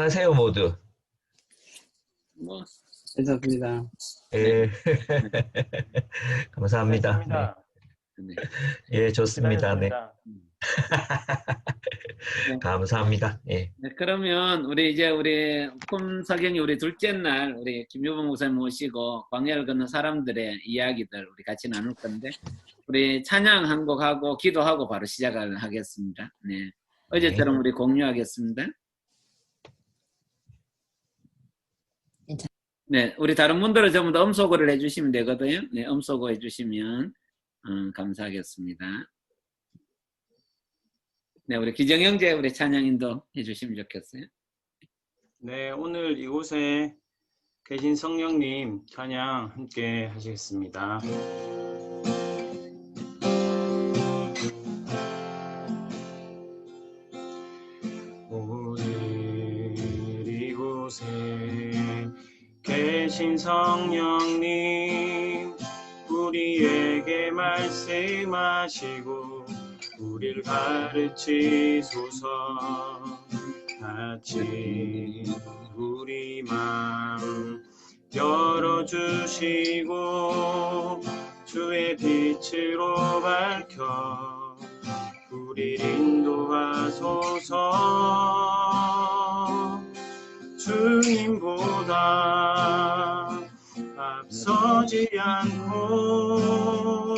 안녕하세요, 모두. 뭐, 괜찮습니다. 예, 네, 네, 감사합니다. 네, 수고하셨습니다. 네. 예, 좋습니다. 네, 수고하셨습니다. 네. 감사합니다. 예, 네, 그러면 우리 폼사경이 우리 둘째 날 우리 김유봉 목사님 모시고 광야를 걷는 사람들의 이야기들 우리 같이 나눌 건데 우리 찬양 한 곡하고 기도하고 바로 시작을 하겠습니다. 네. 어제처럼 우리 공유하겠습니다. 네, 우리 다른 분들은 전부 다 음소거를 해주시면 되거든요. 네, 음소거 해주시면 감사하겠습니다. 네, 우리 기정형제 우리 찬양인도 해주시면 좋겠어요. 네, 오늘 이곳에 계신 성령님 찬양 함께 하시겠습니다. 오늘 이곳에 계신 성령님 우리에게 말씀하시고 우리를 가르치소서. 같이 우리 맘 열어주시고 주의 빛으로 밝혀 우리를 인도하소서. 주님보다 앞서지 않고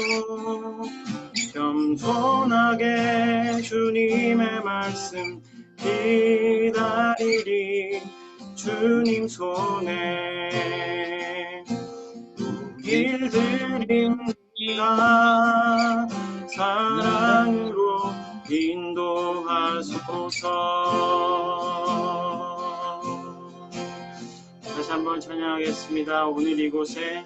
겸손하게 주님의 말씀 기다리리. 주님 손에 우릴 드립니다. 사랑으로 인도하소서. 다시 한번 찬양하겠습니다. 오늘 이곳에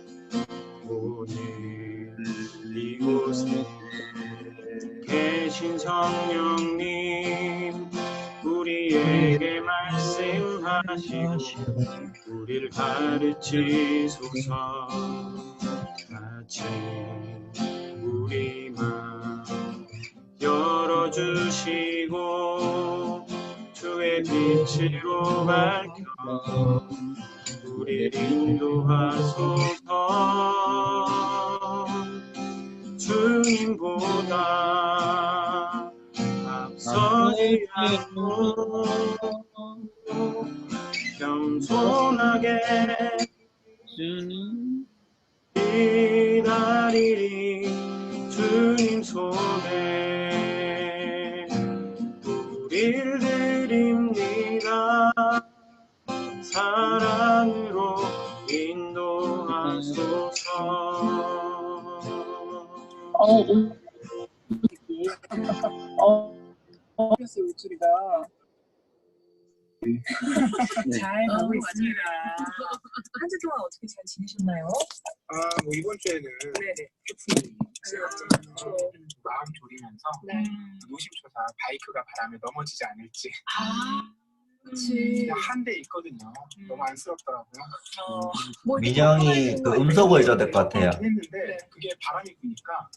계신 성령님 우리에게 말씀하시고 우리를 가르치소서. 같이 우리 맘 열어주시고 주의 빛으로 밝혀 우리를 인도하소서. 주님보다 앞서지 않고 겸손하게 주님 기다리리. 주님 손에 우릴 드립니다. 사랑으로 인도하소서. 목소리가 잘 보고 있습니다. 한 주 동안 어떻게 잘 지내셨나요? 뭐 이번 주에는 네네. 태풍이 있었잖아요. 마음 졸이면서 노심초사 바이크가 바람에 넘어지지 않을지 그치. 그냥 한 대 있거든요. 너무 안쓰럽더라고요. 민영이 그 음소거 해줘야 될 것 같아요. 했는데 그게 바람이 부니까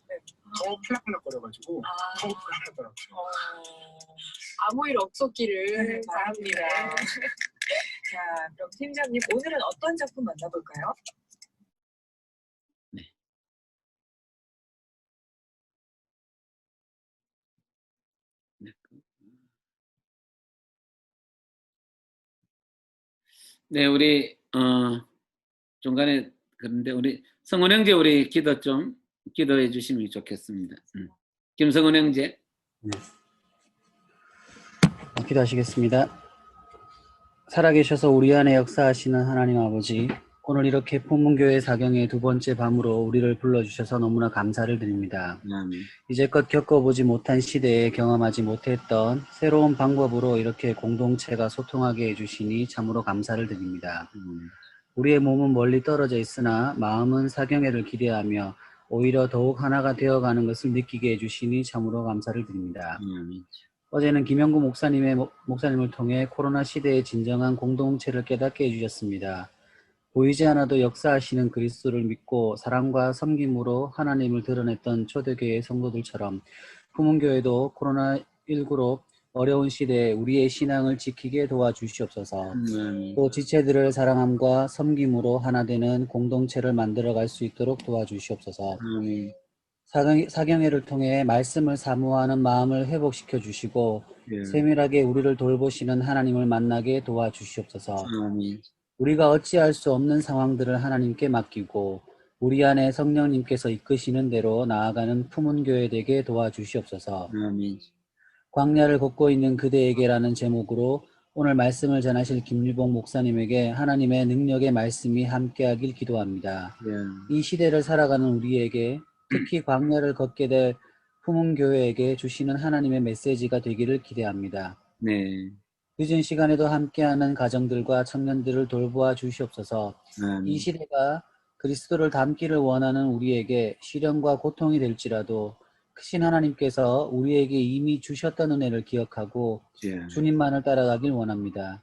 더 플락플락거려가지고 더 불안하더라고요. 아무 일 없었기를 바랍니다. 자, 그럼 팀장님 오늘은 어떤 작품 만나볼까요? 네, 우리 중간에 그런데 우리 성원 형제 우리 기도 좀 기도해 주시면 좋겠습니다. 김성원 형제. 네. 기도하시겠습니다. 살아계셔서 우리 안에 역사하시는 하나님 아버지, 오늘 이렇게 풍문교회 사경의 두 번째 밤으로 우리를 불러주셔서 너무나 감사를 드립니다. 이제껏 겪어보지 못한 시대에 경험하지 못했던 새로운 방법으로 이렇게 공동체가 소통하게 해주시니 참으로 감사를 드립니다. 우리의 몸은 멀리 떨어져 있으나 마음은 사경회를 기대하며 오히려 더욱 하나가 되어가는 것을 느끼게 해주시니 참으로 감사를 드립니다. 어제는 김영구 목사님을 통해 코로나 시대의 진정한 공동체를 깨닫게 해주셨습니다. 보이지 않아도 역사하시는 그리스도를 믿고 사랑과 섬김으로 하나님을 드러냈던 초대교회 성도들처럼 후문교회도 코로나19로 어려운 시대에 우리의 신앙을 지키게 도와주시옵소서. 또 지체들을 사랑함과 섬김으로 하나 되는 공동체를 만들어갈 수 있도록 도와주시옵소서. 사경회를 통해 말씀을 사모하는 마음을 회복시켜 주시고 세밀하게 우리를 돌보시는 하나님을 만나게 도와주시옵소서. 우리가 어찌할 수 없는 상황들을 하나님께 맡기고 우리 안에 성령님께서 이끄시는 대로 나아가는 품은 교회 되게 도와주시옵소서. 광야를 걷고 있는 그대에게라는 제목으로 오늘 말씀을 전하실 김유봉 목사님에게 하나님의 능력의 말씀이 함께하길 기도합니다. 이 시대를 살아가는 우리에게 특히 광야를 걷게 될 품은 교회에게 주시는 하나님의 메시지가 되기를 기대합니다. 늦은 시간에도 함께하는 가정들과 청년들을 돌보아 주시옵소서. 이 시대가 그리스도를 닮기를 원하는 우리에게 시련과 고통이 될지라도 크신 하나님께서 우리에게 이미 주셨던 은혜를 기억하고 주님만을 따라가길 원합니다.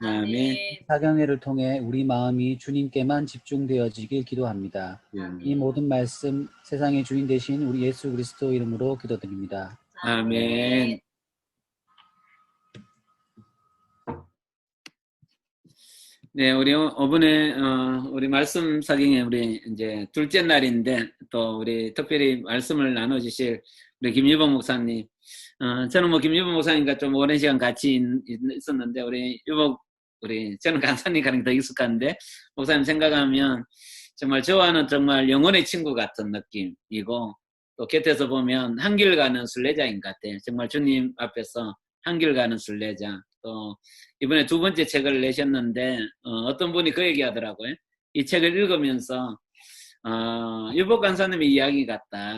사경회를 통해 우리 마음이 주님께만 집중되어지길 기도합니다. 이 모든 말씀 세상의 주인 되신 우리 예수 그리스도 이름으로 기도드립니다. 아멘. 네, 우리 이번에 우리 말씀 사경에 우리 이제 둘째 날인데 또 우리 특별히 말씀을 나눠주실 우리 김유봉 목사님. 저는 뭐 김유봉 목사님과 좀 오랜 시간 같이 있었는데 저는 간사님과는 더 익숙한데 목사님 생각하면 정말 저와는 정말 영혼의 친구 같은 느낌이고 또 곁에서 보면 한 길 가는 순례자인 것 같아요. 정말 주님 앞에서 한 길 가는 순례자. 또 이번에 두 번째 책을 내셨는데 어떤 분이 그 얘기 하더라고요. 이 책을 읽으면서 유복 간사님의 이야기 같다.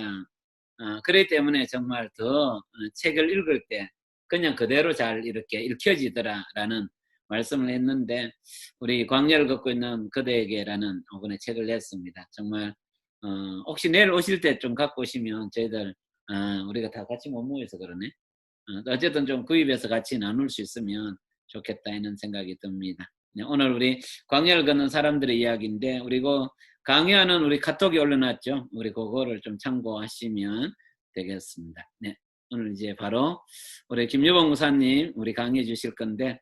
그렇기 때문에 정말 더 책을 읽을 때 그냥 그대로 잘 이렇게 읽혀지더라라는 말씀을 했는데 우리 광야를 걷고 있는 그대에게라는 이번에 책을 냈습니다. 정말 혹시 내일 오실 때 좀 갖고 오시면 저희들 우리가 다 같이 못 모여서 그러네. 어쨌든 좀 구입해서 같이 나눌 수 있으면 좋겠다 이런 생각이 듭니다. 네, 오늘 우리 광야를 걷는 사람들의 이야기인데 그리고 강의하는 우리 카톡이 올려놨죠. 우리 그거를 좀 참고하시면 되겠습니다. 네, 오늘 이제 바로 우리 김유봉 목사님 우리 강의해 주실 건데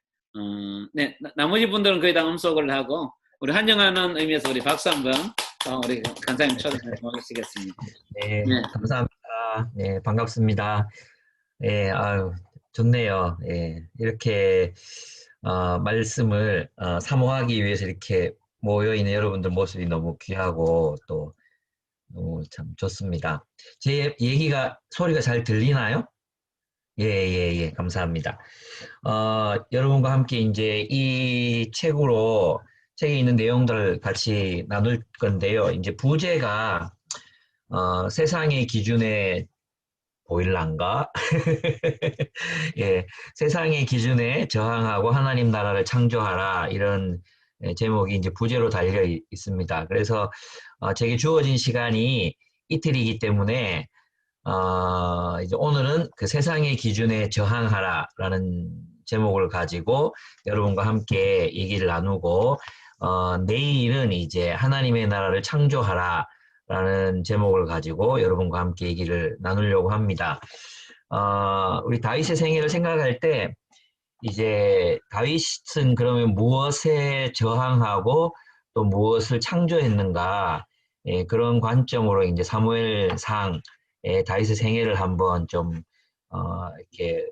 네, 나머지 분들은 거의 다 음속을 하고 우리 환영하는 의미에서 우리 박수 한번 우리 간사님 초대해 주시겠습니다. 네, 감사합니다. 네, 반갑습니다. 예, 아유, 좋네요. 예, 이렇게, 말씀을, 사모하기 위해서 이렇게 모여있는 여러분들 모습이 너무 귀하고 또 너무 참 좋습니다. 제 얘기가, 소리가 잘 들리나요? 예, 감사합니다. 여러분과 함께 이제 이 책에 있는 내용들을 같이 나눌 건데요. 이제 부제가, 세상의 기준에 보일란가? 예, 세상의 기준에 저항하고 하나님 나라를 창조하라 이런 제목이 이제 부제로 달려 있습니다. 그래서 제게 주어진 시간이 이틀이기 때문에 이제 오늘은 그 세상의 기준에 저항하라라는 제목을 가지고 여러분과 함께 얘기를 나누고 내일은 이제 하나님의 나라를 창조하라 라는 제목을 가지고 여러분과 함께 얘기를 나누려고 합니다. 우리 다윗의 생애를 생각할 때 이제 다윗은 그러면 무엇에 저항하고 또 무엇을 창조했는가 그런 관점으로 이제 사무엘상 다윗의 생애를 한번 좀 이렇게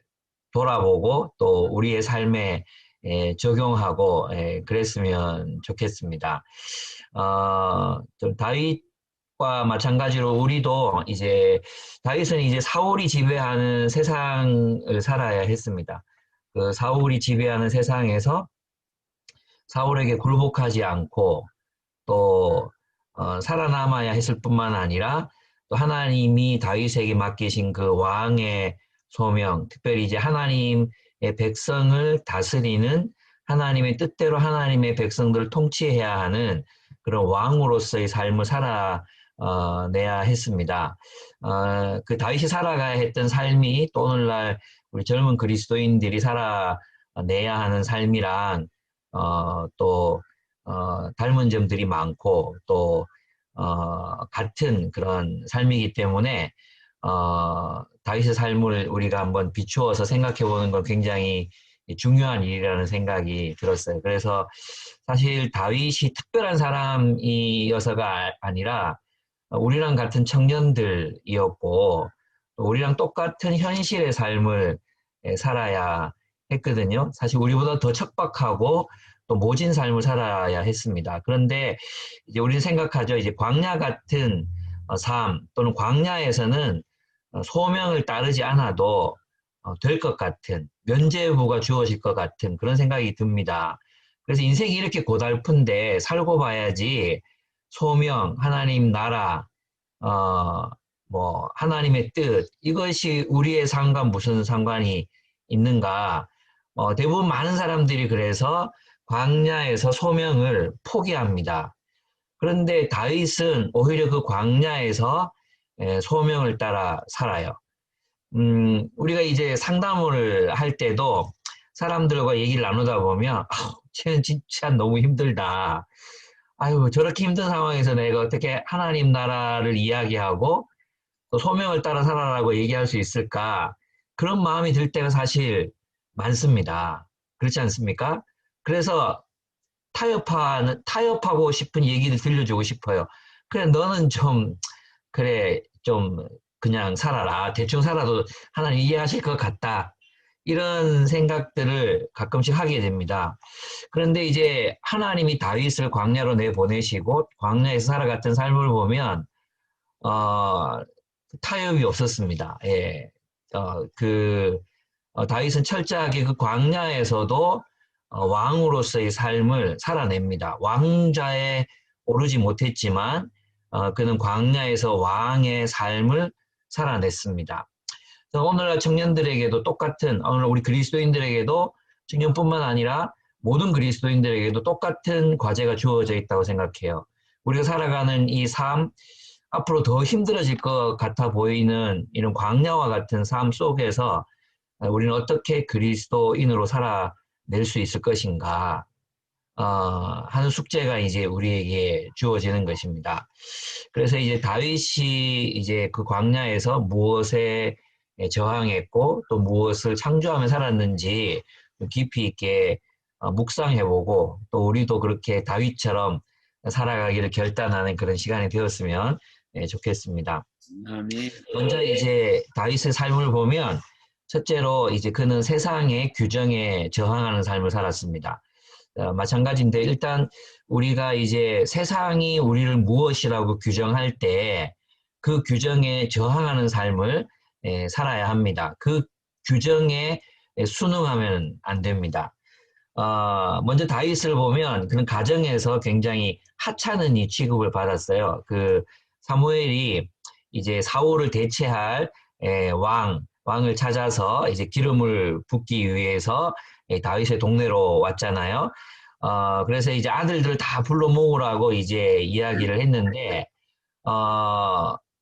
돌아보고 또 우리의 삶에 적용하고 그랬으면 좋겠습니다. 좀 다윗과 마찬가지로 우리도 이제 다윗은 이제 사울이 지배하는 세상을 살아야 했습니다. 그 사울이 지배하는 세상에서 사울에게 굴복하지 않고 또 살아남아야 했을 뿐만 아니라 또 하나님이 다윗에게 맡기신 그 왕의 소명, 특별히 이제 하나님의 백성을 다스리는 하나님의 뜻대로 하나님의 백성들을 통치해야 하는 그런 왕으로서의 삶을 살아내야 했습니다. 그 다윗이 살아가야 했던 삶이 또 오늘날 우리 젊은 그리스도인들이 살아내야 하는 삶이랑 또 닮은 점들이 많고 또 같은 그런 삶이기 때문에 다윗의 삶을 우리가 한번 비추어서 생각해 보는 건 굉장히 중요한 일이라는 생각이 들었어요. 그래서 사실 다윗이 특별한 사람이어서가 아니라 우리랑 같은 청년들이었고 우리랑 똑같은 현실의 삶을 살아야 했거든요. 사실 우리보다 더 척박하고 또 모진 삶을 살아야 했습니다. 그런데 이제 우리는 생각하죠. 이제 광야 같은 삶 또는 광야에서는 소명을 따르지 않아도 될 것 같은 면죄부가 주어질 것 같은 그런 생각이 듭니다. 그래서 인생이 이렇게 고달픈데 살고 봐야지 소명, 하나님 나라, 뭐 하나님의 뜻 이것이 우리의 삶과 무슨 상관이 있는가? 대부분 많은 사람들이 그래서 광야에서 소명을 포기합니다. 그런데 다윗은 오히려 그 광야에서 소명을 따라 살아요. 우리가 이제 상담을 할 때도 사람들과 얘기를 나누다 보면, 쟤는 진짜 너무 힘들다. 아유, 저렇게 힘든 상황에서 내가 어떻게 하나님 나라를 이야기하고 또 소명을 따라 살아라고 얘기할 수 있을까? 그런 마음이 들 때가 사실 많습니다. 그렇지 않습니까? 그래서 타협하고 싶은 얘기를 들려주고 싶어요. 그래, 너는 좀 그냥 살아라. 대충 살아도 하나님 이해하실 것 같다. 이런 생각들을 가끔씩 하게 됩니다. 그런데 이제 하나님이 다윗을 광야로 내보내시고 광야에서 살아갔던 삶을 보면 타협이 없었습니다. 예. 다윗은 철저하게 그 광야에서도 왕으로서의 삶을 살아냅니다. 왕좌에 오르지 못했지만 그는 광야에서 왕의 삶을 살아냈습니다. 오늘날 청년들에게도 똑같은, 오늘 우리 그리스도인들에게도 청년뿐만 아니라 모든 그리스도인들에게도 똑같은 과제가 주어져 있다고 생각해요. 우리가 살아가는 이 삶, 앞으로 더 힘들어질 것 같아 보이는 이런 광야와 같은 삶 속에서 우리는 어떻게 그리스도인으로 살아낼 수 있을 것인가 하는 숙제가 이제 우리에게 주어지는 것입니다. 그래서 이제 다윗이 이제 그 광야에서 무엇에 저항했고 또 무엇을 창조하며 살았는지 깊이 있게 묵상해보고 또 우리도 그렇게 다윗처럼 살아가기를 결단하는 그런 시간이 되었으면 좋겠습니다. 아멘. 먼저 이제 다윗의 삶을 보면 첫째로 이제 그는 세상의 규정에 저항하는 삶을 살았습니다. 마찬가지인데 일단 우리가 이제 세상이 우리를 무엇이라고 규정할 때 그 규정에 저항하는 삶을 살아야 합니다. 그 규정에 순응하면 안 됩니다. 먼저 다윗을 보면 그는 가정에서 굉장히 하찮은 취급을 받았어요. 그 사무엘이 이제 사울을 대체할 왕을 찾아서 이제 기름을 붓기 위해서 다윗의 동네로 왔잖아요. 그래서 이제 아들들 다 불러 모으라고 이제 이야기를 했는데,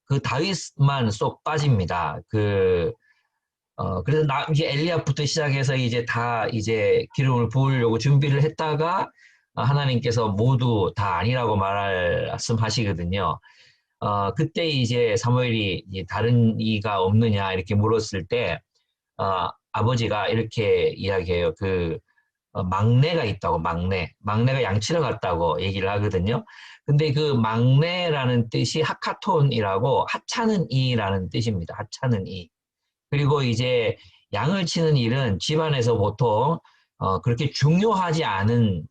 그 다윗만 쏙 빠집니다. 그래서 이제 엘리압부터 시작해서 이제 다 이제 기름을 부으려고 준비를 했다가 하나님께서 모두 다 아니라고 말씀하시거든요. 그때 이제 사무엘이 이제 다른 이가 없느냐 이렇게 물었을 때, 아버지가 이렇게 이야기해요. 막내가 있다고, 막내가 양치러 갔다고 얘기를 하거든요. 근데 그 막내라는 뜻이 하카톤이라고 하찮은 이라는 뜻입니다. 하찮은 이. 그리고 이제 양을 치는 일은 집안에서 보통 그렇게 중요하지 않은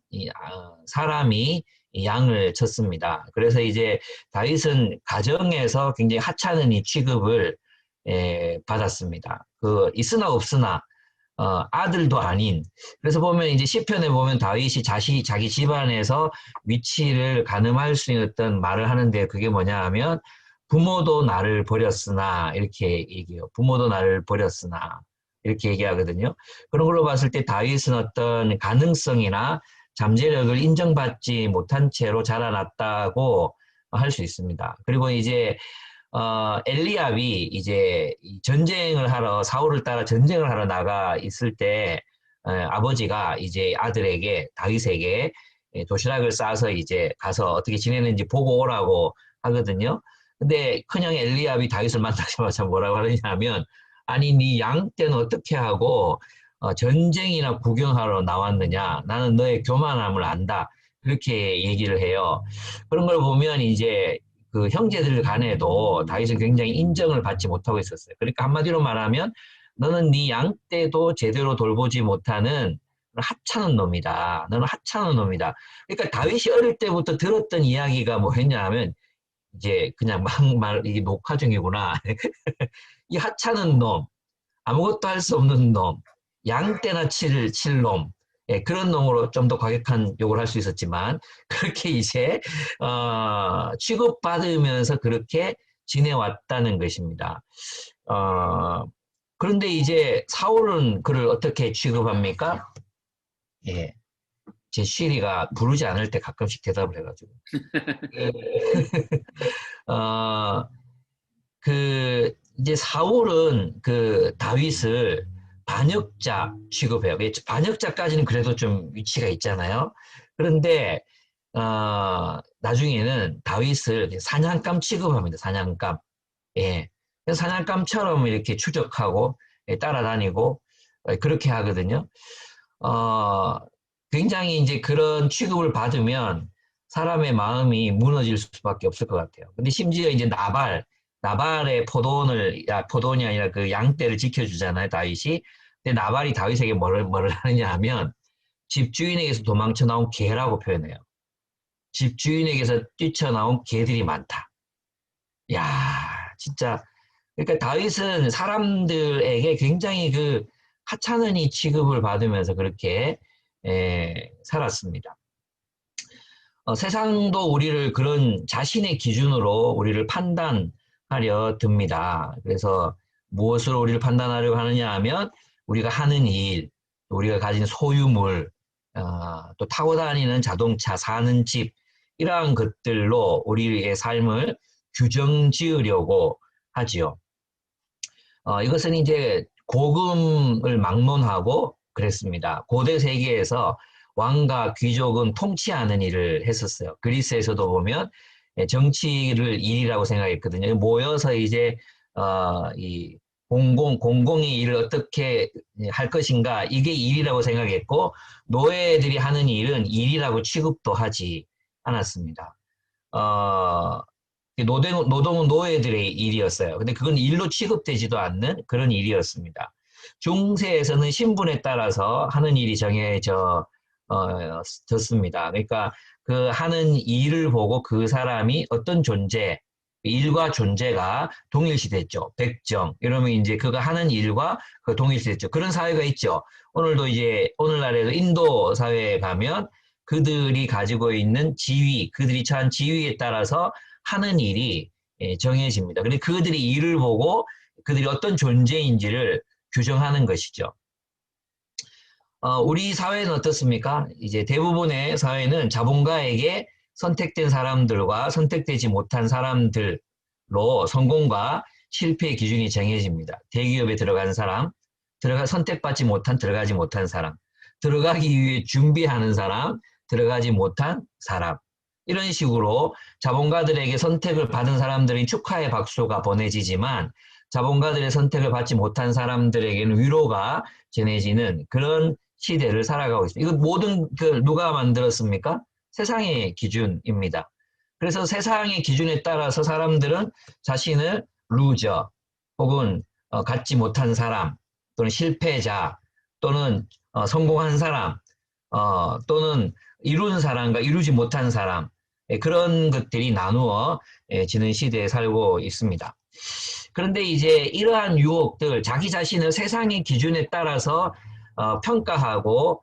사람이 양을 쳤습니다. 그래서 이제 다윗은 가정에서 굉장히 하찮은 이 취급을 받았습니다. 있으나 없으나 아들도 아닌. 그래서 보면 이제 시편에 보면 다윗이 자기 집안에서 위치를 가늠할 수 있는 말을 하는데 그게 뭐냐 하면 부모도 나를 버렸으나 이렇게 얘기해요. 부모도 나를 버렸으나 이렇게 얘기하거든요. 그런 걸로 봤을 때 다윗은 어떤 가능성이나 잠재력을 인정받지 못한 채로 자라났다고 할 수 있습니다. 그리고 이제 엘리압이 이제 사울을 따라 전쟁을 하러 나가 있을 때 아버지가 이제 아들에게 다윗에게 도시락을 싸서 이제 가서 어떻게 지내는지 보고 오라고 하거든요. 근데 큰형 엘리압이 다윗을 만나자마자 뭐라고 하느냐면 아니 네 양 떼는 어떻게 하고 전쟁이나 구경하러 나왔느냐? 나는 너의 교만함을 안다. 그렇게 얘기를 해요. 그런 걸 보면 이제 그 형제들 간에도 다윗은 굉장히 인정을 받지 못하고 있었어요. 그러니까 한마디로 말하면 너는 네 양 떼도 제대로 돌보지 못하는 하찮은 놈이다. 너는 하찮은 놈이다. 그러니까 다윗이 어릴 때부터 들었던 이야기가 뭐였냐면 이제 그냥 이게 녹화 중이구나. 이 하찮은 놈, 아무것도 할 수 없는 놈, 양떼나 칠 놈, 예, 그런 놈으로 좀 더 과격한 욕을 할 수 있었지만 그렇게 이제 취급받으면서 그렇게 지내왔다는 것입니다. 그런데 이제 사울은 그를 어떻게 취급합니까? 예, 제 쉬리가 부르지 않을 때 가끔씩 대답을 해가지고 이제 사울은 그 다윗을 반역자 취급해요. 반역자까지는 그래도 좀 위치가 있잖아요. 그런데 나중에는 다윗을 사냥감 취급합니다. 사냥감. 예. 사냥감처럼 이렇게 추적하고 따라다니고 그렇게 하거든요. 굉장히 이제 그런 취급을 받으면 사람의 마음이 무너질 수밖에 없을 것 같아요. 근데 심지어 이제 나발의 포도원이 아니라 그 양떼를 지켜주잖아요, 다윗이. 근데 나발이 다윗에게 뭐를 하느냐 하면 집주인에게서 도망쳐 나온 개라고 표현해요. 집주인에게서 뛰쳐나온 개들이 많다. 야, 진짜. 그러니까 다윗은 사람들에게 굉장히 그 하찮은이 취급을 받으면서 그렇게 살았습니다. 세상도 우리를 그런 자신의 기준으로 우리를 판단하려 듭니다. 그래서 무엇으로 우리를 판단하려고 하느냐 하면 우리가 하는 일, 우리가 가진 소유물, 또 타고 다니는 자동차, 사는 집 이러한 것들로 우리의 삶을 규정 지으려고 하지요. 이것은 이제 고금을 막론하고 그랬습니다. 고대 세계에서 왕과 귀족은 통치하는 일을 했었어요. 그리스에서도 보면 정치를 일이라고 생각했거든요. 모여서 이제 이 공공의 일을 어떻게 할 것인가 이게 일이라고 생각했고 노예들이 하는 일은 일이라고 취급도 하지 않았습니다. 노동은 노예들의 일이었어요. 근데 그건 일로 취급되지도 않는 그런 일이었습니다. 중세에서는 신분에 따라서 하는 일이 정해졌습니다. 그러니까 그 하는 일을 보고 그 사람이 어떤 존재, 일과 존재가 동일시됐죠. 백정. 이러면 이제 그가 하는 일과 그 동일시됐죠. 그런 사회가 있죠. 오늘도 이제 오늘날에도 인도 사회에 가면 그들이 가지고 있는 지위, 그들이 처한 지위에 따라서 하는 일이 정해집니다. 근데 그들이 일을 보고 그들이 어떤 존재인지를 규정하는 것이죠. 우리 사회는 어떻습니까? 이제 대부분의 사회는 자본가에게 선택된 사람들과 선택되지 못한 사람들로 성공과 실패의 기준이 정해집니다. 대기업에 들어간 사람, 선택받지 못한 들어가지 못한 사람, 들어가기 위해 준비하는 사람, 들어가지 못한 사람. 이런 식으로 자본가들에게 선택을 받은 사람들이 축하의 박수가 보내지지만 자본가들의 선택을 받지 못한 사람들에게는 위로가 전해지는 그런 시대를 살아가고 있습니다. 이거 모든 누가 만들었습니까? 세상의 기준입니다. 그래서 세상의 기준에 따라서 사람들은 자신을 루저 혹은 갖지 못한 사람 또는 실패자 또는 성공한 사람 또는 이룬 사람과 이루지 못한 사람 그런 것들이 나누어지는 시대에 살고 있습니다. 그런데 이제 이러한 유혹들, 자기 자신을 세상의 기준에 따라서 평가하고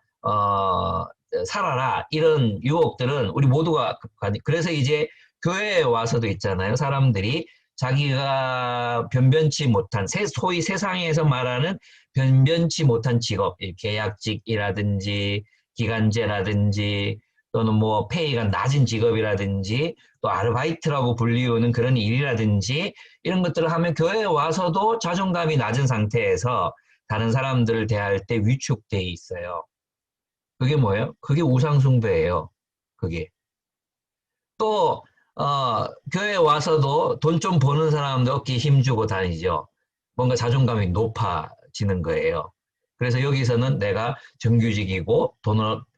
살아라 이런 유혹들은 우리 모두가 그래서 이제 교회에 와서도 있잖아요. 사람들이 자기가 변변치 못한 소위 세상에서 말하는 변변치 못한 직업, 계약직이라든지 기간제라든지 또는 뭐 페이가 낮은 직업이라든지 또 아르바이트라고 불리우는 그런 일이라든지 이런 것들을 하면 교회에 와서도 자존감이 낮은 상태에서 다른 사람들을 대할 때 위축돼 있어요. 그게 뭐예요? 그게 우상숭배예요. 그게. 또 교회 와서도 돈 좀 버는 사람도 어깨에 힘주고 다니죠. 뭔가 자존감이 높아지는 거예요. 그래서 여기서는 내가 정규직이고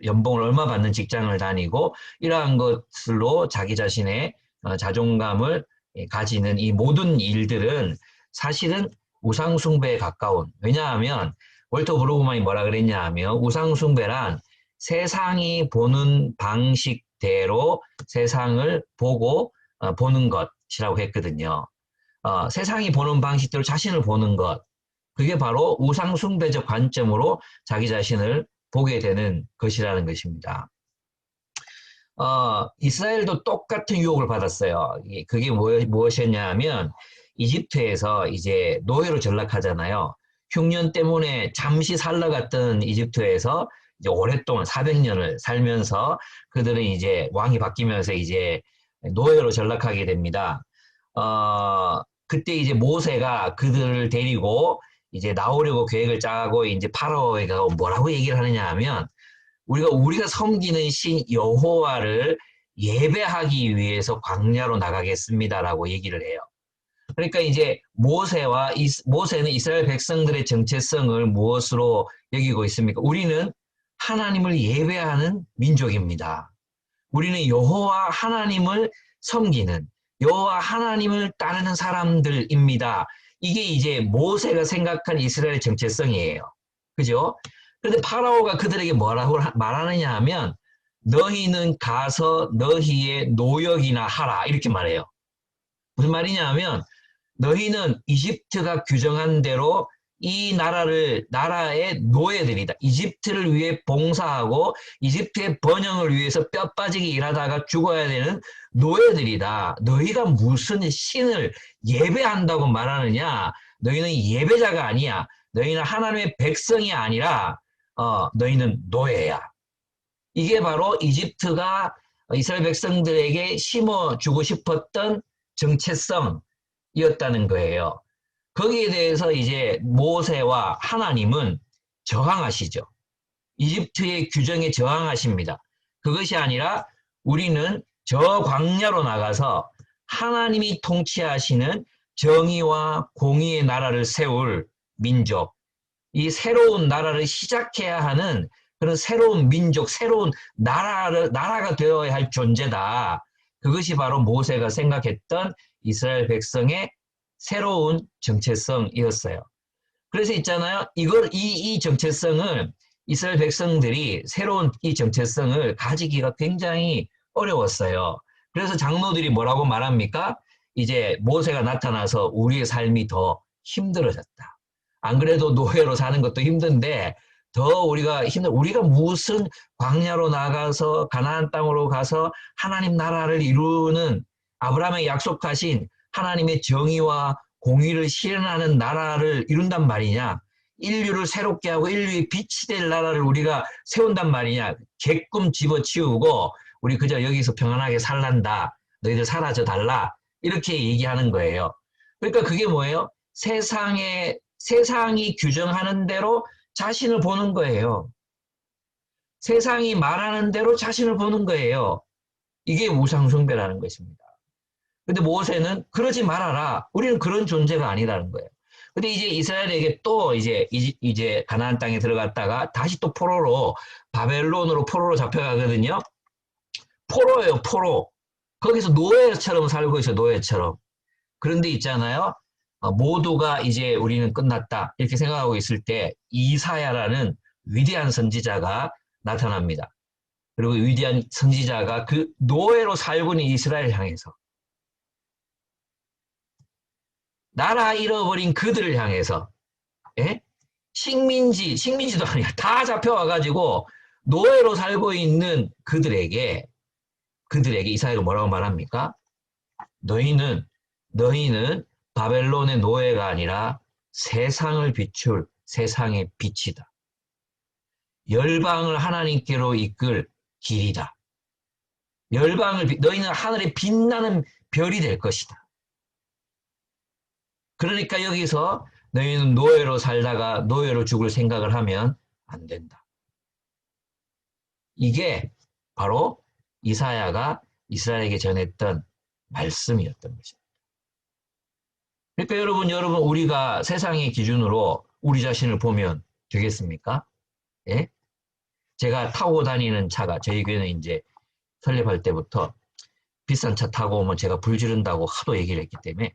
연봉을 얼마 받는 직장을 다니고 이러한 것으로 자기 자신의 자존감을 가지는 이 모든 일들은 사실은 우상숭배에 가까운, 왜냐하면 월터 브루그만이 뭐라 그랬냐 하면 우상숭배란 세상이 보는 방식대로 세상을 보고 보는 것이라고 했거든요. 세상이 보는 방식대로 자신을 보는 것, 그게 바로 우상숭배적 관점으로 자기 자신을 보게 되는 것이라는 것입니다. 이스라엘도 똑같은 유혹을 받았어요. 그게 무엇이었냐 하면 이집트에서 이제 노예로 전락하잖아요. 흉년 때문에 잠시 살러갔던 이집트에서 이제 오랫동안 400년을 살면서 그들은 이제 왕이 바뀌면서 이제 노예로 전락하게 됩니다. 그때 이제 모세가 그들을 데리고 이제 나오려고 계획을 짜고 이제 파라오가 뭐라고 얘기를 하느냐 하면 우리가 섬기는 신 여호와를 예배하기 위해서 광야로 나가겠습니다라고 얘기를 해요. 그러니까 이제 모세는 이스라엘 백성들의 정체성을 무엇으로 여기고 있습니까? 우리는 하나님을 예배하는 민족입니다. 우리는 여호와 하나님을 섬기는, 여호와 하나님을 따르는 사람들입니다. 이게 이제 모세가 생각한 이스라엘의 정체성이에요. 그죠? 그런데 파라오가 그들에게 뭐라고 말하느냐 하면 너희는 가서 너희의 노역이나 하라 이렇게 말해요. 무슨 말이냐 하면 너희는 이집트가 규정한 대로 이 나라의 노예들이다. 이집트를 위해 봉사하고 이집트의 번영을 위해서 뼈 빠지게 일하다가 죽어야 되는 노예들이다. 너희가 무슨 신을 예배한다고 말하느냐? 너희는 예배자가 아니야. 너희는 하나님의 백성이 아니라 너희는 노예야. 이게 바로 이집트가 이스라엘 백성들에게 심어주고 싶었던 정체성이었다는 거예요. 거기에 대해서 이제 모세와 하나님은 저항하시죠. 이집트의 규정에 저항하십니다. 그것이 아니라 우리는 저 광야로 나가서 하나님이 통치하시는 정의와 공의의 나라를 세울 민족, 이 새로운 나라를 시작해야 하는 그런 새로운 민족, 새로운 나라가 되어야 할 존재다. 그것이 바로 모세가 생각했던 이스라엘 백성의 새로운 정체성이었어요. 그래서 있잖아요. 이 정체성을 이스라엘 백성들이 새로운 이 정체성을 가지기가 굉장히 어려웠어요. 그래서 장로들이 뭐라고 말합니까? 이제 모세가 나타나서 우리의 삶이 더 힘들어졌다. 안 그래도 노예로 사는 것도 힘든데 더 우리가 무슨 광야로 나가서 가나안 땅으로 가서 하나님 나라를 이루는 아브라함에게 약속하신 하나님의 정의와 공의를 실현하는 나라를 이룬단 말이냐. 인류를 새롭게 하고 인류의 빛이 될 나라를 우리가 세운단 말이냐. 개꿈 집어치우고 우리 그저 여기서 평안하게 살란다. 너희들 사라져 달라. 이렇게 얘기하는 거예요. 그러니까 그게 뭐예요? 세상이 규정하는 대로 자신을 보는 거예요. 세상이 말하는 대로 자신을 보는 거예요. 이게 우상숭배라는 것입니다. 근데 모세는 그러지 말아라. 우리는 그런 존재가 아니라는 거예요. 근데 이제 이스라엘에게 또 이제 가나안 땅에 들어갔다가 다시 또 바벨론으로 포로로 잡혀가거든요. 포로예요, 포로. 거기서 노예처럼 살고 있어요, 노예처럼. 그런데 있잖아요. 모두가 이제 우리는 끝났다. 이렇게 생각하고 있을 때 이사야라는 위대한 선지자가 나타납니다. 그리고 위대한 선지자가 그 노예로 살고 있는 이스라엘 향해서 나라 잃어버린 그들을 향해서 식민지도 아니야. 다 잡혀와가지고 노예로 살고 있는 그들에게 이사야가 뭐라고 말합니까? 너희는 바벨론의 노예가 아니라 세상을 비출 세상의 빛이다. 열방을 하나님께로 이끌 길이다. 너희는 하늘에 빛나는 별이 될 것이다. 그러니까 여기서 너희는 노예로 살다가 노예로 죽을 생각을 하면 안 된다. 이게 바로 이사야가 이스라엘에게 전했던 말씀이었던 것입니다. 그러니까 여러분 우리가 세상의 기준으로 우리 자신을 보면 되겠습니까? 예? 제가 타고 다니는 차가 저희 교회는 이제 설립할 때부터 비싼 차 타고 오면 제가 불 지른다고 하도 얘기를 했기 때문에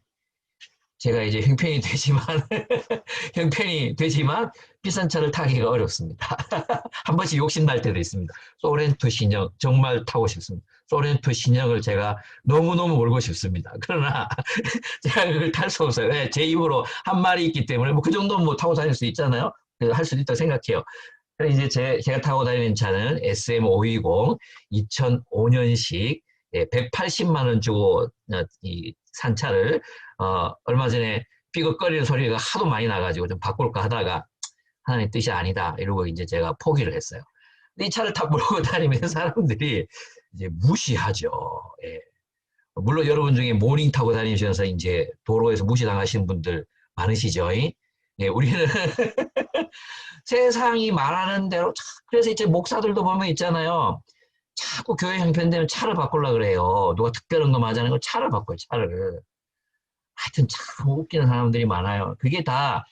제가 이제 형편이 되지만 비싼 차를 타기가 어렵습니다. 한 번씩 욕심날 때도 있습니다. 소렌토 신형 정말 타고 싶습니다. 소렌토 신형을 제가 너무너무 몰고 싶습니다. 그러나 제가 그걸 탈 수 없어요. 제 입으로 한 말이 있기 때문에 뭐 그 정도는 뭐 타고 다닐 수 있잖아요. 할 수도 있다고 생각해요. 그래서 이제 제가 타고 다니는 차는 SM520 2005년식 180만 원 주고 산 차를 얼마 전에 삐걱거리는 소리가 하도 많이 나가지고 좀 바꿀까 하다가 하나님 뜻이 아니다 이러고 이제 제가 포기를 했어요. 근데 이 차를 딱 몰고 다니면 사람들이 이제 무시하죠. 예. 물론 여러분 중에 모닝 타고 다니시면서 이제 도로에서 무시당하시는 분들 많으시죠. 예, 우리는 세상이 말하는 대로 그래서 이제 목사들도 보면 있잖아요. 자꾸 교회 형편되면 차를 바꾸려고 그래요. 누가 특별한 거 맞아는 거 차를 바꿔요. 차를. 하여튼 참 웃기는 사람들이 많아요. 그게 다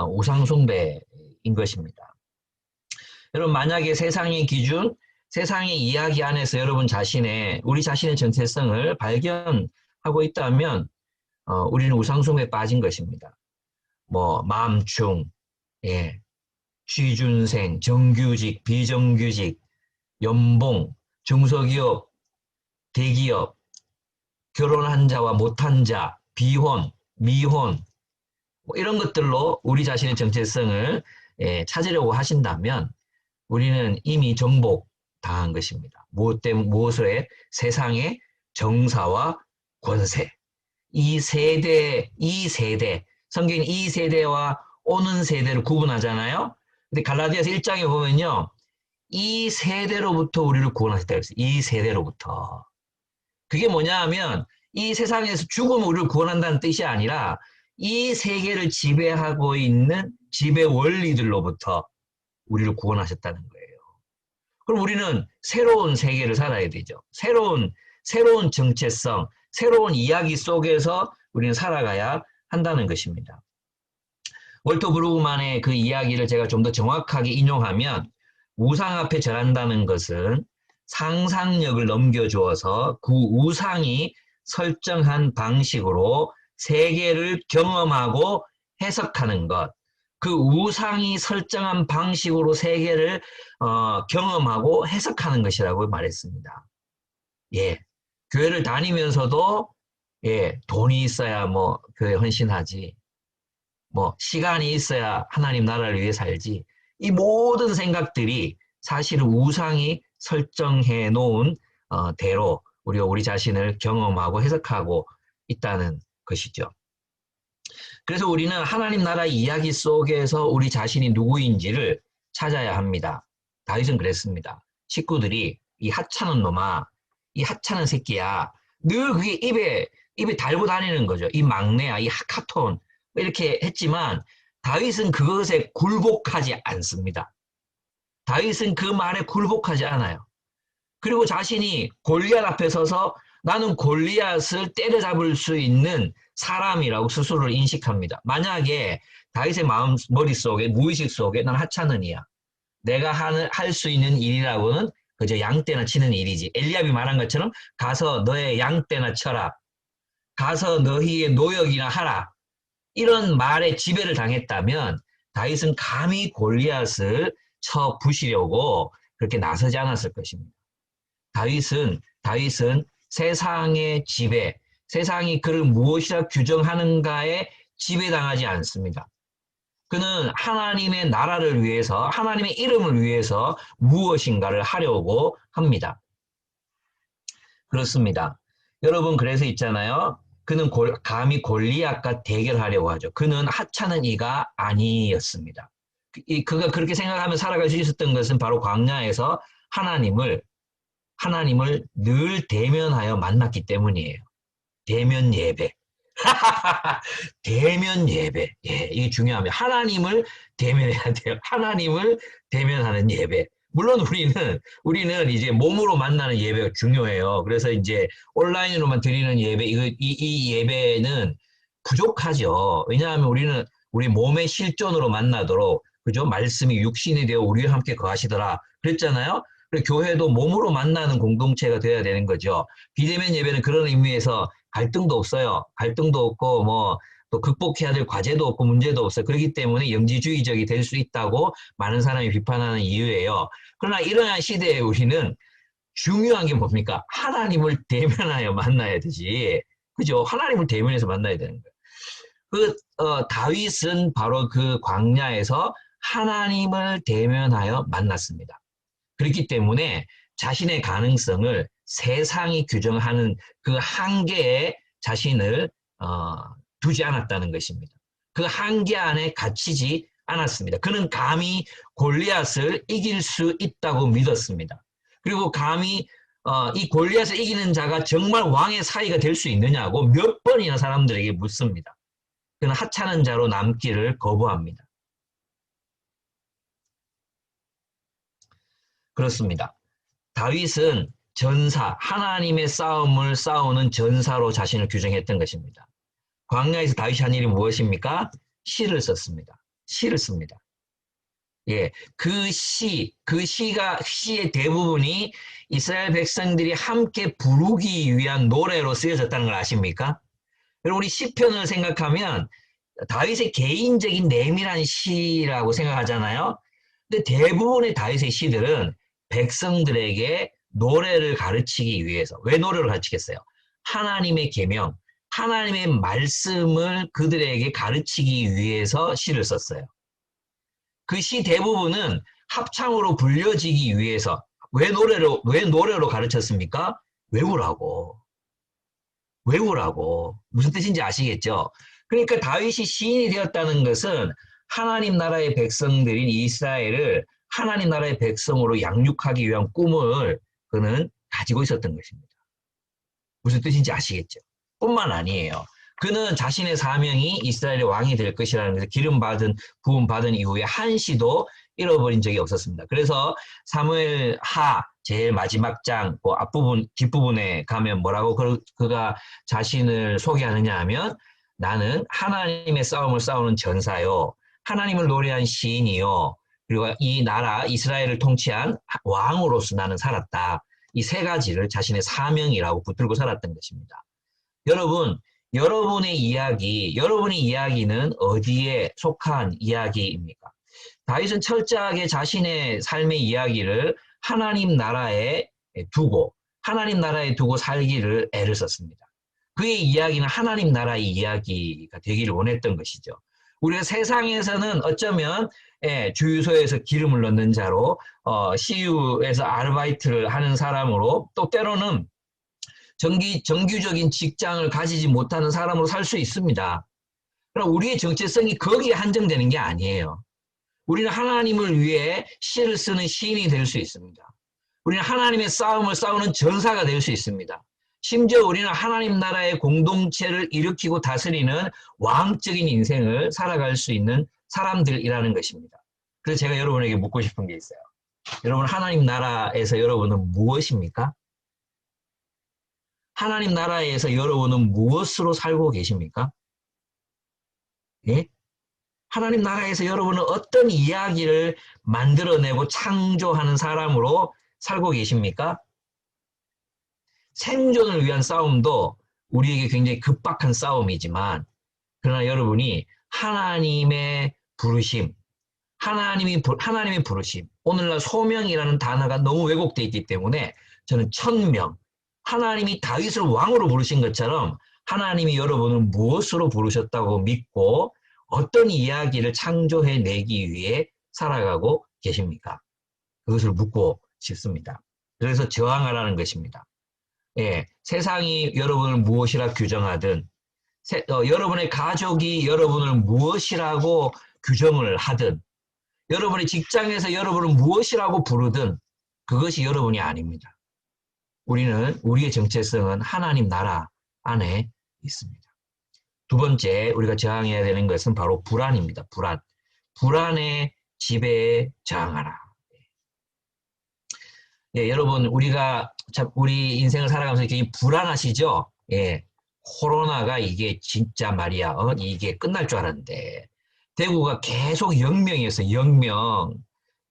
우상숭배인 것입니다. 여러분 만약에 세상의 기준, 세상의 이야기 안에서 여러분 우리 자신의 정체성을 발견하고 있다면 우리는 우상숭배에 빠진 것입니다. 뭐 맘충, 예, 취준생, 정규직, 비정규직, 연봉, 중소기업, 대기업, 결혼한 자와 못한 자, 비혼, 미혼 뭐 이런 것들로 우리 자신의 정체성을 찾으려고 하신다면 우리는 이미 정복당한 것입니다. 무엇을 세상의 정사와 권세. 이 세대, 성경이 이 세대와 오는 세대를 구분하잖아요. 근데 갈라디아서 1장에 보면요. 이 세대로부터 우리를 구원하셨다고 했어요. 이 세대로부터. 그게 뭐냐 하면 이 세상에서 죽으면 우리를 구원한다는 뜻이 아니라 이 세계를 지배하고 있는 지배 원리들로부터 우리를 구원하셨다는 거예요. 그럼 우리는 새로운 세계를 살아야 되죠. 새로운 정체성, 새로운 이야기 속에서 우리는 살아가야 한다는 것입니다. 월터 브루그만의 그 이야기를 제가 좀 더 정확하게 인용하면 우상 앞에 절한다는 것은 상상력을 넘겨주어서 그 우상이 설정한 방식으로 세계를 경험하고 해석하는 것. 그 우상이 설정한 방식으로 세계를 경험하고 해석하는 것이라고 말했습니다. 예, 교회를 다니면서도 예, 돈이 있어야 뭐 교회 헌신하지. 뭐 시간이 있어야 하나님 나라를 위해 살지. 이 모든 생각들이 사실은 우상이 설정해 놓은 대로 우리가 우리 자신을 경험하고 해석하고 있다는 것이죠. 그래서 우리는 하나님 나라 이야기 속에서 우리 자신이 누구인지를 찾아야 합니다. 다윗은 그랬습니다. 식구들이 이 하찮은 놈아, 이 하찮은 새끼야. 늘 그게 입에 달고 다니는 거죠. 이 막내야, 이 하카톤 이렇게 했지만 다윗은 그것에 굴복하지 않습니다. 다윗은 그 말에 굴복하지 않아요. 그리고 자신이 골리앗 앞에 서서 나는 골리앗을 때려잡을 수 있는 사람이라고 스스로를 인식합니다. 만약에 다윗의 머릿속에 무의식 속에 난 하찮은 이야. 내가 할 수 있는 일이라고는 그저 양떼나 치는 일이지. 엘리압이 말한 것처럼 가서 너의 양떼나 쳐라. 가서 너희의 노역이나 하라. 이런 말에 지배를 당했다면 다윗은 감히 골리앗을 쳐 부시려고 그렇게 나서지 않았을 것입니다. 다윗은 세상의 지배, 세상이 그를 무엇이라 규정하는가에 지배당하지 않습니다. 그는 하나님의 나라를 위해서, 하나님의 이름을 위해서 무엇인가를 하려고 합니다. 그렇습니다. 여러분 그래서 있잖아요. 그는 감히 골리앗과 대결하려고 하죠. 그는 하찮은 이가 아니었습니다. 그가 그렇게 생각하며 살아갈 수 있었던 것은 바로 광야에서 하나님을 늘 대면하여 만났기 때문이에요. 대면 예배. 대면 예배. 예, 이게 중요합니다. 하나님을 대면해야 돼요. 하나님을 대면하는 예배. 물론 우리는 이제 몸으로 만나는 예배가 중요해요. 그래서 이제 온라인으로만 드리는 예배, 이 예배는 부족하죠. 왜냐하면 우리 몸의 실존으로 만나도록, 그죠? 말씀이 육신이 되어 우리와 함께 거하시더라. 그랬잖아요? 그리고 교회도 몸으로 만나는 공동체가 되어야 되는 거죠. 비대면 예배는 그런 의미에서 갈등도 없어요. 갈등도 없고, 또 극복해야 될 과제도 없고 문제도 없어요. 그렇기 때문에 영지주의적이 될 수 있다고 많은 사람이 비판하는 이유예요. 그러나 이러한 시대에 우리는 중요한 게 뭡니까? 하나님을 대면하여 만나야 되지. 그죠? 하나님을 대면해서 만나야 되는 거예요. 다윗은 바로 그 광야에서 하나님을 대면하여 만났습니다. 그렇기 때문에 자신의 가능성을 세상이 규정하는 그 한계에 자신을 두지 않았다는 것입니다. 그 한계 안에 갇히지 않았습니다. 그는 감히 골리앗을 이길 수 있다고 믿었습니다. 그리고 감히 이 골리앗을 이기는 자가 정말 왕의 사이가 될 수 있느냐고 몇 번이나 사람들에게 묻습니다. 그는 하찮은 자로 남기를 거부합니다. 그렇습니다. 다윗은 전사, 하나님의 싸움을 싸우는 전사로 자신을 규정했던 것입니다. 광야에서 다윗이 한 일이 무엇입니까? 시를 썼습니다. 시를 씁니다. 예, 시의 대부분이 이스라엘 백성들이 함께 부르기 위한 노래로 쓰여졌다는 걸 아십니까? 그리고 우리 시편을 생각하면 다윗의 개인적인 내밀한 시라고 생각하잖아요. 근데 대부분의 다윗의 시들은 백성들에게 노래를 가르치기 위해서, 왜 노래를 가르치겠어요? 하나님의 계명, 하나님의 말씀을 그들에게 가르치기 위해서 시를 썼어요. 그 시 대부분은 합창으로 불려지기 위해서, 왜 노래로 가르쳤습니까? 외우라고. 무슨 뜻인지 아시겠죠? 그러니까 다윗이 시인이 되었다는 것은 하나님 나라의 백성들인 이스라엘을 하나님 나라의 백성으로 양육하기 위한 꿈을 그는 가지고 있었던 것입니다. 무슨 뜻인지 아시겠죠? 뿐만 아니에요. 그는 자신의 사명이 이스라엘의 왕이 될 것이라는 것을 부음 받은 이후에 한시도 잃어버린 적이 없었습니다. 그래서 사무엘 하 제일 마지막 장 앞부분 뒷부분에 가면 뭐라고 그가 자신을 소개하느냐 하면, 나는 하나님의 싸움을 싸우는 전사요, 하나님을 노래한 시인이요, 그리고 이 나라 이스라엘을 통치한 왕으로서 나는 살았다. 이 세 가지를 자신의 사명이라고 붙들고 살았던 것입니다. 여러분, 여러분의 이야기는 어디에 속한 이야기입니까? 다윗은 철저하게 자신의 삶의 이야기를 하나님 나라에 두고 살기를 애를 썼습니다. 그의 이야기는 하나님 나라의 이야기가 되기를 원했던 것이죠. 우리가 세상에서는 어쩌면 주유소에서 기름을 넣는 자로, CU에서 아르바이트를 하는 사람으로, 또 때로는 정규적인 직장을 가지지 못하는 사람으로 살 수 있습니다. 그러나 우리의 정체성이 거기에 한정되는 게 아니에요. 우리는 하나님을 위해 시를 쓰는 시인이 될 수 있습니다. 우리는 하나님의 싸움을 싸우는 전사가 될 수 있습니다. 심지어 우리는 하나님 나라의 공동체를 일으키고 다스리는 왕적인 인생을 살아갈 수 있는 사람들이라는 것입니다. 그래서 제가 여러분에게 묻고 싶은 게 있어요. 여러분, 하나님 나라에서 여러분은 무엇입니까? 하나님 나라에서 여러분은 무엇으로 살고 계십니까? 예? 하나님 나라에서 여러분은 어떤 이야기를 만들어내고 창조하는 사람으로 살고 계십니까? 생존을 위한 싸움도 우리에게 굉장히 급박한 싸움이지만, 그러나 여러분이 하나님의 부르심, 하나님의 부르심, 오늘날 소명이라는 단어가 너무 왜곡되어 있기 때문에 저는 천명, 하나님이 다윗을 왕으로 부르신 것처럼 하나님이 여러분을 무엇으로 부르셨다고 믿고 어떤 이야기를 창조해내기 위해 살아가고 계십니까? 그것을 묻고 싶습니다. 그래서 저항하라는 것입니다. 예, 세상이 여러분을 무엇이라 규정하든, 여러분의 가족이 여러분을 무엇이라고 규정을 하든, 여러분의 직장에서 여러분을 무엇이라고 부르든 그것이 여러분이 아닙니다. 우리의 정체성은 하나님 나라 안에 있습니다. 두 번째 우리가 저항해야 되는 것은 바로 불안입니다. 불안의 지배에 저항하라. 예, 여러분, 우리 인생을 살아가면서 굉장히 불안하시죠? 예. 코로나가 이게 진짜 말이야. 이게 끝날 줄 알았는데. 대구가 계속 0명이었어요. 0명.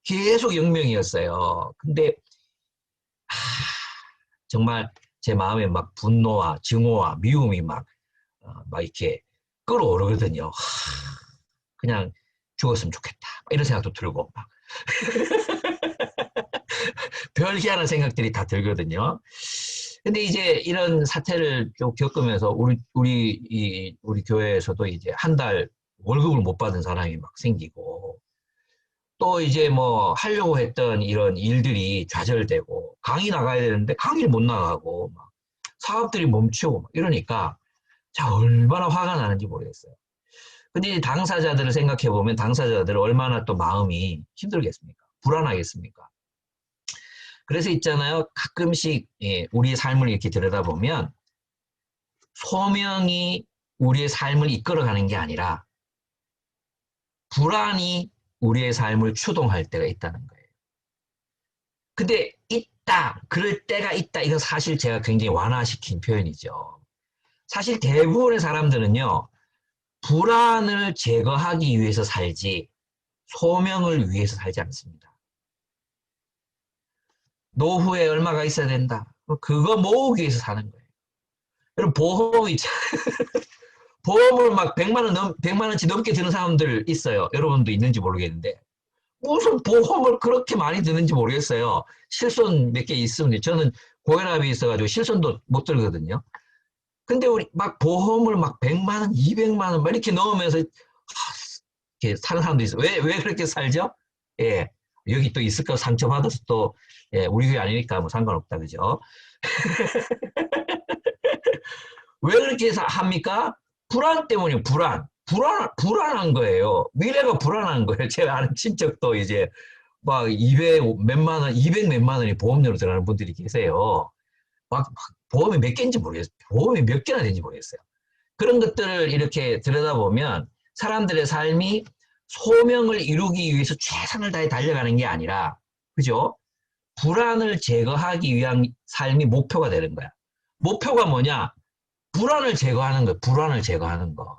계속 0명이었어요. 근데, 정말 제 마음에 막 분노와 증오와 미움이 막 이렇게 끓어오르거든요. 그냥 죽었으면 좋겠다. 이런 생각도 들고, 막. 별희한한 생각들이 다 들거든요. 근데 이제 이런 사태를 좀 겪으면서 우리 교회에서도 이제 한 달 월급을 못 받은 사람이 막 생기고, 또 이제 뭐 하려고 했던 이런 일들이 좌절되고, 강의 나가야 되는데 강의를 못 나가고, 막 사업들이 멈추고 막 이러니까 자, 얼마나 화가 나는지 모르겠어요. 근데 이 당사자들을 생각해 보면 당사자들은 얼마나 또 마음이 힘들겠습니까? 불안하겠습니까? 그래서 있잖아요. 가끔씩 우리의 삶을 이렇게 들여다보면 소명이 우리의 삶을 이끌어가는 게 아니라 불안이 우리의 삶을 추동할 때가 있다는 거예요. 근데 그럴 때가 있다. 이건 사실 제가 굉장히 완화시킨 표현이죠. 사실 대부분의 사람들은요. 불안을 제거하기 위해서 살지 소명을 위해서 살지 않습니다. 노후에 얼마가 있어야 된다. 그거 모으기 위해서 사는 거예요. 여러분 보험 있잖아요. 보험을 막 100만 원치 넘게 드는 사람들 있어요. 여러분도 있는지 모르겠는데 무슨 보험을 그렇게 많이 드는지 모르겠어요. 실손 몇 개 있으면 저는 고혈압이 있어가지고 실손도 못 들거든요. 근데 우리 막 보험을 막 100만 원, 200만 원 막 이렇게 넣으면서 이렇게 사는 사람도 있어요. 왜 그렇게 살죠? 예. 여기 또 있을까 상처받아서 또 예, 우리 교회 아니니까 뭐 상관없다 그죠? 왜 그렇게 합니까? 불안 때문이에요. 불안한 거예요. 미래가 불안한 거예요. 제가 아는 친척도 이제 막 200 몇만 원이 보험료로 들어가는 분들이 계세요. 막 보험이 몇 개인지 모르겠어요. 보험이 몇 개나 되는지 모르겠어요. 그런 것들을 이렇게 들여다보면 사람들의 삶이 소명을 이루기 위해서 최선을 다해 달려가는 게 아니라, 그죠? 불안을 제거하기 위한 삶이 목표가 되는 거야. 목표가 뭐냐? 불안을 제거하는 거야. 불안을 제거하는 거.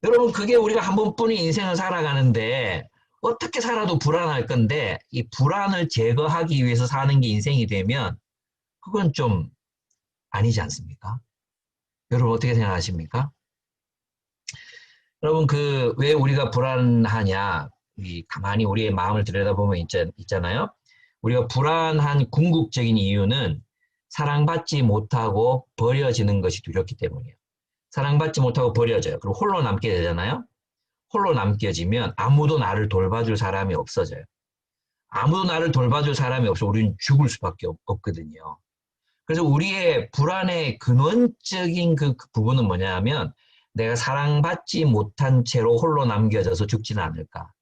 여러분, 그게 우리가 한 번뿐인 인생을 살아가는데 어떻게 살아도 불안할 건데 이 불안을 제거하기 위해서 사는 게 인생이 되면 그건 좀 아니지 않습니까? 여러분 어떻게 생각하십니까? 여러분 왜 우리가 불안하냐? 가만히 우리의 마음을 들여다보면 있잖아요. 우리가 불안한 궁극적인 이유는 사랑받지 못하고 버려지는 것이 두렵기 때문이에요. 사랑받지 못하고 버려져요. 그리고 홀로 남게 되잖아요. 홀로 남겨지면 아무도 나를 돌봐줄 사람이 없어져요. 아무도 나를 돌봐줄 사람이 없어 우리는 죽을 수밖에 없거든요. 그래서 우리의 불안의 근원적인 그 부분은 뭐냐면 내가 사랑받지 못한 채로 홀로 남겨져서 죽지는 않을까.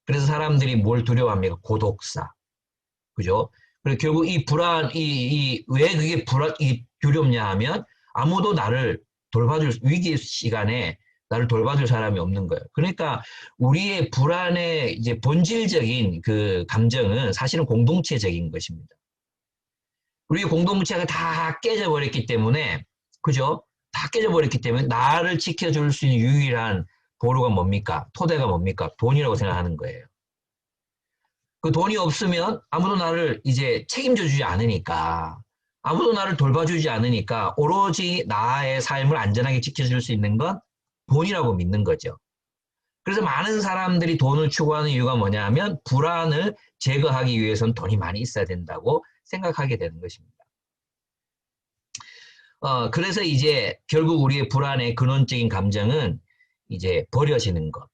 그래서 사람들이 뭘 두려워합니까? 고독사. 그죠? 그래서 결국 이 불안, 왜 그게 두렵냐 하면 아무도 나를 위기 시간에 나를 돌봐줄 사람이 없는 거예요. 그러니까 우리의 불안의 이제 본질적인 그 감정은 사실은 공동체적인 것입니다. 우리의 공동체가 다 깨져버렸기 때문에, 그죠? 다 깨져버렸기 때문에 나를 지켜줄 수 있는 유일한 보루가 뭡니까? 토대가 뭡니까? 돈이라고 생각하는 거예요. 그 돈이 없으면 아무도 나를 이제 책임져 주지 않으니까, 아무도 나를 돌봐주지 않으니까 오로지 나의 삶을 안전하게 지켜줄 수 있는 건 돈이라고 믿는 거죠. 그래서 많은 사람들이 돈을 추구하는 이유가 뭐냐 하면 불안을 제거하기 위해서는 돈이 많이 있어야 된다고 생각하게 되는 것입니다. 그래서 이제 결국 우리의 불안의 근원적인 감정은 이제 버려지는 것,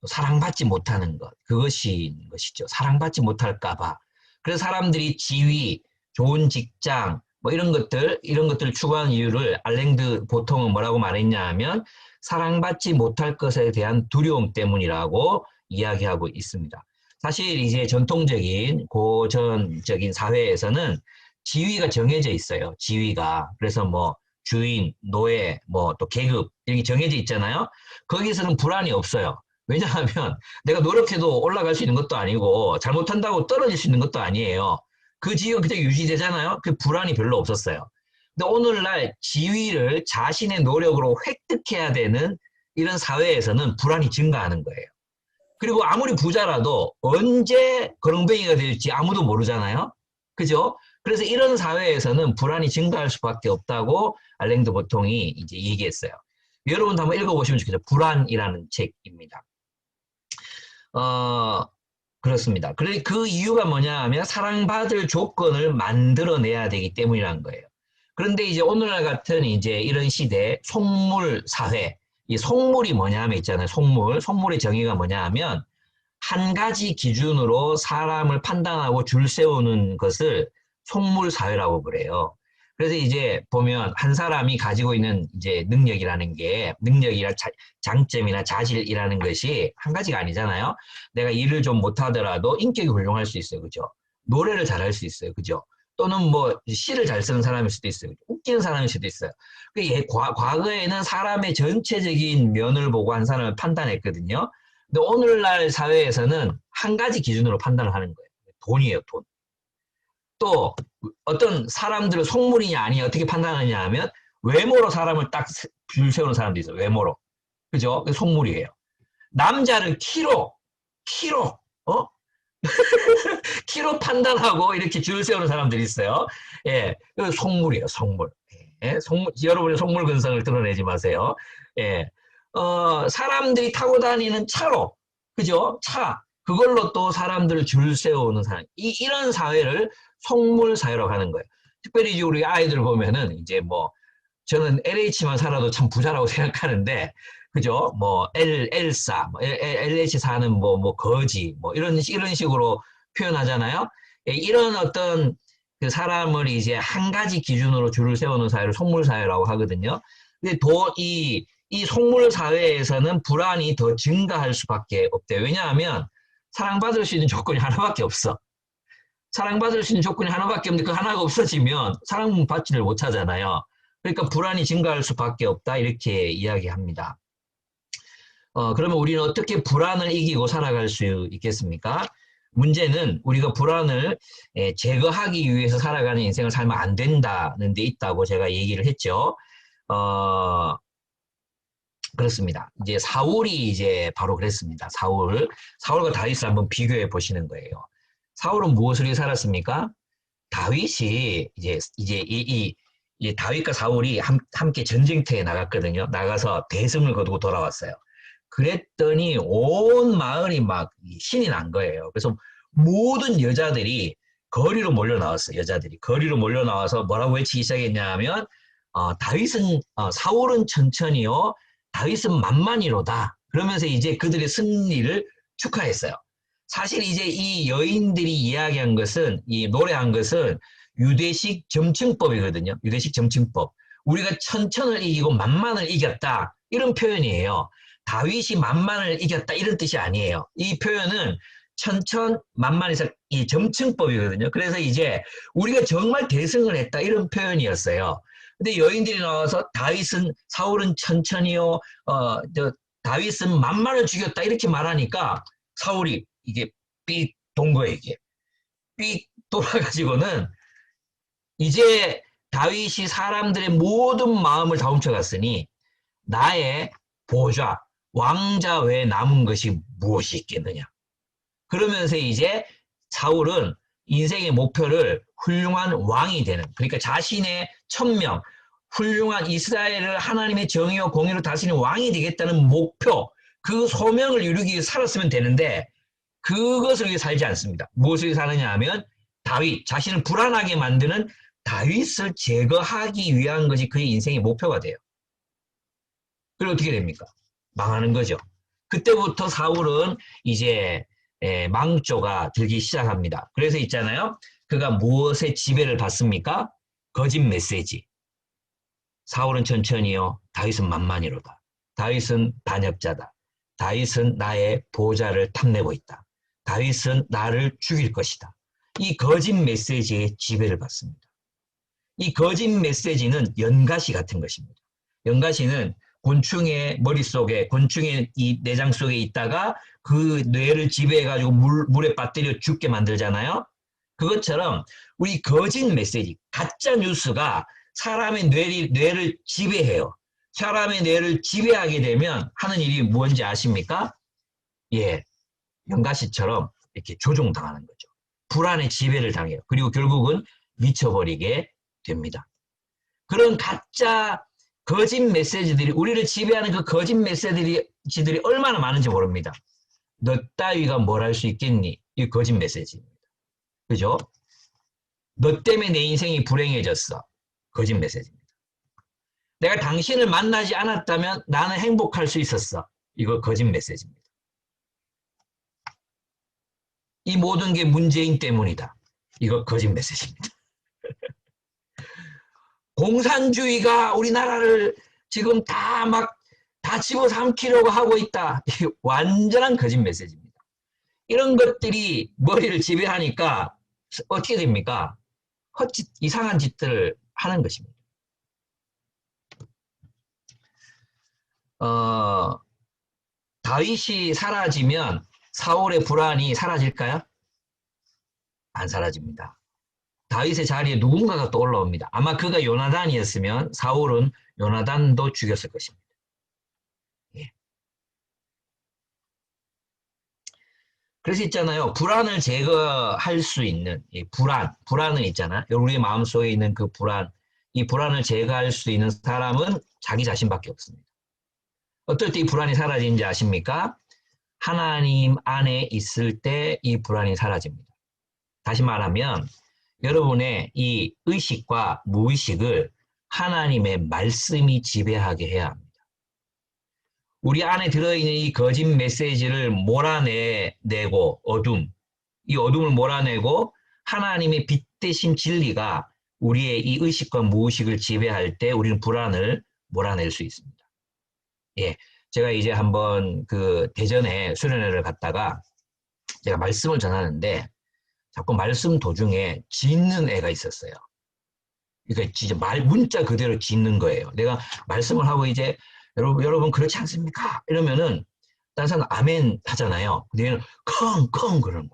사랑받지 못하는 것, 그것인 것이죠. 사랑받지 못할까봐. 그래서 사람들이 지위, 좋은 직장, 뭐 이런 것들을 추구하는 이유를 알랭드 보통은 뭐라고 말했냐 하면 사랑받지 못할 것에 대한 두려움 때문이라고 이야기하고 있습니다. 사실 이제 전통적인 고전적인 사회에서는 지위가 정해져 있어요. 지위가. 그래서 뭐 주인, 노예, 뭐 또 계급 이렇게 정해져 있잖아요. 거기서는 불안이 없어요. 왜냐하면 내가 노력해도 올라갈 수 있는 것도 아니고 잘못한다고 떨어질 수 있는 것도 아니에요. 그 지위가 그때 유지되잖아요. 그 불안이 별로 없었어요. 근데 오늘날 지위를 자신의 노력으로 획득해야 되는 이런 사회에서는 불안이 증가하는 거예요. 그리고 아무리 부자라도 언제 거렁뱅이가 될지 아무도 모르잖아요. 그죠? 그래서 이런 사회에서는 불안이 증가할 수밖에 없다고 알랭드 보통이 이제 얘기했어요. 여러분도 한번 읽어보시면 좋겠죠. 불안이라는 책입니다. 그렇습니다. 그 이유가 뭐냐 하면 사랑받을 조건을 만들어내야 되기 때문이라는 거예요. 그런데 이제 오늘날 같은 이제 이런 시대, 속물 사회, 이 속물이 뭐냐 하면 있잖아요. 속물의 정의가 뭐냐 하면 한 가지 기준으로 사람을 판단하고 줄 세우는 것을 속물 사회라고 그래요. 그래서 이제 보면 한 사람이 가지고 있는 이제 능력이라는 게 능력이나 장점이나 자질이라는 것이 한 가지가 아니잖아요. 내가 일을 좀 못하더라도 인격이 훌륭할 수 있어요. 그죠? 노래를 잘할 수 있어요. 그죠? 또는 뭐 시를 잘 쓰는 사람일 수도 있어요. 웃기는 사람일 수도 있어요. 과거에는 사람의 전체적인 면을 보고 한 사람을 판단했거든요. 근데 오늘날 사회에서는 한 가지 기준으로 판단을 하는 거예요. 돈이에요, 돈. 또 어떤 사람들을 속물이냐 아니냐 어떻게 판단하느냐 하면 외모로 사람을 딱 줄 세우는 사람도 있어요. 외모로. 그죠? 속물이에요. 남자를 키로 키로 판단하고 이렇게 줄 세우는 사람들이 있어요. 예, 속물이에요, 속물. 예, 여러분의 속물 근성을 드러내지 마세요. 예, 사람들이 타고 다니는 차로, 그죠? 그걸로 또 사람들을 줄 세우는 사람. 이런 사회를 속물 사회라고 하는 거예요. 특별히 우리 아이들 보면은 이제 뭐 저는 LH만 살아도 참 부자라고 생각하는데, 그죠? 뭐 엘사, LH 사는 뭐 거지, 뭐 이런 식으로 표현하잖아요. 예, 이런 어떤 그 사람을 이제 한 가지 기준으로 줄을 세우는 사회를 속물 사회라고 하거든요. 근데 이 속물 사회에서는 불안이 더 증가할 수밖에 없대요. 왜냐하면 사랑받을 수 있는 조건이 하나밖에 없어. 사랑받을 수 있는 조건이 하나밖에 없는데 그 하나가 없어지면 사랑받지를 못하잖아요. 그러니까 불안이 증가할 수밖에 없다 이렇게 이야기합니다. 그러면 우리는 어떻게 불안을 이기고 살아갈 수 있겠습니까? 문제는 우리가 불안을 제거하기 위해서 살아가는 인생을 살면 안 된다는 데 있다고 제가 얘기를 했죠. 그렇습니다. 이제 사울이 이제 바로 그랬습니다. 사울과 다윗을 한번 비교해 보시는 거예요. 사울은 무엇을 위해 살았습니까? 다윗이 이제 다윗과 사울이 함께 전쟁터에 나갔거든요. 나가서 대승을 거두고 돌아왔어요. 그랬더니 온 마을이 막 신이 난 거예요. 그래서 모든 여자들이 거리로 몰려 나왔어요. 여자들이 거리로 몰려 나와서 뭐라고 외치기 시작했냐면 사울은 천천히요, 다윗은 만만히로다. 그러면서 이제 그들의 승리를 축하했어요. 사실 이제 이 여인들이 이야기한 것은, 이 노래한 것은 유대식 점층법이거든요. 유대식 점층법. 우리가 천천을 이기고 만만을 이겼다, 이런 표현이에요. 다윗이 만만을 이겼다 이런 뜻이 아니에요. 이 표현은 만만해서 이 점층법이거든요. 그래서 이제 우리가 정말 대승을 했다 이런 표현이었어요. 근데 여인들이 나와서 사울은 천천히요, 다윗은 만만을 죽였다 이렇게 말하니까 사울이 이게 삑 돈 거예요. 이게 삑 돌아가지고는 이제 다윗이 사람들의 모든 마음을 다 훔쳐갔으니 나의 보좌, 왕자 외에 남은 것이 무엇이 있겠느냐. 그러면서 이제 사울은 인생의 목표를 훌륭한 왕이 되는, 그러니까 자신의 천명, 훌륭한 이스라엘을 하나님의 정의와 공의로 다스리는 왕이 되겠다는 목표, 그 소명을 이루기 위해 살았으면 되는데 그것을 위해 살지 않습니다. 무엇을 위해 사느냐 하면 다윗, 자신을 불안하게 만드는 다윗을 제거하기 위한 것이 그의 인생의 목표가 돼요. 그리고 어떻게 됩니까? 망하는 거죠. 그때부터 사울은 이제 망조가 들기 시작합니다. 그래서 있잖아요. 그가 무엇의 지배를 받습니까? 거짓 메시지. 사울은 천천히요, 다윗은 만만히로다. 다윗은 반역자다. 다윗은 나의 보좌를 탐내고 있다. 다윗은 나를 죽일 것이다. 이 거짓 메시지의 지배를 받습니다. 이 거짓 메시지는 연가시 같은 것입니다. 연가시는 곤충의 머릿속에, 곤충의 이 내장 속에 있다가 그 뇌를 지배해가지고 물에 빠뜨려 죽게 만들잖아요. 그것처럼 우리 거짓 메시지, 가짜 뉴스가 사람의 뇌를 지배해요. 사람의 뇌를 지배하게 되면 하는 일이 뭔지 아십니까? 예, 영가씨처럼 이렇게 조종당하는 거죠. 불안의 지배를 당해요. 그리고 결국은 미쳐버리게 됩니다. 그런 가짜 거짓 메시지들이, 우리를 지배하는 그 거짓 메시지들이 얼마나 많은지 모릅니다. 너 따위가 뭘 할 수 있겠니? 이 거짓 메시지입니다. 그죠? 너 때문에 내 인생이 불행해졌어. 거짓 메시지입니다. 내가 당신을 만나지 않았다면 나는 행복할 수 있었어. 이거 거짓 메시지입니다. 이 모든 게 문재인 때문이다. 이거 거짓 메시지입니다. 공산주의가 우리나라를 지금 다 집어삼키려고 하고 있다. 이게 완전한 거짓 메시지입니다. 이런 것들이 머리를 지배하니까 어떻게 됩니까? 헛짓, 이상한 짓들을 하는 것입니다. 다윗이 사라지면 사울의 불안이 사라질까요? 안 사라집니다. 다윗의 자리에 누군가가 또 올라옵니다. 아마 그가 요나단이었으면 사울은 요나단도 죽였을 것입니다. 예. 그래서 있잖아요. 불안을 제거할 수 있는 이 불안은 있잖아. 우리 마음속에 있는 그 불안, 이 불안을 제거할 수 있는 사람은 자기 자신밖에 없습니다. 어떨 때 이 불안이 사라지는지 아십니까? 하나님 안에 있을 때 이 불안이 사라집니다. 다시 말하면 여러분의 이 의식과 무의식을 하나님의 말씀이 지배하게 해야 합니다. 우리 안에 들어있는 이 거짓 메시지를 몰아내고 이 어둠을 몰아내고 하나님의 빛 대신 진리가 우리의 이 의식과 무의식을 지배할 때 우리는 불안을 몰아낼 수 있습니다. 예, 제가 이제 한번 그 대전에 수련회를 갔다가 제가 말씀을 전하는데 자꾸 말씀 도중에 짖는 애가 있었어요. 그러니까 진짜 문자 그대로 짖는 거예요. 내가 말씀을 하고 이제 여러분 그렇지 않습니까? 이러면은 다른 사람 아멘 하잖아요. 근데 얘는 컹컹 그러는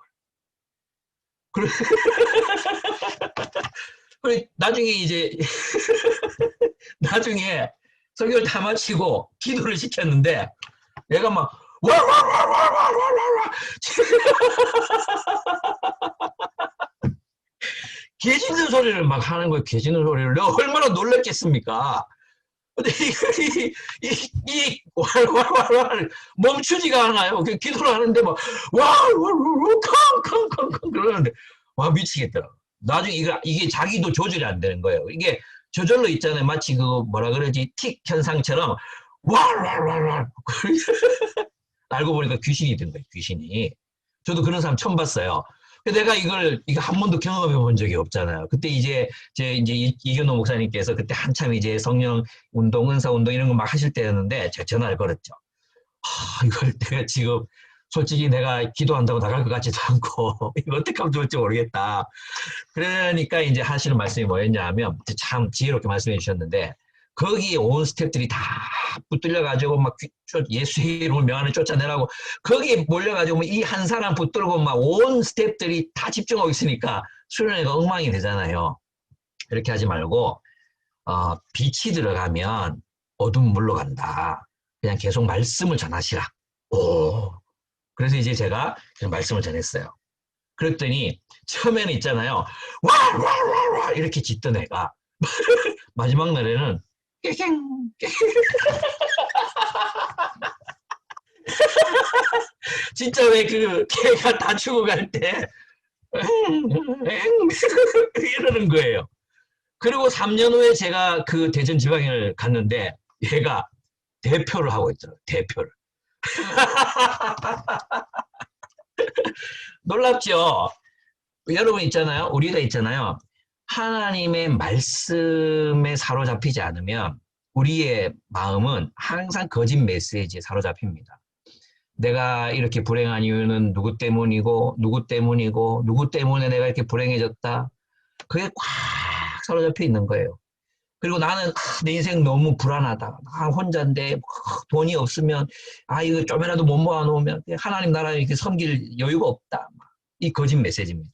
거예요. 그래 나중에 이제 나중에 설교를 다 마치고 기도를 시켰는데 얘가 막 와와와와와와와 개 짖는 소리를 막 하는 거예요. 개 짖는 소리를. 내가 얼마나 놀랐겠습니까? 근데 이 왈왈왈왈 멈추지가 않아요. 기도를 하는데 막 왈왈왈왈 그러는데 와 미치겠더라. 나중에 이게 자기도 조절이 안 되는 거예요. 이게 저절로 있잖아요. 마치 그 뭐라 그러지 틱 현상처럼 왈왈왈왈 알고 보니까 귀신이 된 거예요. 귀신이. 저도 그런 사람 처음 봤어요. 내가 이거 한 번도 경험해 본 적이 없잖아요. 그때 이제 이견호 목사님께서 그때 한참 이제 성령 운동, 은사 운동 이런 거 막 하실 때였는데 제가 전화를 걸었죠. 이걸 내가 지금 솔직히 내가 기도한다고 나갈 것 같지도 않고 이거 어떻게 하면 좋을지 모르겠다. 그러니까 이제 하시는 말씀이 뭐였냐 하면 참 지혜롭게 말씀해 주셨는데 거기에 온 스태프들이 다 붙들려가지고 막 예수의 이름을 명하는 쫓아내라고 거기에 몰려가지고 이 한 사람 붙들고 막 온 스태프들이 다 집중하고 있으니까 수련회가 엉망이 되잖아요. 이렇게 하지 말고 빛이 들어가면 어둠 물러간다. 그냥 계속 말씀을 전하시라. 그래서 이제 제가 그냥 말씀을 전했어요. 그랬더니 처음에는 있잖아요. 와 이렇게 짖던 애가 마지막 날에는 진짜 왜 그 개가 다 죽어갈 때 이러는 거예요. 그리고 3년 후에 제가 그 대전 지방을 갔는데 얘가 대표를 하고 있더라고요. 대표를. 놀랍죠? 여러분 있잖아요. 우리가 있잖아요. 하나님의 말씀에 사로잡히지 않으면 우리의 마음은 항상 거짓 메시지에 사로잡힙니다. 내가 이렇게 불행한 이유는 누구 때문이고 누구 때문에 내가 이렇게 불행해졌다. 그게 꽉 사로잡혀 있는 거예요. 그리고 나는 내 인생 너무 불안하다. 나 혼자인데 돈이 없으면 이거 좀이라도 못 모아놓으면 하나님 나라에 이렇게 섬길 여유가 없다. 이 거짓 메시지입니다.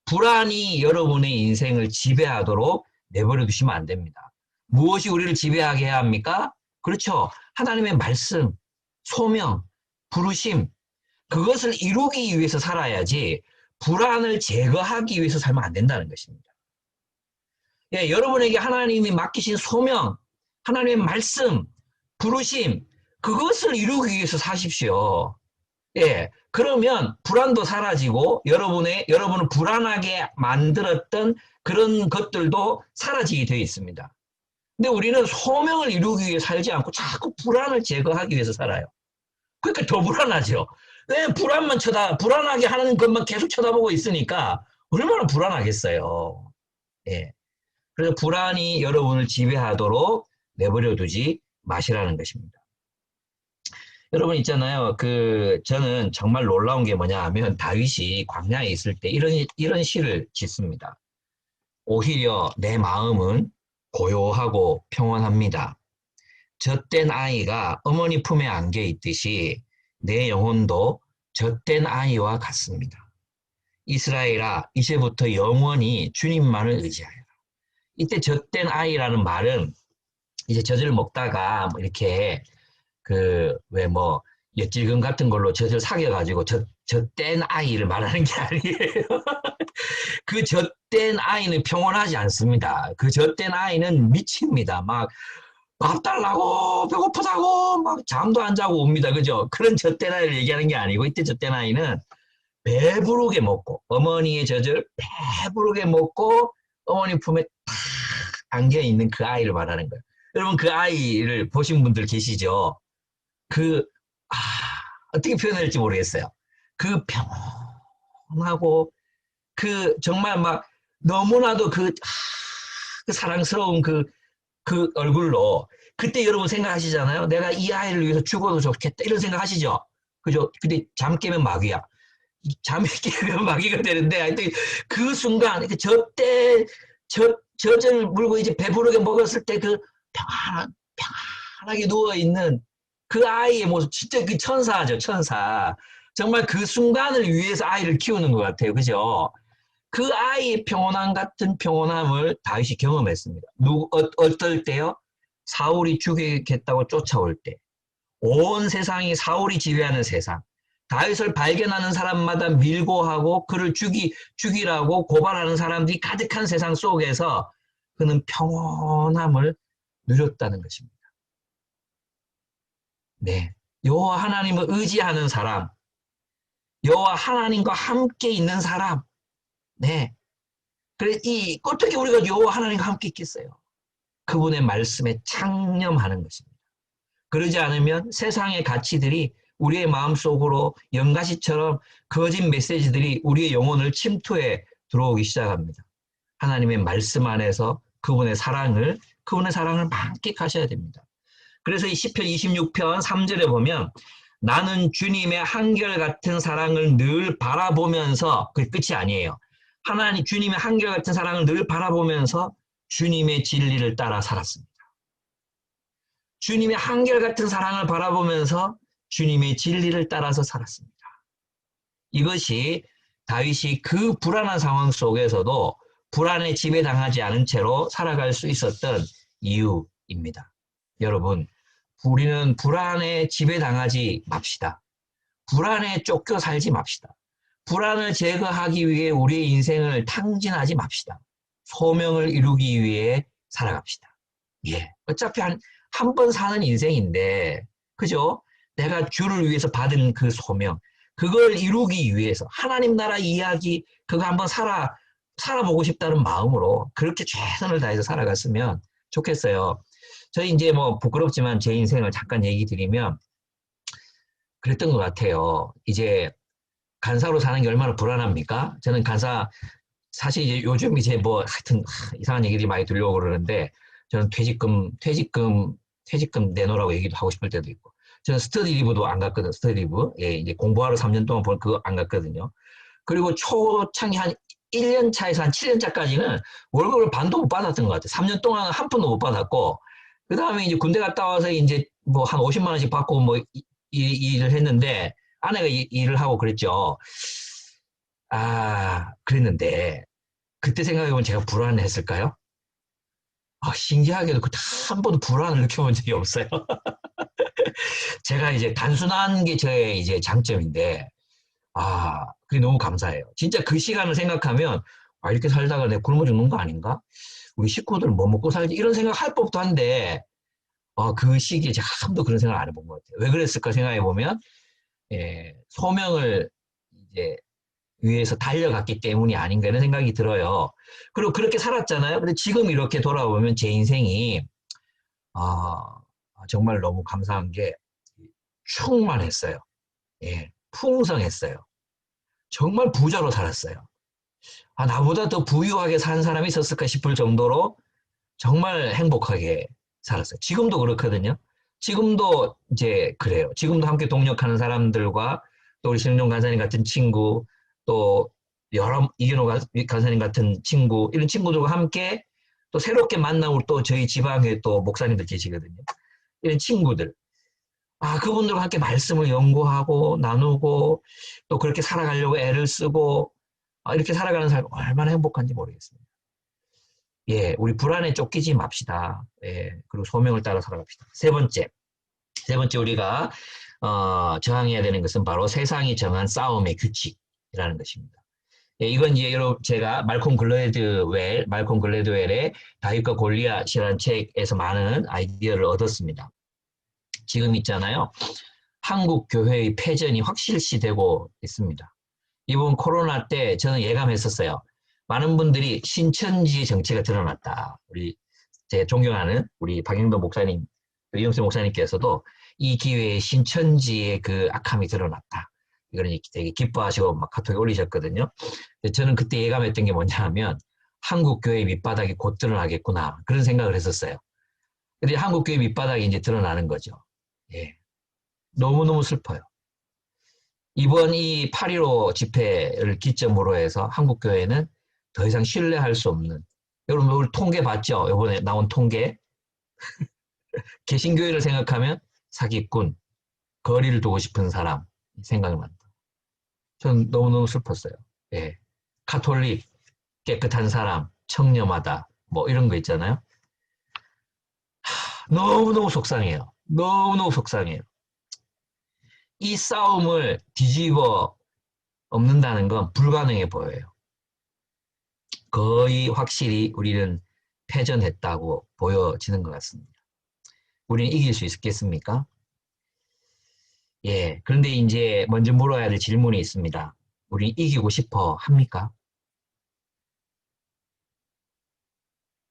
불안이 여러분의 인생을 지배하도록 내버려 두시면 안 됩니다. 무엇이 우리를 지배하게 해야 합니까? 그렇죠. 하나님의 말씀, 소명, 부르심, 그것을 이루기 위해서 살아야지 불안을 제거하기 위해서 살면 안 된다는 것입니다. 예, 여러분에게 하나님이 맡기신 소명, 하나님의 말씀, 부르심, 그것을 이루기 위해서 사십시오. 예, 그러면 불안도 사라지고 여러분을 불안하게 만들었던 그런 것들도 사라지게 되어 있습니다. 근데 우리는 소명을 이루기 위해 살지 않고 자꾸 불안을 제거하기 위해서 살아요. 그러니까 더 불안하죠. 왜 불안하게 하는 것만 계속 쳐다보고 있으니까 얼마나 불안하겠어요. 예. 그래서 불안이 여러분을 지배하도록 내버려 두지 마시라는 것입니다. 여러분 있잖아요. 저는 정말 놀라운 게 뭐냐 하면 다윗이 광야에 있을 때 이런 시를 짓습니다. 오히려 내 마음은 고요하고 평온합니다. 젖된 아이가 어머니 품에 안겨 있듯이 내 영혼도 젖된 아이와 같습니다. 이스라엘아, 이제부터 영원히 주님만을 의지하여라. 이때 젖된 아이라는 말은 이제 젖을 먹다가 이렇게 엿질금 같은 걸로 젖을 사겨가지고 젖된 아이를 말하는 게 아니에요. 그 젖된 아이는 평온하지 않습니다. 그 젖된 아이는 미칩니다. 막 밥 달라고 배고프다고 막 잠도 안 자고 옵니다. 그죠? 그런 젖된 아이를 얘기하는 게 아니고 이때 젖된 아이는 배부르게 먹고 어머니의 젖을 배부르게 먹고 어머니 품에 탁 안겨 있는 그 아이를 말하는 거예요. 여러분 그 아이를 보신 분들 계시죠? 어떻게 표현해야 될지 모르겠어요. 그 평온하고 정말 막 너무나도 그 사랑스러운 그 얼굴로 그때 여러분 생각하시잖아요. 내가 이 아이를 위해서 죽어도 좋겠다 이런 생각하시죠? 그죠? 근데 잠 깨면 마귀야. 잠이 깨면 마귀가 되는데 하여튼 그 순간 젖을 물고 이제 배부르게 먹었을 때 그 평안하게 누워있는 그 아이의 모습 진짜 그 천사죠. 천사. 정말 그 순간을 위해서 아이를 키우는 것 같아요. 그죠? 그 아이의 평온함 같은 평온함을 다윗이 경험했습니다. 어떨 때요? 사울이 죽이겠다고 쫓아올 때. 온 세상이 사울이 지배하는 세상. 다윗을 발견하는 사람마다 밀고 하고 그를 죽이라고 고발하는 사람들이 가득한 세상 속에서 그는 평온함을 누렸다는 것입니다. 네, 여호와 하나님을 의지하는 사람, 여호와 하나님과 함께 있는 사람. 네, 그래 어떻게 우리가 여호와 하나님과 함께 있겠어요? 그분의 말씀에 창념하는 것입니다. 그러지 않으면 세상의 가치들이 우리의 마음속으로 연가시처럼 거짓 메시지들이 우리의 영혼을 침투해 들어오기 시작합니다. 하나님의 말씀 안에서 그분의 사랑을 만끽하셔야 됩니다. 그래서 이 시편 26편 3절에 보면 나는 주님의 한결같은 사랑을 늘 바라보면서 그게 끝이 아니에요. 주님의 한결같은 사랑을 늘 바라보면서 주님의 진리를 따라 살았습니다. 주님의 한결같은 사랑을 바라보면서 주님의 진리를 따라서 살았습니다. 이것이 다윗이 그 불안한 상황 속에서도 불안에 지배당하지 않은 채로 살아갈 수 있었던 이유입니다. 여러분, 우리는 불안에 지배당하지 맙시다. 불안에 쫓겨 살지 맙시다. 불안을 제거하기 위해 우리의 인생을 탕진하지 맙시다. 소명을 이루기 위해 살아갑시다. 예, 어차피 한 번 사는 인생인데, 그죠? 내가 주를 위해서 받은 그 소명, 그걸 이루기 위해서 하나님 나라 이야기 그거 한번 살아보고 싶다는 마음으로 그렇게 최선을 다해서 살아갔으면 좋겠어요. 저희 이제 뭐 부끄럽지만 제 인생을 잠깐 얘기 드리면 그랬던 것 같아요. 이제 간사로 사는 게 얼마나 불안합니까? 저는 간사 사실 이제 요즘 이제 뭐 하여튼 이상한 얘기들이 많이 들려오고 그러는데 저는 퇴직금 내놓으라고 얘기도 하고 싶을 때도 있고 저는 스터디 리브도 안 갔거든. 스터디 리브. 예, 이제 공부하러 3년 동안 그거 안 갔거든요. 그리고 초창기 한 1년 차에서 한 7년 차까지는 월급을 반도 못 받았던 것 같아요. 3년 동안 한 푼도 못 받았고, 그 다음에 이제 군대 갔다 와서 이제 뭐 한 50만 원씩 받고 뭐 일을 했는데, 아내가 일을 하고 그랬죠. 그랬는데, 그때 생각해보면 제가 불안했을까요? 신기하게도 그때 한 번도 불안을 느껴본 적이 없어요. 제가 이제 단순한 게 저의 이제 장점인데, 그게 너무 감사해요. 진짜 그 시간을 생각하면, 이렇게 살다가 내가 굶어 죽는 거 아닌가? 우리 식구들 뭐 먹고 살지? 이런 생각 할 법도 한데, 그 시기에 제가 한 번도 그런 생각 안 해본 것 같아요. 왜 그랬을까 생각해보면, 소명을 이제 위해서 달려갔기 때문이 아닌가 이런 생각이 들어요. 그리고 그렇게 살았잖아요. 근데 지금 이렇게 돌아보면 제 인생이, 정말 너무 감사한 게, 충만했어요. 풍성했어요. 정말 부자로 살았어요. 나보다 더 부유하게 산 사람이 있었을까 싶을 정도로 정말 행복하게 살았어요. 지금도 그렇거든요. 지금도 이제 그래요. 지금도 함께 동력하는 사람들과 또 우리 신흥종 간사님 같은 친구, 또 이gen호 간사님 같은 친구, 이런 친구들과 함께 또 새롭게 만나고 또 저희 지방에 또 목사님들 계시거든요. 이런 친구들. 그분들과 함께 말씀을 연구하고 나누고 또 그렇게 살아가려고 애를 쓰고 이렇게 살아가는 삶 얼마나 행복한지 모르겠습니다. 우리 불안에 쫓기지 맙시다. 그리고 소명을 따라 살아갑시다. 세 번째 우리가 저항해야 되는 것은 바로 세상이 정한 싸움의 규칙이라는 것입니다. 이건 이제 여러분 제가 말콤 글래드웰의 다윗과 골리앗이라는 책에서 많은 아이디어를 얻었습니다. 지금 있잖아요. 한국 교회의 패전이 확실시되고 있습니다. 이번 코로나 때 저는 예감했었어요. 많은 분들이 신천지의 정체가 드러났다. 제 존경하는 우리 박영도 목사님, 이영수 목사님께서도 이 기회에 신천지의 그 악함이 드러났다. 이거는 되게 기뻐하시고 막 카톡에 올리셨거든요. 저는 그때 예감했던 게 뭐냐 하면 한국 교회의 밑바닥이 곧 드러나겠구나. 그런 생각을 했었어요. 근데 한국 교회 밑바닥이 이제 드러나는 거죠. 너무너무 슬퍼요. 이번 이 8.15 집회를 기점으로 해서 한국교회는 더 이상 신뢰할 수 없는, 여러분 오늘 통계 봤죠? 이번에 나온 통계. 개신교회를 생각하면 사기꾼, 거리를 두고 싶은 사람 생각이 난다. 저는 너무너무 슬펐어요. 카톨릭, 깨끗한 사람, 청렴하다, 뭐 이런 거 있잖아요. 너무너무 속상해요. 너무너무 속상해요. 이 싸움을 뒤집어 엎는다는 건 불가능해 보여요. 거의 확실히 우리는 패전했다고 보여지는 것 같습니다. 우리는 이길 수 있겠습니까? 그런데 이제 먼저 물어야 될 질문이 있습니다. 우리 이기고 싶어 합니까?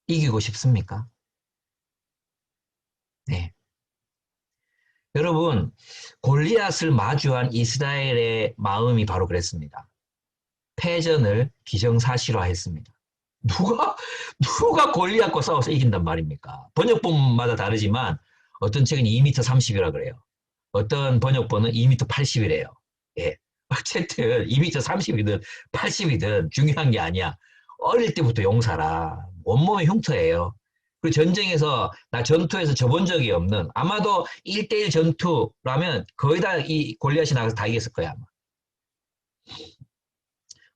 이기고 싶습니까? 여러분, 골리앗을 마주한 이스라엘의 마음이 바로 그랬습니다. 패전을 기정사실화했습니다. 누가 골리앗과 싸워서 이긴단 말입니까? 번역본마다 다르지만 어떤 책은 2m 30이라 그래요. 어떤 번역본은 2m 80이래요. 어쨌든 2m 30이든 80이든 중요한 게 아니야. 어릴 때부터 용사라. 온몸의 흉터예요. 그리고 전쟁에서 나 전투에서 져본 적이 없는, 아마도 1대1 전투라면 거의 다 이 골리앗이 나가서 다 이겼을 거야 아마.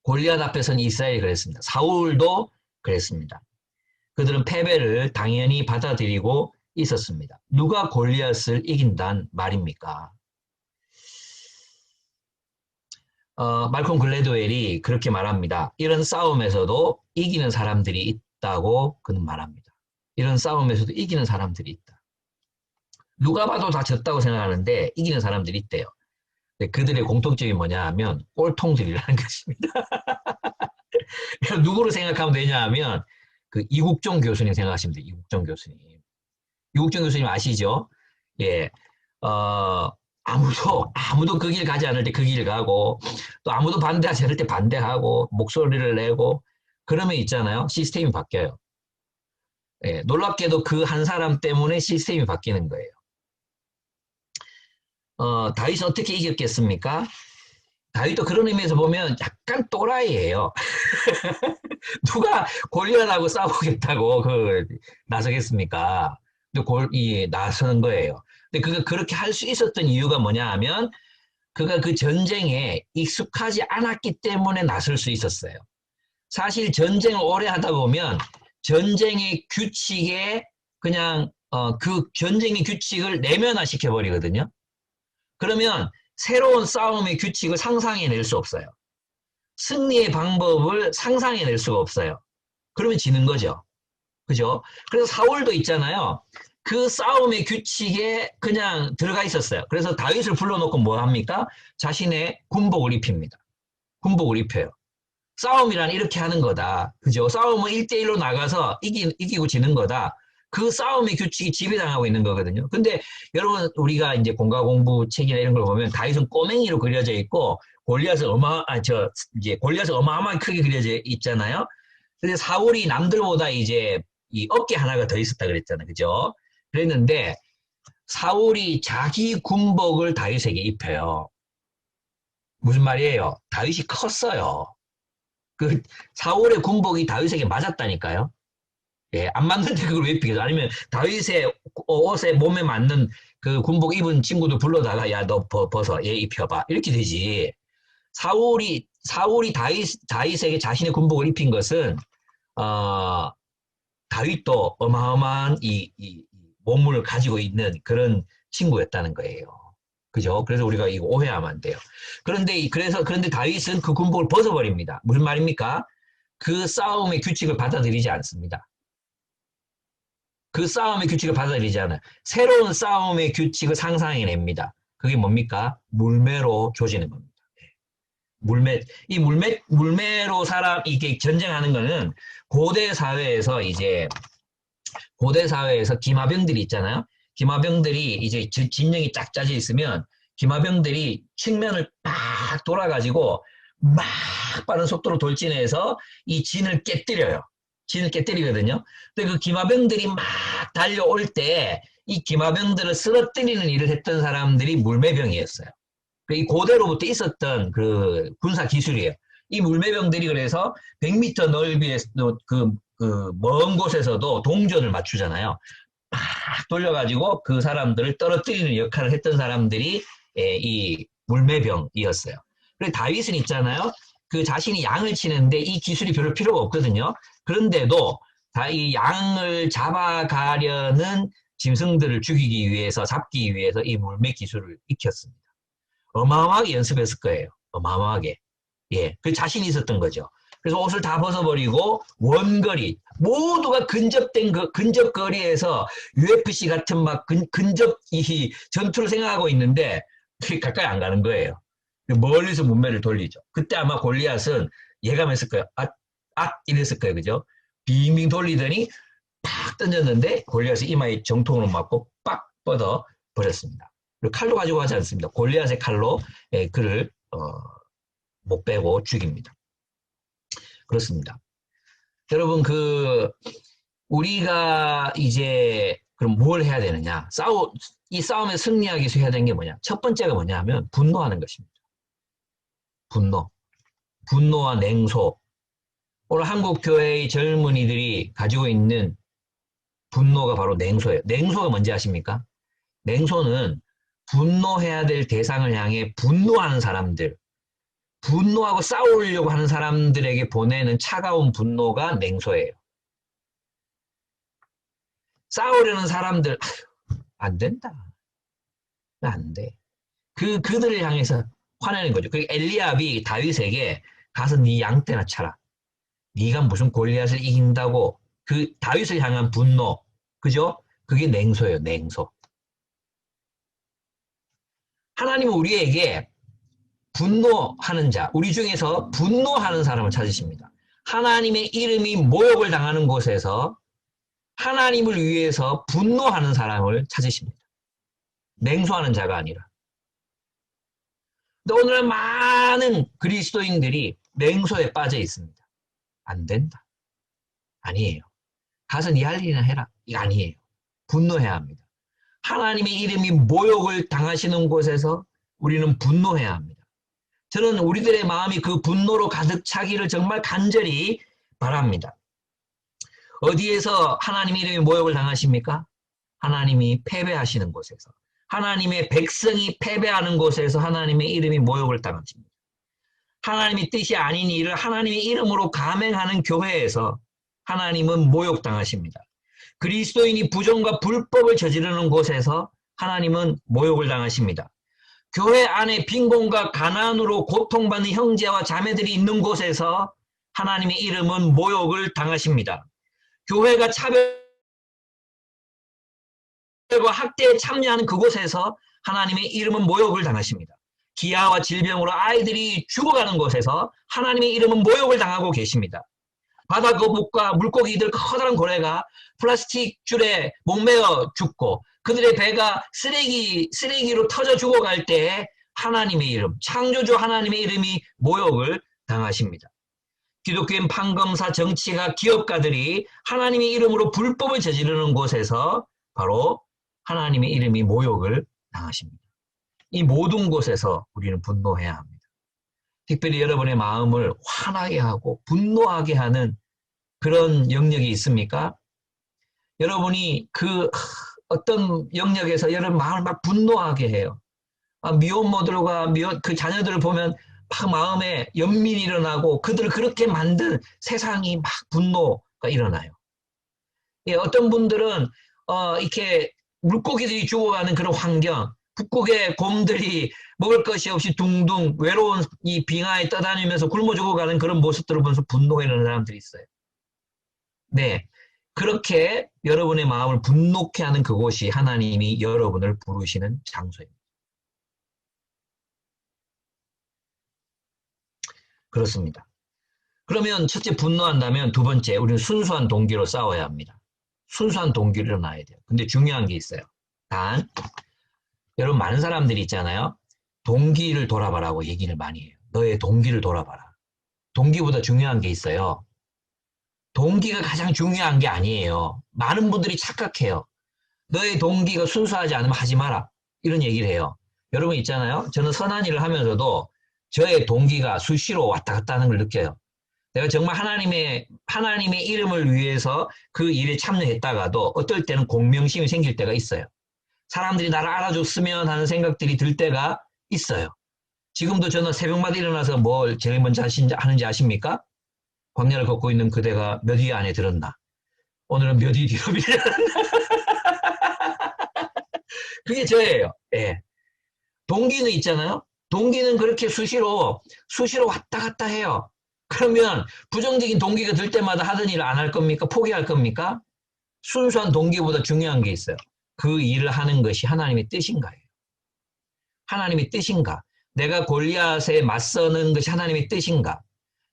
골리앗 앞에서는 이스라엘이 그랬습니다. 사울도 그랬습니다. 그들은 패배를 당연히 받아들이고 있었습니다. 누가 골리앗을 이긴단 말입니까? 말콤 글래드웰이 그렇게 말합니다. 이런 싸움에서도 이기는 사람들이 있다고 그는 말합니다. 이런 싸움에서도 이기는 사람들이 있다. 누가 봐도 다 졌다고 생각하는데 이기는 사람들이 있대요. 그들의 공통점이 뭐냐 하면 꼴통들이라는 것입니다. 누구를 생각하면 되냐 하면 그 이국종 교수님 생각하시면 돼요. 이국종 교수님. 이국종 교수님 아시죠? 아무도 그 길 가지 않을 때 그 길 가고 또 아무도 반대하지 않을 때 반대하고 목소리를 내고 그러면 있잖아요. 시스템이 바뀌어요. 놀랍게도 그 한 사람 때문에 시스템이 바뀌는 거예요. 다윗은 어떻게 이겼겠습니까? 다윗도 그런 의미에서 보면 약간 또라이예요. 누가 골리앗하고 싸우겠다고 나서겠습니까? 근데 나서는 거예요. 근데 그가 그렇게 할 수 있었던 이유가 뭐냐 하면 그가 그 전쟁에 익숙하지 않았기 때문에 나설 수 있었어요. 사실 전쟁을 오래 하다 보면 전쟁의 규칙에 그냥 그 전쟁의 규칙을 내면화시켜 버리거든요. 그러면 새로운 싸움의 규칙을 상상해낼 수 없어요. 승리의 방법을 상상해낼 수가 없어요. 그러면 지는 거죠. 그죠? 그래서 사울도 있잖아요. 그 싸움의 규칙에 그냥 들어가 있었어요. 그래서 다윗을 불러놓고 뭐 합니까? 자신의 군복을 입힙니다. 군복을 입혀요. 싸움이란 이렇게 하는 거다. 그죠? 싸움은 1대1로 나가서 이기고 지는 거다. 그 싸움의 규칙이 지배당하고 있는 거거든요. 근데 여러분, 우리가 이제 공가공부 책이나 이런 걸 보면 다윗은 꼬맹이로 그려져 있고 골리앗은 어마어마하게 크게 그려져 있잖아요. 근데 사울이 남들보다 이제 이 어깨 하나가 더 있었다 그랬잖아요. 그죠? 그랬는데 사울이 자기 군복을 다윗에게 입혀요. 무슨 말이에요? 다윗이 컸어요. 그 사울의 군복이 다윗에게 맞았다니까요. 예, 안 맞는데 그걸 왜 입히겠어? 아니면 다윗의 옷에 몸에 맞는 그 군복 입은 친구들 불러다가 야, 너 벗어, 얘 입혀봐. 이렇게 되지. 사울이 다윗에게 자신의 군복을 입힌 것은 다윗도 어마어마한 이 몸을 가지고 있는 그런 친구였다는 거예요. 그죠? 그래서 우리가 이거 오해하면 안 돼요. 그런데 다윗은 그 군복을 벗어버립니다. 무슨 말입니까? 그 싸움의 규칙을 받아들이지 않습니다. 그 싸움의 규칙을 받아들이지 않아요. 새로운 싸움의 규칙을 상상해냅니다. 그게 뭡니까? 물매로 조지는 겁니다. 물매로 이게 전쟁하는 거는 고대 사회에서 기마병들이 있잖아요. 기마병들이 이제 진영이 쫙 짜져 있으면 기마병들이 측면을 막 돌아가지고 막 빠른 속도로 돌진해서 이 진을 깨뜨려요. 진을 깨뜨리거든요. 근데 그 기마병들이 막 달려올 때 이 기마병들을 쓰러뜨리는 일을 했던 사람들이 물매병이었어요. 이 고대로부터 있었던 그 군사 기술이에요. 이 물매병들이 그래서 100m 넓이의 먼 곳에서도 동전을 맞추잖아요. 막 돌려가지고 그 사람들을 떨어뜨리는 역할을 했던 사람들이 이 물매병이었어요. 그리고 다윗은 있잖아요. 그 자신이 양을 치는데 이 기술이 별로 필요가 없거든요. 그런데도 이 양을 잡아가려는 짐승들을 잡기 위해서 이 물매 기술을 익혔습니다. 어마어마하게 연습했을 거예요. 어마어마하게. 예, 그 자신이 있었던 거죠. 그래서 옷을 다 벗어버리고 원거리, 모두가 근접 거리에서 UFC 같은 막 근접 이 전투를 생각하고 있는데 가까이 안 가는 거예요. 멀리서 문매를 돌리죠. 그때 아마 골리앗은 예감했을 거예요. 이랬을 거예요. 그죠? 빙빙 돌리더니 팍 던졌는데 골리앗이 이마에 정통으로 맞고 빡 뻗어 버렸습니다. 그리고 칼도 가지고 가지 않습니다. 골리앗의 칼로 그를 못 빼고 죽입니다. 그렇습니다. 여러분, 우리가 이제 그럼 뭘 해야 되느냐? 이 싸움에 승리하기 위해서 해야 되는 게 뭐냐? 첫 번째가 뭐냐 하면 분노하는 것입니다. 분노와 냉소. 오늘 한국 교회의 젊은이들이 가지고 있는 분노가 바로 냉소예요. 냉소가 뭔지 아십니까? 냉소는 분노해야 될 대상을 향해 분노하는 사람들, 분노하고 싸우려고 하는 사람들에게 보내는 차가운 분노가 냉소예요. 싸우려는 사람들, 안 된다. 안 돼. 그들을 향해서 화내는 거죠. 그 엘리압이 다윗에게 가서 네 양떼나 차라. 네가 무슨 골리앗을 이긴다고. 그 다윗을 향한 분노, 그죠? 그게 냉소예요. 냉소. 하나님은 우리에게 분노하는 자, 우리 중에서 분노하는 사람을 찾으십니다. 하나님의 이름이 모욕을 당하는 곳에서 하나님을 위해서 분노하는 사람을 찾으십니다. 냉소하는 자가 아니라. 근데 오늘은 많은 그리스도인들이 냉소에 빠져 있습니다. 안 된다. 아니에요. 가서 네 할 일이나 해라. 이거 아니에요. 분노해야 합니다. 하나님의 이름이 모욕을 당하시는 곳에서 우리는 분노해야 합니다. 저는 우리들의 마음이 그 분노로 가득 차기를 정말 간절히 바랍니다. 어디에서 하나님의 이름이 모욕을 당하십니까? 하나님이 패배하시는 곳에서. 하나님의 백성이 패배하는 곳에서 하나님의 이름이 모욕을 당하십니다. 하나님의 뜻이 아닌 일을 하나님의 이름으로 감행하는 교회에서 하나님은 모욕당하십니다. 그리스도인이 부정과 불법을 저지르는 곳에서 하나님은 모욕을 당하십니다. 교회 안에 빈곤과 가난으로 고통받는 형제와 자매들이 있는 곳에서 하나님의 이름은 모욕을 당하십니다. 교회가 차별과 학대에 참여하는 그곳에서 하나님의 이름은 모욕을 당하십니다. 기아와 질병으로 아이들이 죽어가는 곳에서 하나님의 이름은 모욕을 당하고 계십니다. 바다 거북과 물고기들 커다란 고래가 플라스틱 줄에 목매어 죽고 그들의 배가 쓰레기로 터져 죽어갈 때에 하나님의 이름, 창조주 하나님의 이름이 모욕을 당하십니다. 기독교인 판검사, 정치가, 기업가들이 하나님의 이름으로 불법을 저지르는 곳에서 바로 하나님의 이름이 모욕을 당하십니다. 이 모든 곳에서 우리는 분노해야 합니다. 특별히 여러분의 마음을 화나게 하고 분노하게 하는 그런 영역이 있습니까? 여러분이 그 어떤 영역에서 여러분 마음을 막 분노하게 해요. 미혼모들과 그 자녀들을 보면 막 마음에 연민이 일어나고 그들을 그렇게 만든 세상이 막 분노가 일어나요. 예, 어떤 분들은 이렇게 물고기들이 죽어가는 그런 환경, 북극의 곰들이 먹을 것이 없이 둥둥 외로운 이 빙하에 떠다니면서 굶어 죽어가는 그런 모습들을 보면서 분노가 일어나는 사람들이 있어요. 네, 그렇게 여러분의 마음을 분노케 하는 그곳이 하나님이 여러분을 부르시는 장소입니다. 그렇습니다. 그러면 첫째 분노한다면 두 번째 우리는 순수한 동기로 싸워야 합니다. 순수한 동기로 일어나야 돼요. 근데 중요한 게 있어요. 단 여러분 많은 사람들이 있잖아요. 동기를 돌아봐라고 얘기를 많이 해요. 너의 동기를 돌아봐라. 동기보다 중요한 게 있어요. 동기가 가장 중요한 게 아니에요. 많은 분들이 착각해요. 너의 동기가 순수하지 않으면 하지 마라. 이런 얘기를 해요. 여러분 있잖아요. 저는 선한 일을 하면서도 저의 동기가 수시로 왔다 갔다 하는 걸 느껴요. 내가 정말 하나님의 이름을 위해서 그 일에 참여했다가도 어떨 때는 공명심이 생길 때가 있어요. 사람들이 나를 알아줬으면 하는 생각들이 들 때가 있어요. 지금도 저는 새벽마다 일어나서 뭘 제일 먼저 하는지 아십니까? 광야를 걷고 있는 그대가 몇 위 안에 들었나? 오늘은 몇 위 뒤로 밀려났나? 그게 저예요. 예. 동기는 있잖아요. 동기는 그렇게 수시로 왔다 갔다 해요. 그러면 부정적인 동기가 들 때마다 하던 일을 안 할 겁니까? 포기할 겁니까? 순수한 동기보다 중요한 게 있어요. 그 일을 하는 것이 하나님의 뜻인가요? 하나님의 뜻인가? 내가 골리앗에 맞서는 것이 하나님의 뜻인가?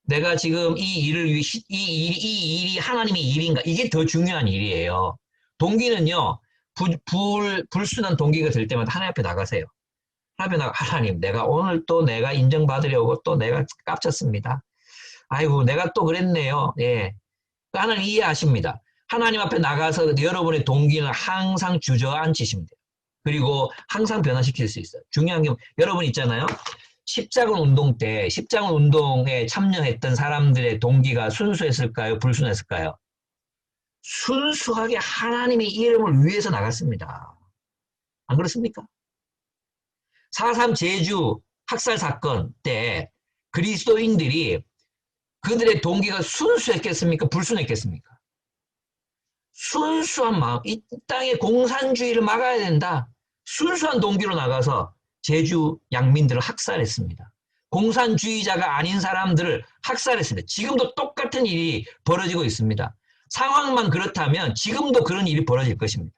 내가 지금 이 일이 하나님의 일인가? 이게 더 중요한 일이에요. 동기는요, 불순한 동기가 들 때마다 하나님 앞에 나가세요. 하나님, 내가 오늘 또 내가 인정받으려고 또 내가 깝쳤습니다. 아이고, 내가 또 그랬네요. 예. 하나님 이해하십니다. 하나님 앞에 나가서 여러분의 동기는 항상 주저앉히시면 돼요. 그리고 항상 변화시킬 수 있어요. 중요한 게 여러분 있잖아요. 십자군 운동 때 십자군 운동에 참여했던 사람들의 동기가 순수했을까요? 불순했을까요? 순수하게 하나님의 이름을 위해서 나갔습니다. 안 그렇습니까? 4.3 제주 학살 사건 때 그리스도인들이 그들의 동기가 순수했겠습니까? 불순했겠습니까? 순수한 마음, 이 땅의 공산주의를 막아야 된다. 순수한 동기로 나가서 제주 양민들을 학살했습니다. 공산주의자가 아닌 사람들을 학살했습니다. 지금도 똑같은 일이 벌어지고 있습니다. 상황만 그렇다면 지금도 그런 일이 벌어질 것입니다.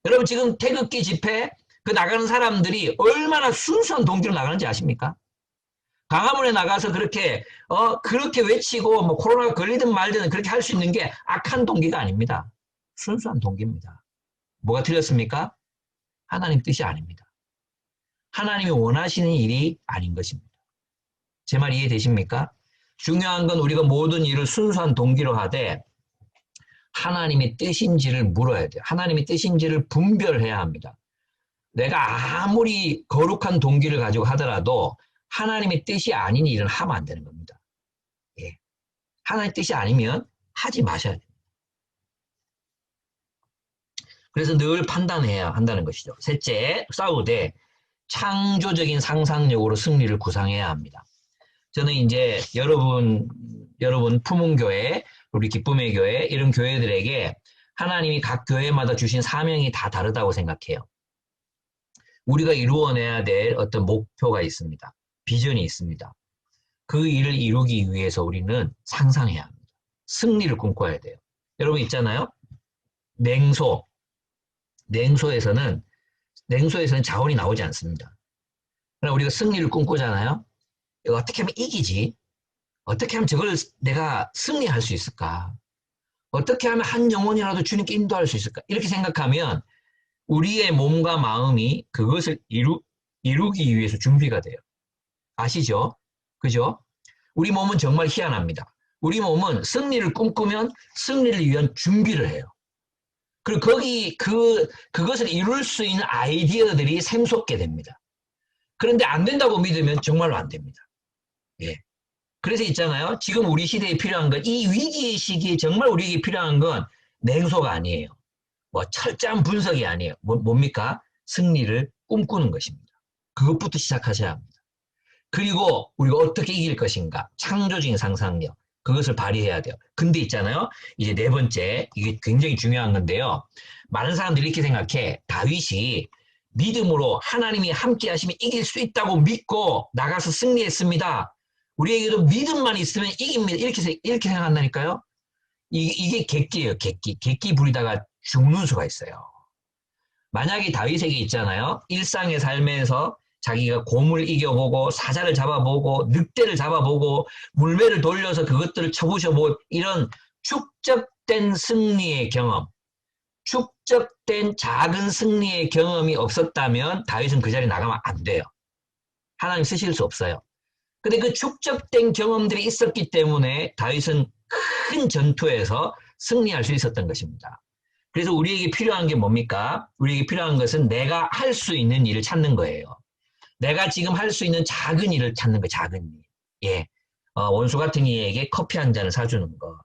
여러분 지금 태극기 집회 그 나가는 사람들이 얼마나 순수한 동기로 나가는지 아십니까? 광화문에 나가서 그렇게 외치고 뭐 코로나가 걸리든 말든 그렇게 할 수 있는 게 악한 동기가 아닙니다. 순수한 동기입니다. 뭐가 틀렸습니까? 하나님 뜻이 아닙니다. 하나님이 원하시는 일이 아닌 것입니다. 제 말 이해되십니까? 중요한 건 우리가 모든 일을 순수한 동기로 하되 하나님의 뜻인지를 물어야 돼요. 하나님의 뜻인지를 분별해야 합니다. 내가 아무리 거룩한 동기를 가지고 하더라도 하나님의 뜻이 아닌 일은 하면 안 되는 겁니다. 예. 하나님의 뜻이 아니면 하지 마셔야 됩니다. 그래서 늘 판단해야 한다는 것이죠. 셋째, 싸우되 창조적인 상상력으로 승리를 구상해야 합니다. 저는 이제 여러분 품흥교회, 우리 기쁨의 교회, 이런 교회들에게 하나님이 각 교회마다 주신 사명이 다 다르다고 생각해요. 우리가 이루어내야 될 어떤 목표가 있습니다. 비전이 있습니다. 그 일을 이루기 위해서 우리는 상상해야 합니다. 승리를 꿈꿔야 돼요. 여러분 있잖아요. 냉소에서는 자원이 나오지 않습니다. 그러나 우리가 승리를 꿈꾸잖아요. 이거 어떻게 하면 이기지? 어떻게 하면 저걸 내가 승리할 수 있을까? 어떻게 하면 한 영혼이라도 주님께 인도할 수 있을까? 이렇게 생각하면 우리의 몸과 마음이 그것을 이루기 위해서 준비가 돼요. 아시죠? 그죠? 우리 몸은 정말 희한합니다. 우리 몸은 승리를 꿈꾸면 승리를 위한 준비를 해요. 그리고 그것을 이룰 수 있는 아이디어들이 샘솟게 됩니다. 그런데 안 된다고 믿으면 정말로 안 됩니다. 예. 그래서 있잖아요. 지금 우리 시대에 필요한 건, 이 위기의 시기에 정말 우리에게 필요한 건 냉소가 아니에요. 뭐 철저한 분석이 아니에요. 뭡니까? 승리를 꿈꾸는 것입니다. 그것부터 시작하셔야 합니다. 그리고 우리가 어떻게 이길 것인가? 창조적인 상상력. 그것을 발휘해야 돼요. 근데 있잖아요. 이제 네 번째, 이게 굉장히 중요한 건데요. 많은 사람들이 이렇게 생각해. 다윗이 믿음으로 하나님이 함께 하시면 이길 수 있다고 믿고 나가서 승리했습니다. 우리에게도 믿음만 있으면 이깁니다. 이렇게 생각한다니까요. 이게 객기예요. 객기 부리다가 죽는 수가 있어요. 만약에 다윗에게 있잖아요. 일상의 삶에서 자기가 곰을 이겨보고 사자를 잡아보고 늑대를 잡아보고 물매를 돌려서 그것들을 쳐부셔보고 이런 축적된 승리의 경험, 축적된 작은 승리의 경험이 없었다면 다윗은 그 자리에 나가면 안 돼요. 하나님 쓰실 수 없어요. 근데 그 축적된 경험들이 있었기 때문에 다윗은 큰 전투에서 승리할 수 있었던 것입니다. 그래서 우리에게 필요한 게 뭡니까? 우리에게 필요한 것은 내가 할 수 있는 일을 찾는 거예요. 내가 지금 할 수 있는 작은 일을 찾는 거예요. 작은 일. 예. 원수 같은 이에게 커피 한 잔을 사주는 것.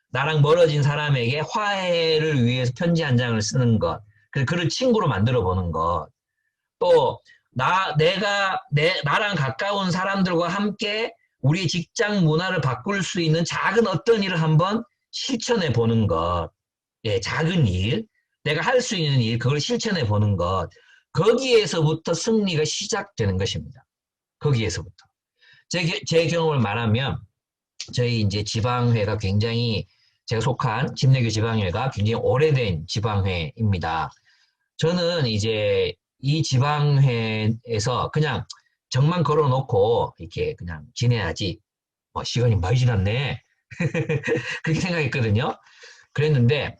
나랑 멀어진 사람에게 화해를 위해서 편지 한 장을 쓰는 것. 그를 친구로 만들어 보는 것. 또 나랑 가까운 사람들과 함께 우리 직장 문화를 바꿀 수 있는 작은 어떤 일을 한번 실천해 보는 것. 예, 작은 일. 내가 할 수 있는 일, 그걸 실천해 보는 것. 거기에서부터 승리가 시작되는 것입니다. 거기에서부터. 제 경험을 말하면, 저희 이제 지방회가 굉장히, 제가 속한 집내교 지방회가 굉장히 오래된 지방회입니다. 저는 이제 이 지방회에서 그냥 정만 걸어놓고 이렇게 그냥 지내야지. 시간이 많이 지났네. 그렇게 생각했거든요. 그랬는데,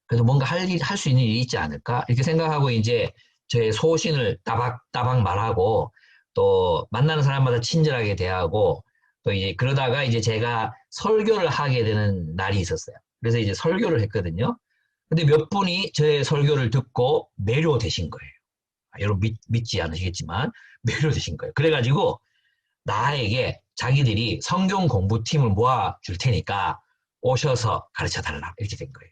그래도 뭔가 할 수 있는 일이 있지 않을까? 이렇게 생각하고 이제 저의 소신을 따박 말하고 또 만나는 사람마다 친절하게 대하고 또 이제 그러다가 이제 제가 설교를 하게 되는 날이 있었어요. 그래서 이제 설교를 했거든요. 근데 몇 분이 저의 설교를 듣고 매료되신 거예요. 여러분 믿지 않으시겠지만 매료되신 거예요. 그래가지고 나에게 자기들이 성경 공부팀을 모아줄 테니까 오셔서 가르쳐달라. 이렇게 된 거예요.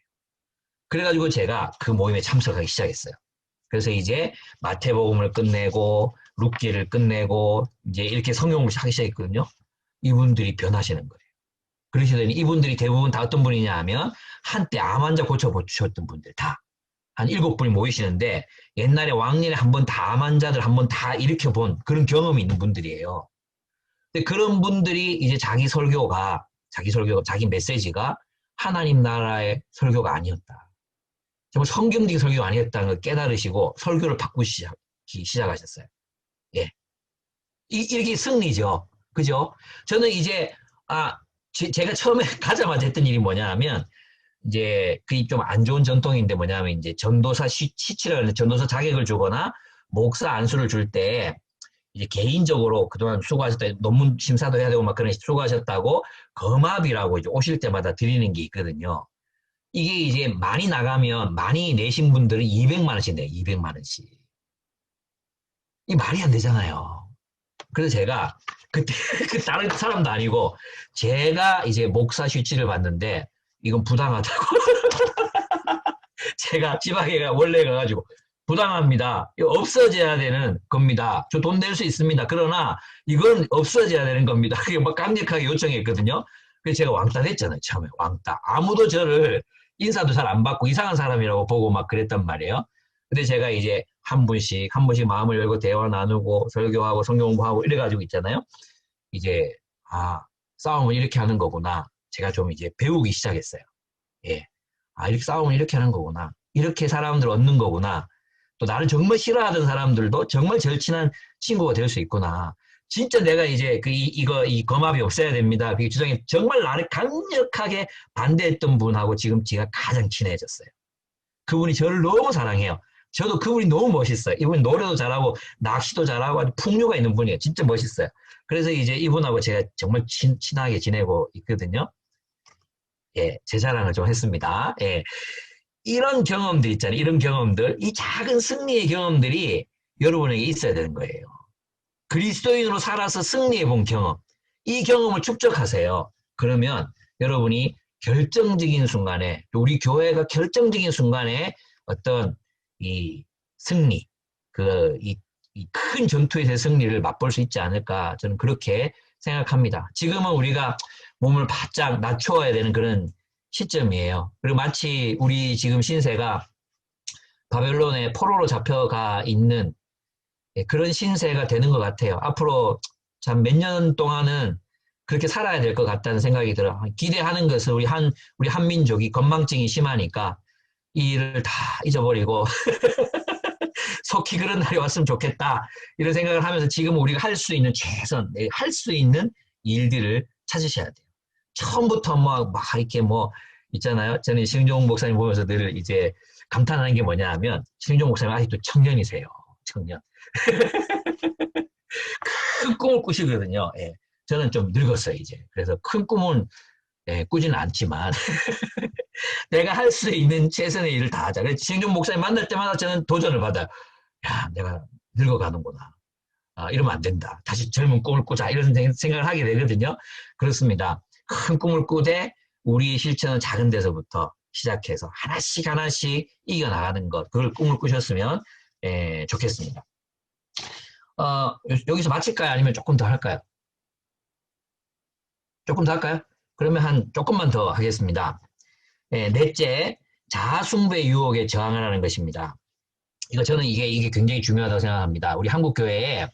그래가지고 제가 그 모임에 참석하기 시작했어요. 그래서 이제 마태복음을 끝내고 룻기를 끝내고 이제 이렇게 성경을 하기 시작했거든요. 이분들이 변하시는 거예요. 그러시더니 이분들이 대부분 다 어떤 분이냐 하면 한때 암 환자 고쳐주셨던 분들 다. 한 7분이 모이시는데 옛날에 왕년에 한번 다 암 환자들 한번 다 일으켜본 그런 경험이 있는 분들이에요. 근데 그런 분들이 이제 자기 메시지가 하나님 나라의 설교가 아니었다. 정말 성경적인 설교가 아니었다는 걸 깨달으시고 설교를 바꾸기 시작하셨어요. 예. 이게 승리죠. 그죠? 저는 이제, 제가 처음에 가자마자 했던 일이 뭐냐 하면, 이제, 그게 좀 안 좋은 전통인데 뭐냐 하면, 이제 전도사 시치라고 하는 전도사 자격을 주거나, 목사 안수를 줄 때, 이제 개인적으로 그동안 수고하셨다, 논문 심사도 해야 되고 막 그런 수고하셨다고, 거마비라고 이제 오실 때마다 드리는 게 있거든요. 이게 이제 많이 나가면, 많이 내신 분들은 200만 원씩 내요, 200만 원씩. 이 말이 안 되잖아요. 그래서 제가 그때 그 다른 사람도 아니고 제가 이제 목사 슈치를 봤는데 이건 부당하다고 제가 지방에 원래 가가지고 부당합니다. 이거 없어져야 되는 겁니다. 저 돈 낼 수 있습니다. 그러나 이건 없어져야 되는 겁니다. 그게 막 강력하게 요청했거든요. 그래서 제가 왕따 됐잖아요. 처음에 왕따. 아무도 저를 인사도 잘 안 받고 이상한 사람이라고 보고 막 그랬단 말이에요. 근데 제가 이제 한 분씩 마음을 열고 대화 나누고 설교하고 성경 공부하고 이래가지고 있잖아요. 이제 싸움은 이렇게 하는 거구나. 제가 좀 이제 배우기 시작했어요. 예. 이렇게 싸움은 이렇게 하는 거구나. 이렇게 사람들 얻는 거구나. 또 나를 정말 싫어하던 사람들도 정말 절친한 친구가 될 수 있구나. 진짜 내가 이제 이 검압이 없어야 됩니다. 그 주장에 정말 나를 강력하게 반대했던 분하고 지금 제가 가장 친해졌어요. 그분이 저를 너무 사랑해요. 저도 그분이 너무 멋있어요. 이분이 노래도 잘하고 낚시도 잘하고 아주 풍요가 있는 분이에요. 진짜 멋있어요. 그래서 이제 이분하고 제가 정말 친하게 지내고 있거든요. 예, 제 자랑을 좀 했습니다. 예. 이런 경험들 있잖아요. 이런 경험들, 이 작은 승리의 경험들이 여러분에게 있어야 되는 거예요. 그리스도인으로 살아서 승리해 본 경험, 이 경험을 축적하세요. 그러면 여러분이 결정적인 순간에, 우리 교회가 결정적인 순간에 어떤 이 승리, 이 큰 전투에서의 승리를 맛볼 수 있지 않을까, 저는 그렇게 생각합니다. 지금은 우리가 몸을 바짝 낮추어야 되는 그런 시점이에요. 그리고 마치 우리 지금 신세가 바벨론의 포로로 잡혀가 있는 그런 신세가 되는 것 같아요. 앞으로 참 몇 년 동안은 그렇게 살아야 될 것 같다는 생각이 들어요. 기대하는 것은 우리 한민족이 건망증이 심하니까 이 일을 다 잊어버리고 속히 그런 날이 왔으면 좋겠다, 이런 생각을 하면서 지금 우리가 할 수 있는 최선, 할 수 있는 일들을 찾으셔야 돼요. 처음부터 막 이렇게 있잖아요. 저는 신종 목사님 보면서 늘 이제 감탄하는 게 뭐냐 하면, 신종 목사님 아직도 청년이세요. 청년. 큰 꿈을 꾸시거든요. 예. 저는 좀 늙었어요, 이제. 그래서 큰 꿈은 꾸지는 않지만 내가 할 수 있는 최선의 일을 다 하자. 그래서 신종 목사님 만날 때마다 저는 도전을 받아요. 야, 내가 늙어가는구나. 이러면 안 된다. 다시 젊은 꿈을 꾸자. 이런 생각을 하게 되거든요. 그렇습니다. 큰 꿈을 꾸되 우리의 실천은 작은 데서부터 시작해서 하나씩 이겨나가는 것, 그걸 꿈을 꾸셨으면 좋겠습니다. 여기서 마칠까요? 아니면 조금 더 할까요? 조금 더 할까요? 그러면 조금만 더 하겠습니다. 넷째, 자아숭배 유혹에 저항을 하는 것입니다. 저는 이게 굉장히 중요하다고 생각합니다. 우리 한국교회에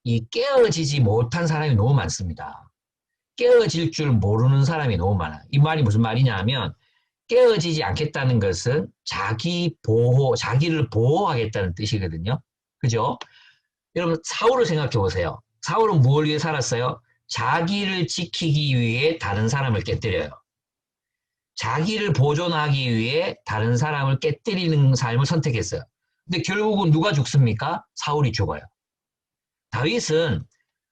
이 깨어지지 못한 사람이 너무 많습니다. 깨어질 줄 모르는 사람이 너무 많아요. 이 말이 무슨 말이냐 하면, 깨어지지 않겠다는 것은 자기를 보호하겠다는 뜻이거든요. 그죠? 여러분, 사울을 생각해 보세요. 사울은 무엇을 위해 살았어요? 자기를 지키기 위해 다른 사람을 깨뜨려요. 자기를 보존하기 위해 다른 사람을 깨뜨리는 삶을 선택했어요. 근데 결국은 누가 죽습니까? 사울이 죽어요. 다윗은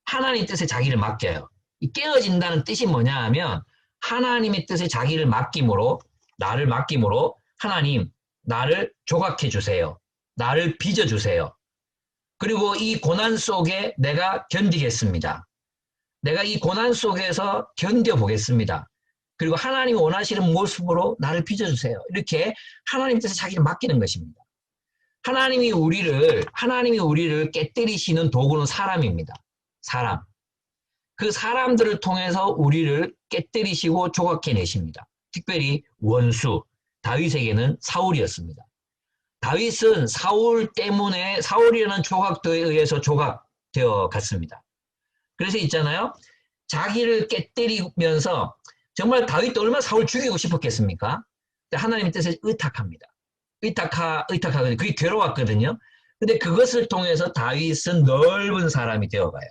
하나님 뜻에 자기를 맡겨요. 이 깨어진다는 뜻이 뭐냐 하면, 하나님의 뜻에 자기를 맡김으로, 나를 맡김으로, 하나님, 나를 조각해 주세요. 나를 빚어 주세요. 그리고 이 고난 속에 내가 견디겠습니다. 내가 이 고난 속에서 견뎌보겠습니다. 그리고 하나님이 원하시는 모습으로 나를 빚어주세요. 이렇게 하나님 뜻에 자기를 맡기는 것입니다. 하나님이 우리를 깨뜨리시는 도구는 사람입니다. 사람. 그 사람들을 통해서 우리를 깨뜨리시고 조각해내십니다. 특별히 원수, 다윗에게는 사울이었습니다. 다윗은 사울 때문에, 사울이라는 조각도에 의해서 조각되어 갔습니다. 그래서 있잖아요. 자기를 깨뜨리면서, 정말 다윗도 얼마나 사울 죽이고 싶었겠습니까? 하나님의 뜻에 의탁합니다. 의탁하거든요. 그게 괴로웠거든요. 근데 그것을 통해서 다윗은 넓은 사람이 되어가요.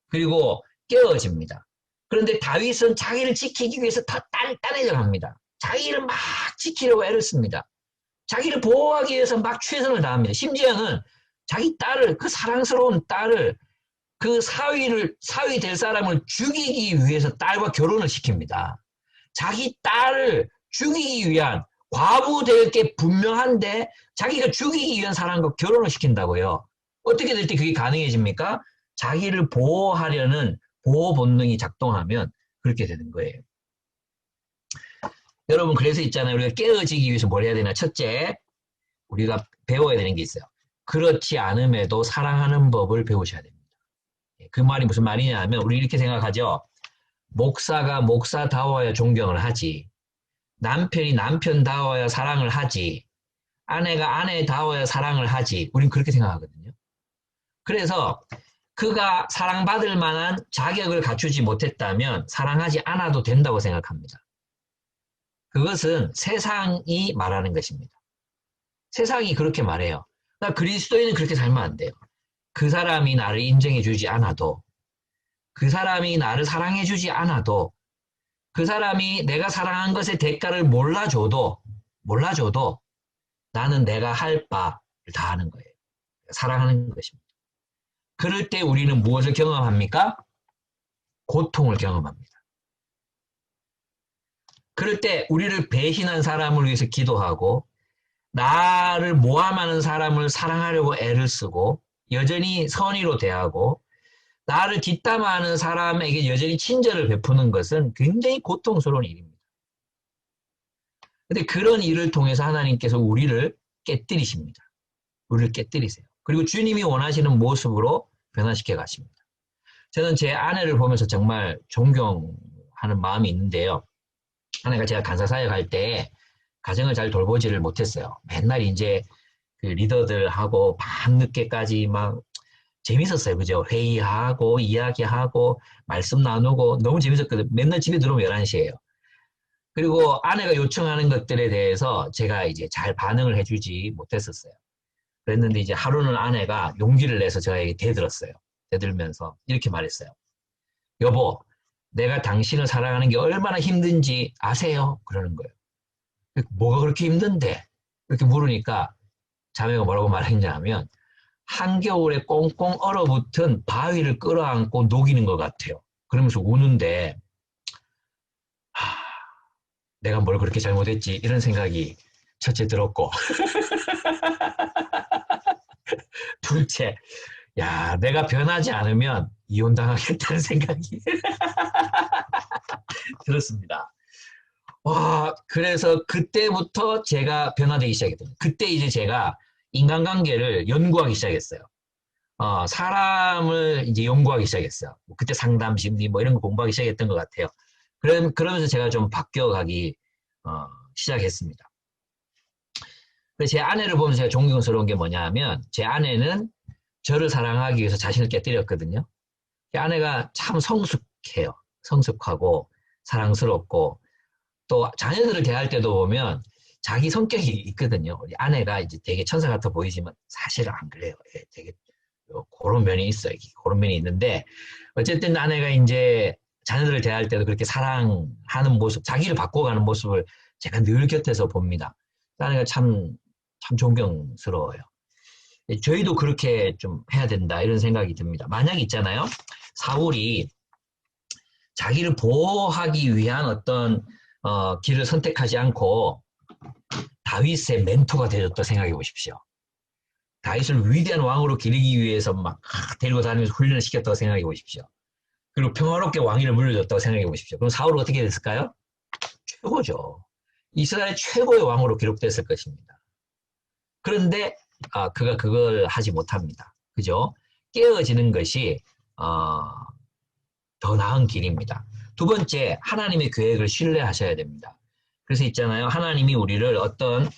그리고 깨어집니다. 그런데 다윗은 자기를 지키기 위해서 더 단단해져 갑니다. 자기를 막 지키려고 애를 씁니다. 자기를 보호하기 위해서 막 최선을 다합니다. 심지어는 자기 딸을, 그 사랑스러운 딸을, 그 사위 될 사람을 죽이기 위해서 딸과 결혼을 시킵니다. 자기 딸을 죽이기 위한, 과부 될 게 분명한데 자기가 죽이기 위한 사람과 결혼을 시킨다고요. 어떻게 될 때 그게 가능해집니까? 자기를 보호하려는 보호 본능이 작동하면 그렇게 되는 거예요. 여러분, 그래서 있잖아요. 우리가 깨어지기 위해서 뭘 해야 되나? 첫째, 우리가 배워야 되는 게 있어요. 그렇지 않음에도 사랑하는 법을 배우셔야 됩니다. 그 말이 무슨 말이냐 하면 우리 이렇게 생각하죠. 목사가 목사다워야 존경을 하지. 남편이 남편다워야 사랑을 하지. 아내가 아내다워야 사랑을 하지. 우린 그렇게 생각하거든요. 그래서 그가 사랑받을 만한 자격을 갖추지 못했다면 사랑하지 않아도 된다고 생각합니다. 그것은 세상이 말하는 것입니다. 세상이 그렇게 말해요. 그러니까 그리스도인은 그렇게 살면 안 돼요. 그 사람이 나를 인정해 주지 않아도, 그 사람이 나를 사랑해 주지 않아도, 그 사람이 내가 사랑한 것의 대가를 몰라줘도 나는 내가 할 바를 다 하는 거예요. 사랑하는 것입니다. 그럴 때 우리는 무엇을 경험합니까? 고통을 경험합니다. 그럴 때 우리를 배신한 사람을 위해서 기도하고 나를 모함하는 사람을 사랑하려고 애를 쓰고 여전히 선의로 대하고 나를 뒷담화하는 사람에게 여전히 친절을 베푸는 것은 굉장히 고통스러운 일입니다. 그런데 그런 일을 통해서 하나님께서 우리를 깨뜨리십니다. 우리를 깨뜨리세요. 그리고 주님이 원하시는 모습으로 변화시켜 가십니다. 저는 제 아내를 보면서 정말 존경하는 마음이 있는데요. 아내가 제가 간사사역 할 때 가정을 잘 돌보지를 못했어요. 맨날 이제 그 리더들하고 밤늦게까지 막 재밌었어요. 그죠? 회의하고 이야기하고 말씀 나누고 너무 재밌었거든요. 맨날 집에 들어오면 11시예요. 그리고 아내가 요청하는 것들에 대해서 제가 이제 잘 반응을 해주지 못했었어요. 그랬는데 이제 하루는 아내가 용기를 내서 저에게 대들었어요. 대들면서 이렇게 말했어요. 여보, 내가 당신을 사랑하는 게 얼마나 힘든지 아세요? 그러는 거예요. 뭐가 그렇게 힘든데? 이렇게 물으니까 자매가 뭐라고 말했냐 하면 한겨울에 꽁꽁 얼어붙은 바위를 끌어안고 녹이는 것 같아요. 그러면서 우는데 내가 뭘 그렇게 잘못했지 이런 생각이 첫째 들었고 둘째, 야, 내가 변하지 않으면 이혼당하겠다는 생각이 들었습니다. 와, 그래서 그때부터 제가 변화되기 시작했거든요. 그때 이제 제가 인간관계를 연구하기 시작했어요. 사람을 이제 연구하기 시작했어요. 그때 상담 심리 뭐 이런 거 공부하기 시작했던 것 같아요. 그러면서 제가 좀 바뀌어가기 시작했습니다. 그래서 제 아내를 보면서 제가 존경스러운 게 뭐냐 하면 제 아내는 저를 사랑하기 위해서 자신을 깨뜨렸거든요. 제 아내가 참 성숙해요. 성숙하고 사랑스럽고 또 자녀들을 대할 때도 보면 자기 성격이 있거든요. 우리 아내가 이제 되게 천사 같아 보이지만 사실은 안 그래요. 예, 되게 그런 면이 있어요. 그런 면이 있는데 어쨌든 아내가 이제 자녀들을 대할 때도 그렇게 사랑하는 모습, 자기를 바꿔가는 모습을 제가 늘 곁에서 봅니다. 아내가 참 존경스러워요. 저희도 그렇게 좀 해야 된다 이런 생각이 듭니다. 만약 있잖아요. 사울이 자기를 보호하기 위한 어떤 길을 선택하지 않고 다윗의 멘토가 되었다고 생각해 보십시오. 다윗을 위대한 왕으로 기르기 위해서 막 데리고 다니면서 훈련을 시켰다고 생각해 보십시오. 그리고 평화롭게 왕위를 물려줬다고 생각해 보십시오. 그럼 사울은 어떻게 됐을까요? 최고죠. 이스라엘 최고의 왕으로 기록됐을 것입니다. 그런데 그가 그걸 하지 못합니다. 그죠? 깨어지는 것이 더 나은 길입니다. 두 번째, 하나님의 계획을 신뢰하셔야 됩니다. 그래서 있잖아요. 하나님이 우리를 어떤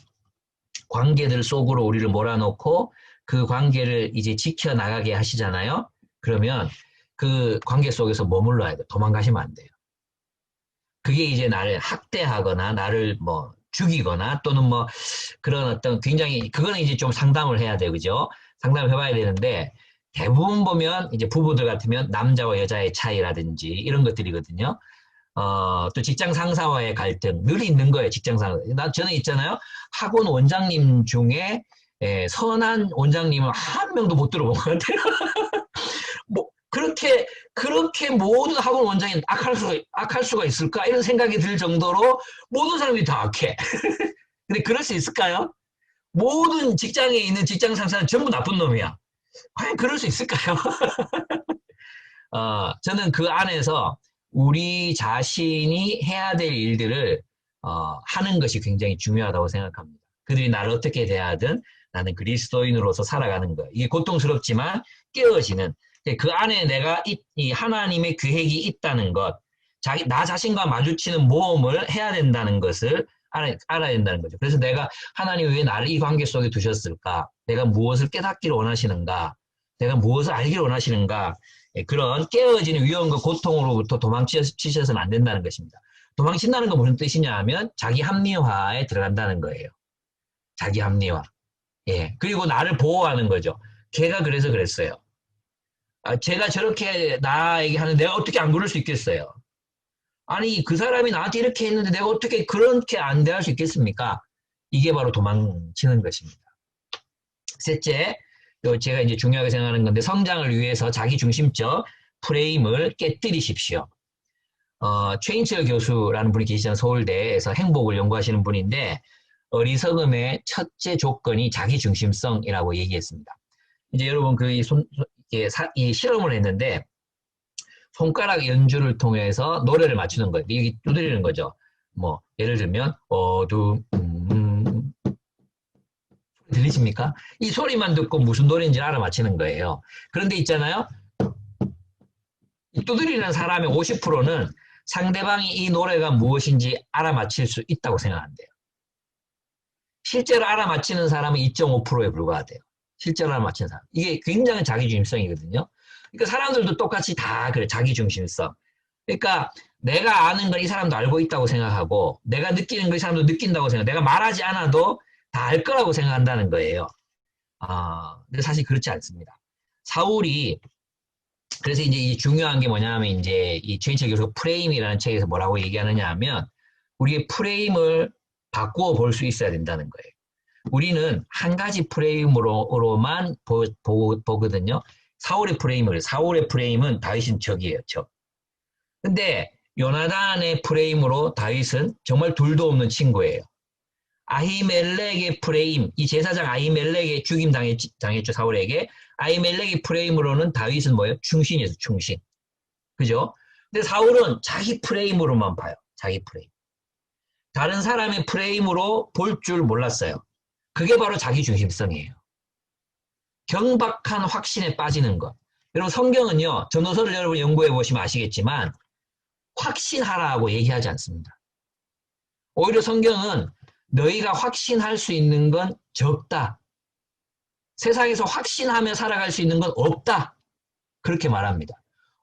관계들 속으로 우리를 몰아넣고 그 관계를 이제 지켜나가게 하시잖아요. 그러면 그 관계 속에서 머물러야 돼요. 도망가시면 안 돼요. 그게 이제 나를 학대하거나 나를 뭐 죽이거나 또는 뭐 그런 어떤 굉장히 그거는 이제 좀 상담을 해야 돼요. 그죠? 상담을 해봐야 되는데 대부분 보면 이제 부부들 같으면 남자와 여자의 차이라든지 이런 것들이거든요. 또 직장 상사와의 갈등 늘 있는 거예요. 직장 상사. 저는 있잖아요. 학원 원장님 중에 선한 원장님은 한 명도 못 들어본 것 같아요. 뭐 그렇게 모든 학원 원장이 악할 수가 있을까 이런 생각이 들 정도로 모든 사람이 다 악해. 근데 그럴 수 있을까요? 모든 직장에 있는 직장 상사는 전부 나쁜 놈이야. 과연 그럴 수 있을까요? 저는 그 안에서 우리 자신이 해야 될 일들을 하는 것이 굉장히 중요하다고 생각합니다. 그들이 나를 어떻게 대하든 나는 그리스도인으로서 살아가는 것. 이게 고통스럽지만 깨어지는 그 안에 내가 이 하나님의 계획이 있다는 것, 나 자신과 마주치는 모험을 해야 된다는 것을 알아야 된다는 거죠. 그래서 내가 하나님이 왜 나를 이 관계 속에 두셨을까? 내가 무엇을 깨닫기를 원하시는가? 내가 무엇을 알기를 원하시는가? 그런 깨어지는 위험과 고통으로부터 도망치셔서는 안 된다는 것입니다. 도망친다는 건 무슨 뜻이냐 하면 자기 합리화에 들어간다는 거예요. 자기 합리화. 예. 그리고 나를 보호하는 거죠. 걔가 그래서 그랬어요. 제가 저렇게 나에게 하는데 내가 어떻게 안 그럴 수 있겠어요? 아니, 그 사람이 나한테 이렇게 했는데 내가 어떻게 그렇게 안 대할 수 있겠습니까? 이게 바로 도망치는 것입니다. 셋째, 제가 이제 중요하게 생각하는 건데, 성장을 위해서 자기 중심적 프레임을 깨뜨리십시오. 최인철 교수라는 분이 계시잖아요. 서울대에서 행복을 연구하시는 분인데, 어리석음의 첫째 조건이 자기 중심성이라고 얘기했습니다. 이제 여러분 이 실험을 했는데, 손가락 연주를 통해서 노래를 맞추는 거예요. 이게 두드리는 거죠. 뭐 예를 들면 들리십니까? 이 소리만 듣고 무슨 노래인지 알아맞히는 거예요. 그런데 있잖아요. 두드리는 사람의 50%는 상대방이 이 노래가 무엇인지 알아맞힐 수 있다고 생각한대요. 실제로 알아맞히는 사람은 2.5%에 불과하대요. 실제로 알아맞히는 사람. 이게 굉장히 자기중심성이거든요. 그러니까 사람들도 똑같이 다 그래, 자기중심성. 그러니까 내가 아는 걸 이 사람도 알고 있다고 생각하고, 내가 느끼는 걸 이 사람도 느낀다고 생각하고, 내가 말하지 않아도 다 알 거라고 생각한다는 거예요. 근데 사실 그렇지 않습니다. 사울이, 그래서 이제 이 중요한 게 뭐냐면, 이제 이 최인철 교수가 프레임이라는 책에서 뭐라고 얘기하느냐 하면, 우리의 프레임을 바꾸어 볼 수 있어야 된다는 거예요. 우리는 한 가지 프레임으로만 보거든요. 사울의 프레임은 다윗은 적이에요, 적. 근데 요나단의 프레임으로 다윗은 정말 둘도 없는 친구예요. 아히멜렉의 프레임, 이 제사장 아히멜렉의 죽임 당했죠, 사울에게. 아히멜렉의 프레임으로는 다윗은 뭐예요? 충신이었어요, 충신. 그죠? 근데 사울은 자기 프레임으로만 봐요, 자기 프레임. 다른 사람의 프레임으로 볼 줄 몰랐어요. 그게 바로 자기 중심성이에요. 경박한 확신에 빠지는 것. 여러분 성경은요. 전도서를 여러분 연구해 보시면 아시겠지만 확신하라고 얘기하지 않습니다. 오히려 성경은 너희가 확신할 수 있는 건 적다. 세상에서 확신하며 살아갈 수 있는 건 없다. 그렇게 말합니다.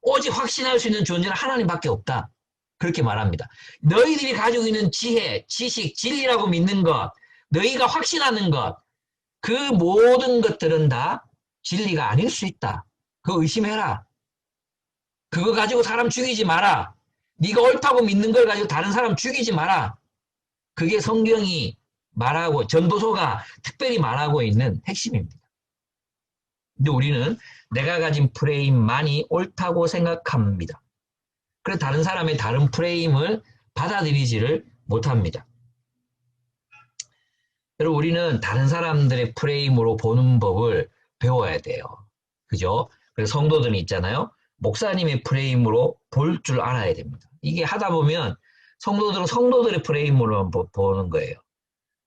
오직 확신할 수 있는 존재는 하나님밖에 없다. 그렇게 말합니다. 너희들이 가지고 있는 지혜, 지식, 진리라고 믿는 것, 너희가 확신하는 것, 그 모든 것들은 다 진리가 아닐 수 있다. 그거 의심해라. 그거 가지고 사람 죽이지 마라. 네가 옳다고 믿는 걸 가지고 다른 사람 죽이지 마라. 그게 성경이 말하고 전도서가 특별히 말하고 있는 핵심입니다. 근데 우리는 내가 가진 프레임만이 옳다고 생각합니다. 그래서 다른 사람의 다른 프레임을 받아들이지를 못합니다. 여러분 우리는 다른 사람들의 프레임으로 보는 법을 배워야 돼요. 그죠? 그래서 성도들은 있잖아요. 목사님의 프레임으로 볼 줄 알아야 됩니다. 이게 하다 보면 성도들은 성도들의 프레임으로만 보는 거예요.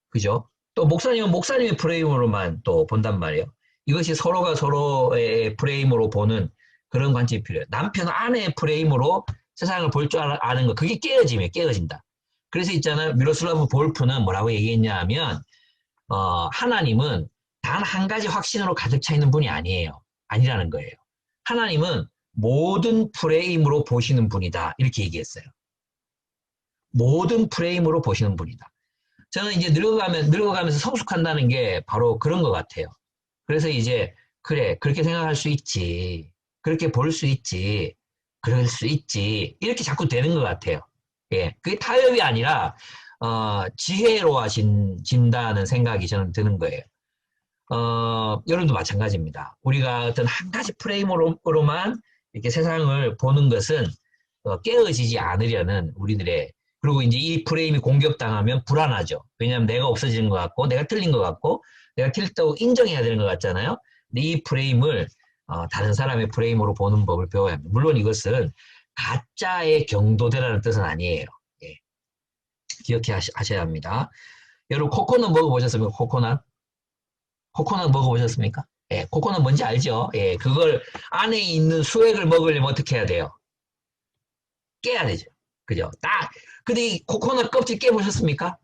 그죠? 또 목사님은 목사님의 프레임으로만 또 본단 말이에요. 이것이 서로가 서로의 프레임으로 보는 그런 관점이 필요해요. 남편 아내의 프레임으로 세상을 볼 줄 아는 거, 그게 깨어진다. 그래서 있잖아요. 미로슬라브 볼프는 뭐라고 얘기했냐 하면 하나님은 단 한 가지 확신으로 가득 차 있는 분이 아니라는 거예요. 하나님은 모든 프레임으로 보시는 분이다. 이렇게 얘기했어요. 모든 프레임으로 보시는 분이다. 저는 이제 늙어가면서 성숙한다는 게 바로 그런 것 같아요. 그래서 이제 그래, 그렇게 생각할 수 있지. 그렇게 볼 수 있지. 그럴 수 있지. 이렇게 자꾸 되는 것 같아요. 예, 그게 타협이 아니라 지혜로워진다는 생각이 저는 드는 거예요. 여러분도 마찬가지입니다. 우리가 어떤 한 가지 프레임으로만 이렇게 세상을 보는 것은 깨어지지 않으려는 우리들의, 그리고 이제 이 프레임이 공격당하면 불안하죠. 왜냐하면 내가 없어지는 것 같고, 내가 틀린 것 같고, 내가 틀렸다고 인정해야 되는 것 같잖아요. 근데 이 프레임을 다른 사람의 프레임으로 보는 법을 배워야 합니다. 물론 이것은 가짜의 경도대라는 뜻은 아니에요. 예. 하셔야 합니다. 여러분 코코넛 먹어보셨습니까? 코코넛? 코코넛 먹어보셨습니까? 예, 코코넛 뭔지 알죠? 예, 그걸 안에 있는 수액을 먹으려면 어떻게 해야 돼요? 깨야 되죠. 그죠? 근데 이 코코넛 껍질 깨보셨습니까?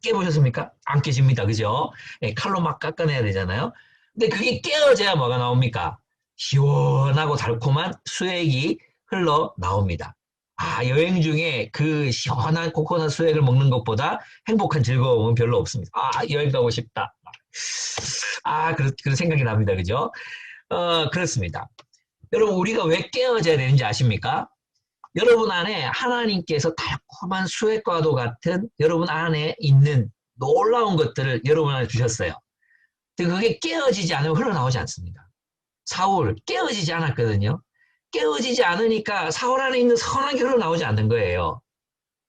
깨보셨습니까? 안 깨집니다. 그죠? 예, 칼로 막 깎아내야 되잖아요. 근데 그게 깨어져야 뭐가 나옵니까? 시원하고 달콤한 수액이 흘러 나옵니다. 여행 중에 그 시원한 코코넛 수액을 먹는 것보다 행복한 즐거움은 별로 없습니다. 여행 가고 싶다. 그런 생각이 납니다. 그죠? 그렇습니다. 여러분, 우리가 왜 깨어져야 되는지 아십니까? 여러분 안에 하나님께서 달콤한 수액과도 같은 여러분 안에 있는 놀라운 것들을 여러분 안에 주셨어요. 근데 그게 깨어지지 않으면 흘러나오지 않습니다. 사울, 깨어지지 않았거든요. 깨어지지 않으니까 사울 안에 있는 선한 게 흘러나오지 않는 거예요.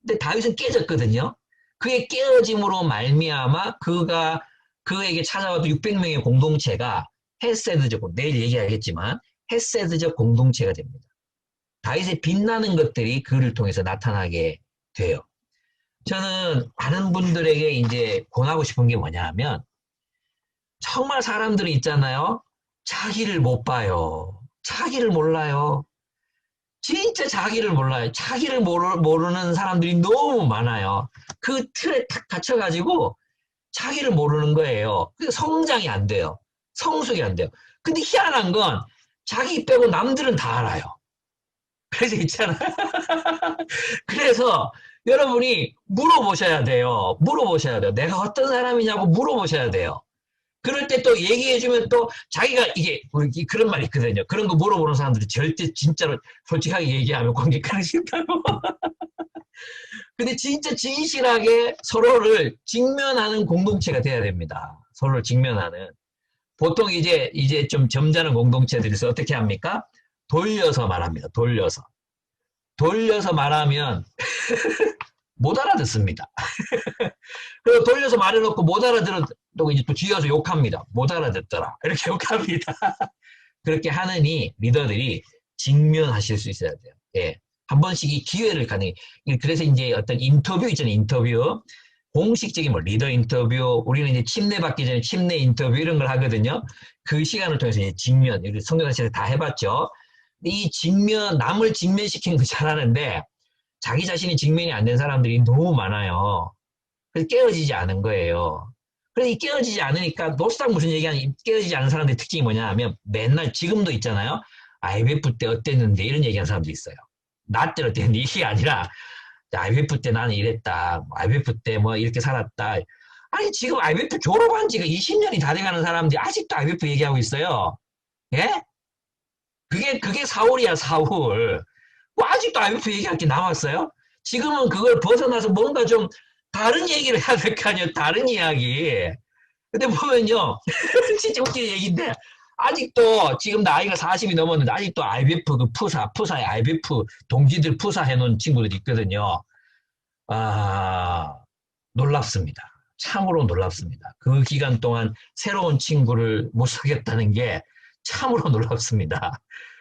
근데 다윗은 깨졌거든요. 그게 깨어짐으로 말미암아 그에게 찾아왔던 600명의 공동체가 헤세드적, 내일 얘기하겠지만 헤세드적 공동체가 됩니다. 다윗의 빛나는 것들이 그를 통해서 나타나게 돼요. 저는 많은 분들에게 이제 권하고 싶은 게 뭐냐 하면 정말 사람들은 있잖아요. 자기를 못 봐요. 자기를 몰라요. 진짜 자기를 몰라요. 자기를 모르는 사람들이 너무 많아요. 그 틀에 탁 갇혀가지고 자기를 모르는 거예요. 그래서 성장이 안 돼요. 성숙이 안 돼요. 근데 희한한 건 자기 빼고 남들은 다 알아요. 그래서 있잖아요. 그래서 여러분이 물어보셔야 돼요. 물어보셔야 돼요. 내가 어떤 사람이냐고 물어보셔야 돼요. 그럴 때 또 얘기해주면 또 자기가 우리 그런 말이 있거든요. 그런 거 물어보는 사람들이 절대 진짜로 솔직하게 얘기하면 관계 끊어진다고. 근데 진짜 진실하게 서로를 직면하는 공동체가 돼야 됩니다. 서로를 직면하는. 보통 이제 좀 점잖은 공동체들에서 어떻게 합니까? 돌려서 말합니다. 돌려서 말하면 못 알아듣습니다. 그리고 돌려서 말해놓고 못 알아들은 또 이제 또 뒤에 와서 욕합니다. 못 알아듣더라. 이렇게 욕합니다. 그렇게 하느니 리더들이 직면하실 수 있어야 돼요. 예. 한 번씩 이 기회를 가능해. 그래서 이제 어떤 인터뷰 있잖아요. 인터뷰. 공식적인 리더 인터뷰, 우리는 이제 침례 받기 전에 침례 인터뷰 이런 걸 하거든요. 그 시간을 통해서 이제 직면, 성경사실을 다 해봤죠. 이 직면, 남을 직면시키는 거 잘하는데 자기 자신이 직면이 안 된 사람들이 너무 많아요. 그래서 깨어지지 않은 거예요. 그래서 이 깨어지지 않으니까 노스당 무슨 얘기하는 깨어지지 않은 사람들의 특징이 뭐냐 하면 맨날 지금도 있잖아요. IMF 때 어땠는데 이런 얘기하는 사람도 있어요. 나 때 어땠는데 이게 아니라 IMF 때 나는 이랬다. IMF 때 뭐 이렇게 살았다. 아니 지금 IMF 졸업한 지가 20년이 다 돼가는 사람들이 아직도 IMF 얘기하고 있어요. 예? 그게 사울이야 사울. 뭐 아직도 IMF 얘기할 게 남았어요? 지금은 그걸 벗어나서 뭔가 좀 다른 얘기를 해야 될 거 아니에요. 다른 이야기. 근데 보면요. 진짜 웃기는 얘기인데 아직도 지금 나이가 40이 넘었는데 아직도 IMF 푸사의 IMF 동지들 푸사 해놓은 친구들이 있거든요. 놀랍습니다. 참으로 놀랍습니다. 그 기간 동안 새로운 친구를 못 사귀었다는 게 참으로 놀랍습니다.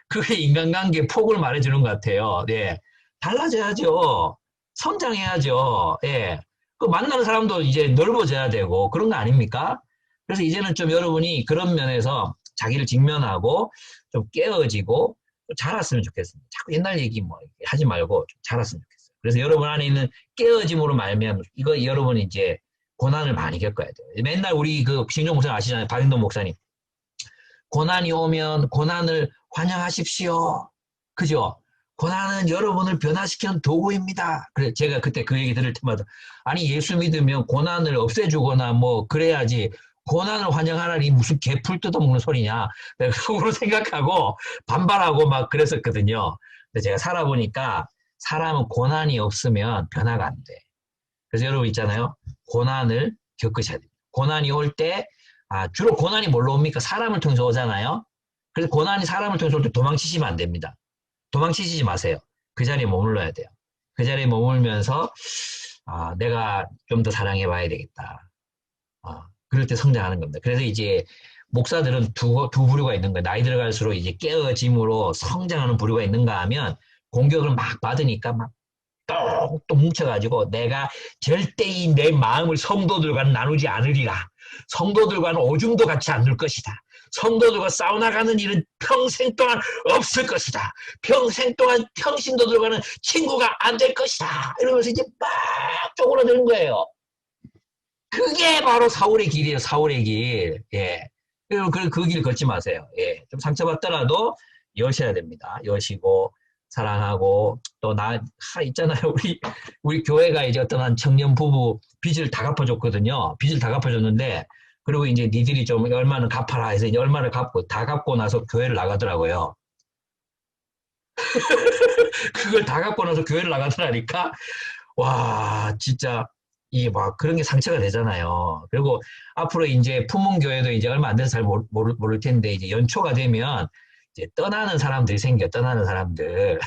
그게 인간관계의 폭을 말해주는 것 같아요. 예. 달라져야죠. 성장해야죠. 예. 그 만나는 사람도 이제 넓어져야 되고 그런 거 아닙니까? 그래서 이제는 좀 여러분이 그런 면에서 자기를 직면하고 좀 깨어지고 자랐으면 좋겠습니다. 자꾸 옛날 얘기 뭐 하지 말고 좀 자랐으면 좋겠어요. 그래서 여러분 안에 있는 깨어짐으로 말미암아 이거 여러분이 이제 고난을 많이 겪어야 돼요. 맨날 우리 그 신종 목사님 아시잖아요. 박인동 목사님. 고난이 오면 고난을 환영하십시오. 그죠? 고난은 여러분을 변화시키는 도구입니다. 그래 제가 그때 그 얘기 들을 때마다 아니 예수 믿으면 고난을 없애주거나 뭐 그래야지 고난을 환영하라니 무슨 개풀 뜯어먹는 소리냐. 내가 속으로 생각하고 반발하고 막 그랬었거든요. 근데 제가 살아보니까 사람은 고난이 없으면 변화가 안 돼. 그래서 여러분 있잖아요. 고난을 겪으셔야 돼요. 고난이 올 때 주로 고난이 뭘로 옵니까? 사람을 통해서 오잖아요. 그래서 고난이 사람을 통해서 올 때 도망치시면 안 됩니다. 도망치시지 마세요. 그 자리에 머물러야 돼요. 그 자리에 머물면서 내가 좀 더 사랑해 봐야 되겠다. 그럴 때 성장하는 겁니다. 그래서 이제 목사들은 두 부류가 있는 거예요. 나이 들어갈수록 이제 깨어짐으로 성장하는 부류가 있는가 하면 공격을 막 받으니까 막 또 뭉쳐가지고 내가 절대히 내 마음을 성도들과는 나누지 않으리라. 성도들과는 오줌도 같이 안 둘 것이다. 성도들과 싸우나 가는 일은 평생 동안 없을 것이다. 평생 동안 평신도들과는 친구가 안 될 것이다. 이러면서 이제 막 쪼그라드는 거예요. 그게 바로 사울의 길이에요. 사울의 길. 예. 그 길 걷지 마세요. 예. 좀 상처받더라도 여셔야 됩니다. 여시고 사랑하고 또 있잖아요. 우리 교회가 이제 어떤 한 청년 부부 빚을 다 갚아줬거든요. 빚을 다 갚아줬는데 그리고 이제 니들이 좀 얼마는 갚아라 해서 이제 얼마를 갚고 다 갚고 나서 교회를 나가더라고요. 그걸 다 갚고 나서 교회를 나가더라니까 와 진짜 이게 막 그런 게 상처가 되잖아요. 그리고 앞으로 이제 품문교회도 이제 얼마 안 돼서 잘 모를 텐데 이제 연초가 되면 이제 떠나는 사람들이 생겨. 떠나는 사람들.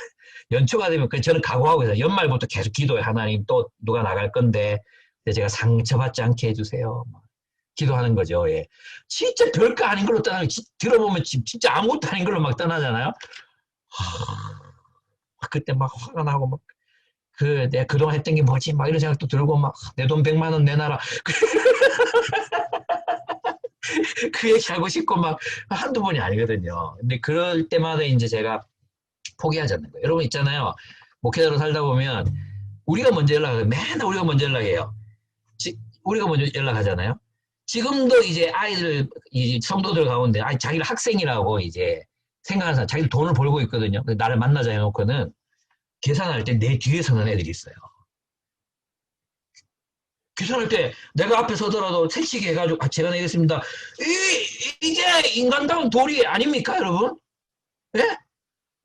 연초가 되면 저는 각오하고 있어요. 연말부터 계속 기도해. 하나님 또 누가 나갈 건데 제가 상처받지 않게 해주세요. 기도하는 거죠. 예. 진짜 별거 아닌 걸로 떠나요. 들어보면 진짜 아무것도 아닌 걸로 막 떠나잖아요. 그때 막 화가 나고 막 내가 그동안 했던 게 뭐지? 막 이런 생각도 들고 막 내 돈 100만 원 내놔라. 그 얘기 하고 싶고 막 한두 번이 아니거든요. 근데 그럴 때마다 이제 제가 포기하지 않는 거예요. 여러분 있잖아요. 목회자로 살다 보면 우리가 먼저 연락해요. 맨날 우리가 먼저 연락해요. 우리가 먼저 연락하잖아요. 지금도 이제 아이들, 이제 성도들 가운데 자기를 학생이라고 이제 생각하는 사람, 자기들 돈을 벌고 있거든요. 나를 만나자 해놓고는 계산할 때 내 뒤에 서는 애들이 있어요. 계산할 때 내가 앞에 서더라도 새치기 해가지고 제가 내겠습니다. 이게 인간다운 도리 아닙니까 여러분? 예?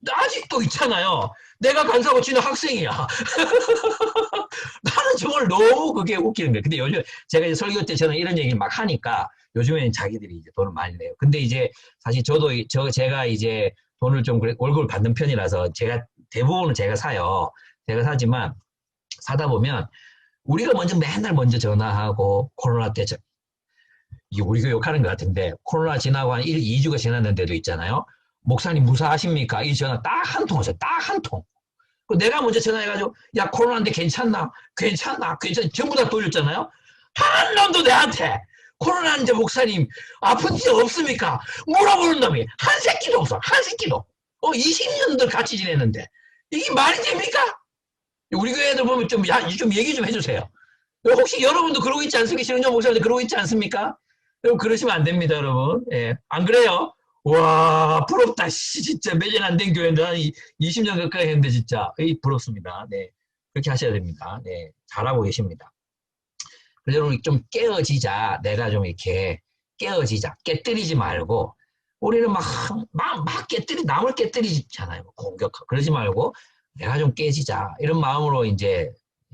아직도 있잖아요. 내가 간사고 지는 학생이야. 나는 정말 너무 그게 웃기는 거예요. 근데 요즘 제가 이제 설교 때 저는 이런 얘기를 막 하니까 요즘에는 자기들이 이제 돈을 많이 내요. 근데 이제 사실 제가 이제 돈을 좀 월급을 받는 편이라서 대부분은 제가 사요. 제가 사지만 사다 보면 우리가 맨날 먼저 전화하고 코로나 때 이게 우리가 욕하는 것 같은데 코로나 지나고 한 2주가 지났는데도 있잖아요. 목사님 무사하십니까? 이 전화 딱 한 통 왔어요. 딱 한 통. 내가 먼저 전화해가지고 야 코로나인데 괜찮나? 괜찮나? 전부 다 돌렸잖아요. 한 놈도 내한테 코로나인데 목사님 아픈 지 없습니까? 물어보는 놈이 한 새끼도 없어. 한 새끼도. 20년들 같이 지냈는데 이게 말이 됩니까? 우리 교회 애들 보면 좀 얘기 좀 해주세요. 혹시 여러분도 그러고 있지 않습니까? 신흥정 목사님들 그러고 있지 않습니까? 여러분 그러시면 안 됩니다, 여러분. 예, 안 그래요? 와 부럽다. 진짜 몇 년 안 된 교회인데 한 20년 가까이 했는데 진짜 부럽습니다. 네, 그렇게 하셔야 됩니다. 네, 잘하고 계십니다. 그래서 여러분 좀 깨어지자. 내가 좀 이렇게 깨어지자. 깨뜨리지 말고 우리는 막 남을 깨뜨리잖아요. 공격하고 그러지 말고 내가 좀 깨지자. 이런 마음으로 이제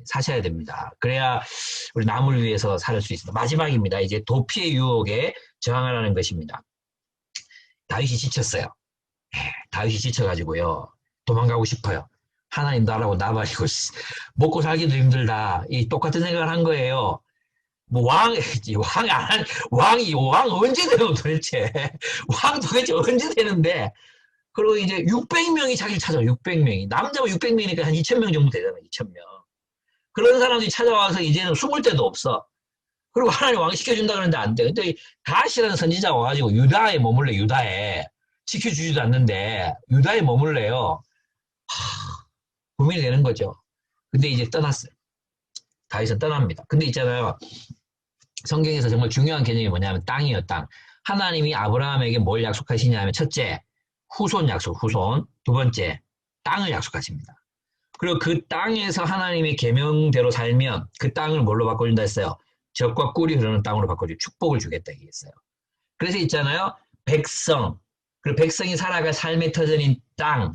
사셔야 됩니다. 그래야 우리 남을 위해서 살 수 있습니다. 마지막입니다. 이제 도피의 유혹에 저항하라는 것입니다. 다윗이 지쳤어요. 다윗이 지쳐가지고요. 도망가고 싶어요. 하나님 나라고 나발이고 먹고 살기도 힘들다. 똑같은 생각을 한 거예요. 왕 언제 되노 도대체? 왕 도대체 언제 되는데? 그리고 이제 600명이 자기를 찾아와요. 600명이. 남자가 600명이니까 한 2,000명 정도 되잖아요. 2,000명. 그런 사람들이 찾아와서 이제는 숨을 데도 없어. 그리고 하나님 왕 시켜준다 그러는데 안 돼. 근데 가시라는 선지자가 와가지고 유다에 머물래. 유다에. 지켜주지도 않는데 유다에 머물래요. 고민이 되는 거죠. 근데 이제 떠났어요. 다윗은 떠납니다. 근데 있잖아요. 성경에서 정말 중요한 개념이 뭐냐면 땅이에요. 땅. 하나님이 아브라함에게 뭘 약속하시냐 하면 첫째, 후손 약속, 후손. 두 번째, 땅을 약속하십니다. 그리고 그 땅에서 하나님의 계명대로 살면 그 땅을 뭘로 바꿔준다 했어요? 젖과 꿀이 흐르는 땅으로 바꿔주고 축복을 주겠다 얘기했어요. 그래서 있잖아요. 백성, 그리고 백성이 살아갈 삶의 터전인 땅.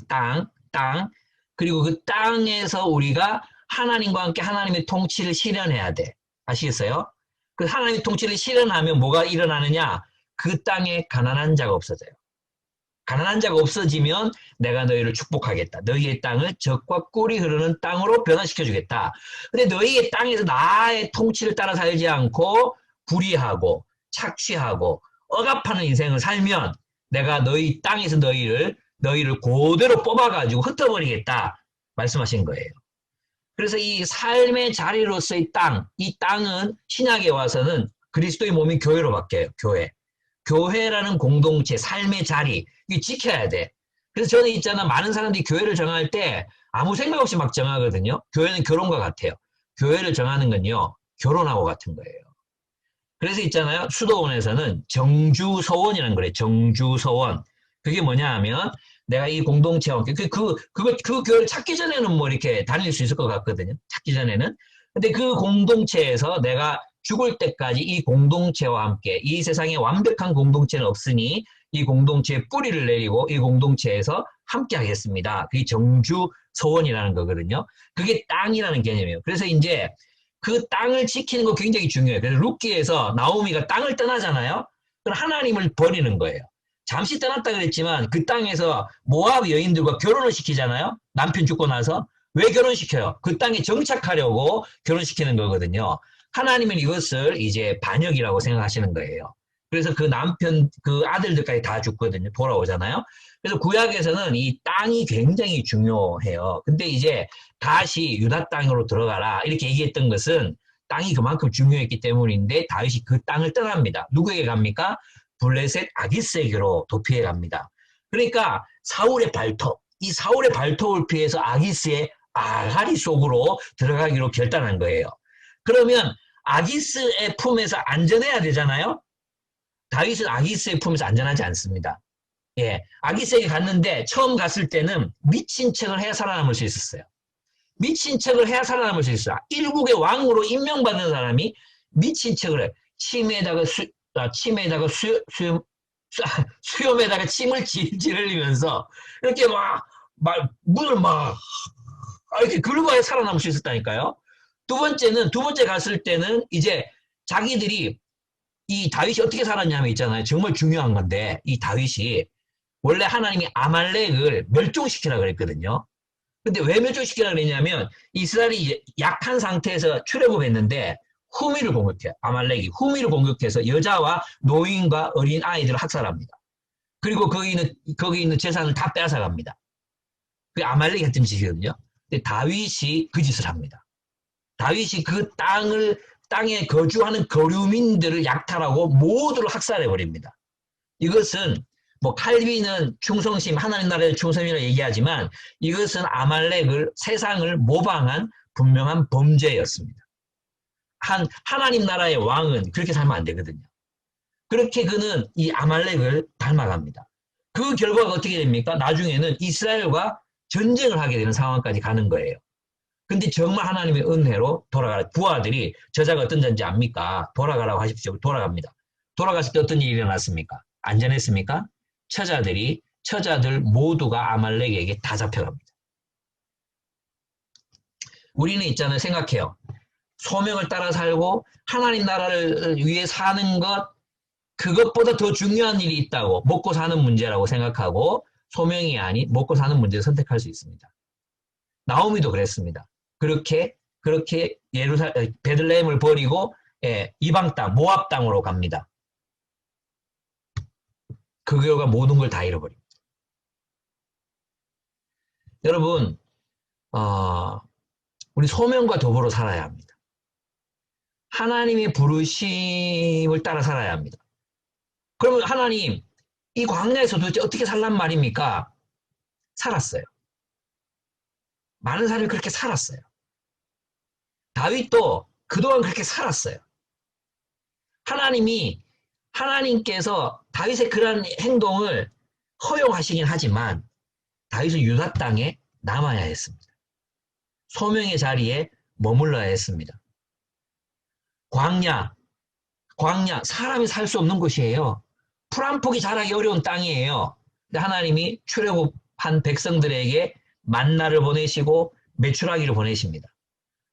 그리고 그 땅에서 우리가 하나님과 함께 하나님의 통치를 실현해야 돼. 아시겠어요? 그 하나님의 통치를 실현하면 뭐가 일어나느냐? 그 땅에 가난한 자가 없어져요. 가난한 자가 없어지면 내가 너희를 축복하겠다. 너희의 땅을 젖과 꿀이 흐르는 땅으로 변화시켜주겠다. 근데 너희의 땅에서 나의 통치를 따라 살지 않고 불의하고 착취하고 억압하는 인생을 살면 내가 너희 땅에서 너희를 그대로 뽑아가지고 흩어버리겠다 말씀하신 거예요. 그래서 이 삶의 자리로서의 땅, 이 땅은 신약에 와서는 그리스도의 몸이 교회로 바뀌어요. 교회. 교회라는 공동체, 삶의 자리, 이거 지켜야 돼. 그래서 저는 있잖아, 많은 사람들이 교회를 정할 때 아무 생각 없이 막 정하거든요. 교회는 결혼과 같아요. 교회를 정하는 건요, 결혼하고 같은 거예요. 그래서 있잖아요, 수도원에서는 정주서원이라는 거래요. 정주서원. 그게 뭐냐 하면, 내가 이 공동체와 함께, 그 교회를 찾기 전에는 뭐 이렇게 다닐 수 있을 것 같거든요. 찾기 전에는. 근데 그 공동체에서 내가 죽을 때까지 이 공동체와 함께, 이 세상에 완벽한 공동체는 없으니 이 공동체에 뿌리를 내리고 이 공동체에서 함께 하겠습니다. 그게 정주서원이라는 거거든요. 그게 땅이라는 개념이에요. 그래서 이제 그 땅을 지키는 거 굉장히 중요해요. 그래서 룻기에서 나오미가 땅을 떠나잖아요. 그럼 하나님을 버리는 거예요. 잠시 떠났다 그랬지만 그 땅에서 모압 여인들과 결혼을 시키잖아요. 남편 죽고 나서. 왜 결혼시켜요? 그 땅에 정착하려고 결혼시키는 거거든요. 하나님은 이것을 이제 반역이라고 생각하시는 거예요. 그래서 그 남편, 그 아들들까지 다 죽거든요. 돌아오잖아요. 그래서 구약에서는 이 땅이 굉장히 중요해요. 근데 이제 다시 유다 땅으로 들어가라 이렇게 얘기했던 것은 땅이 그만큼 중요했기 때문인데 다윗이 그 땅을 떠납니다. 누구에게 갑니까? 블레셋 아기스에게로 도피해 갑니다. 그러니까 사울의 발톱, 이 사울의 발톱을 피해서 아기스의 아가리 속으로 들어가기로 결단한 거예요. 그러면 아기스의 품에서 안전해야 되잖아요. 다윗은 아기스의 품에서 안전하지 않습니다. 예, 아기스에게 갔는데 처음 갔을 때는 미친 척을 해야 살아남을 수 있었어요. 미친 척을 해야 살아남을 수 있어요. 일국의 왕으로 임명받는 사람이 미친 척을 해요. 침에다가 수염에다가 침을 질질 흘리면서 이렇게 막 문을 막 이렇게 긁어야 살아남을 수 있었다니까요. 두 번째 갔을 때는 이제 자기들이 이 다윗이 어떻게 살았냐면 있잖아요. 정말 중요한 건데 이 다윗이 원래 하나님이 아말렉을 멸종시키라 그랬거든요. 근데 왜 멸종시키라 그랬냐면 이스라엘이 약한 상태에서 출애굽했는데 후미를 공격해요. 아말렉이 후미를 공격해서 여자와 노인과 어린 아이들을 학살합니다. 그리고 거기 있는 재산을 다 빼앗아갑니다. 그게 아말렉이 했던 짓이거든요. 근데 다윗이 그 짓을 합니다. 다윗이 그 땅에 거주하는 거류민들을 약탈하고 모두를 학살해버립니다. 이것은 뭐 칼빈은 충성심, 하나님 나라의 충성이라고 얘기하지만 이것은 아말렉을 세상을 모방한 분명한 범죄였습니다. 하나님 나라의 왕은 그렇게 살면 안 되거든요. 그렇게 그는 이 아말렉을 닮아갑니다. 그 결과가 어떻게 됩니까? 나중에는 이스라엘과 전쟁을 하게 되는 상황까지 가는 거예요. 근데 정말 하나님의 은혜로 돌아가라. 부하들이 저자가 어떤 자인지 압니까? 돌아가라고 하십시오. 돌아갑니다. 돌아갔을 때 어떤 일이 일어났습니까? 안전했습니까? 처자들 모두가 아말렉에게 다 잡혀갑니다. 우리는 있잖아요. 생각해요. 소명을 따라 살고 하나님 나라를 위해 사는 것, 그것보다 더 중요한 일이 있다고 먹고 사는 문제라고 생각하고 소명이 아닌 먹고 사는 문제를 선택할 수 있습니다. 나오미도 그랬습니다. 그렇게 베들레헴을 버리고 이방 땅, 모압 땅으로 갑니다. 그 결과 모든 걸 다 잃어버립니다. 여러분, 우리 소명과 더불어 살아야 합니다. 하나님의 부르심을 따라 살아야 합니다. 그러면 하나님, 이 광야에서 도대체 어떻게 살란 말입니까? 살았어요. 많은 사람이 그렇게 살았어요. 다윗도 그동안 그렇게 살았어요. 하나님께서 다윗의 그런 행동을 허용하시긴 하지만 다윗은 유다 땅에 남아야 했습니다. 소명의 자리에 머물러야 했습니다. 광야, 사람이 살 수 없는 곳이에요. 풀 한 폭이 자라기 어려운 땅이에요. 근데 하나님이 출애굽한 백성들에게 만나를 보내시고 메추라기를 보내십니다.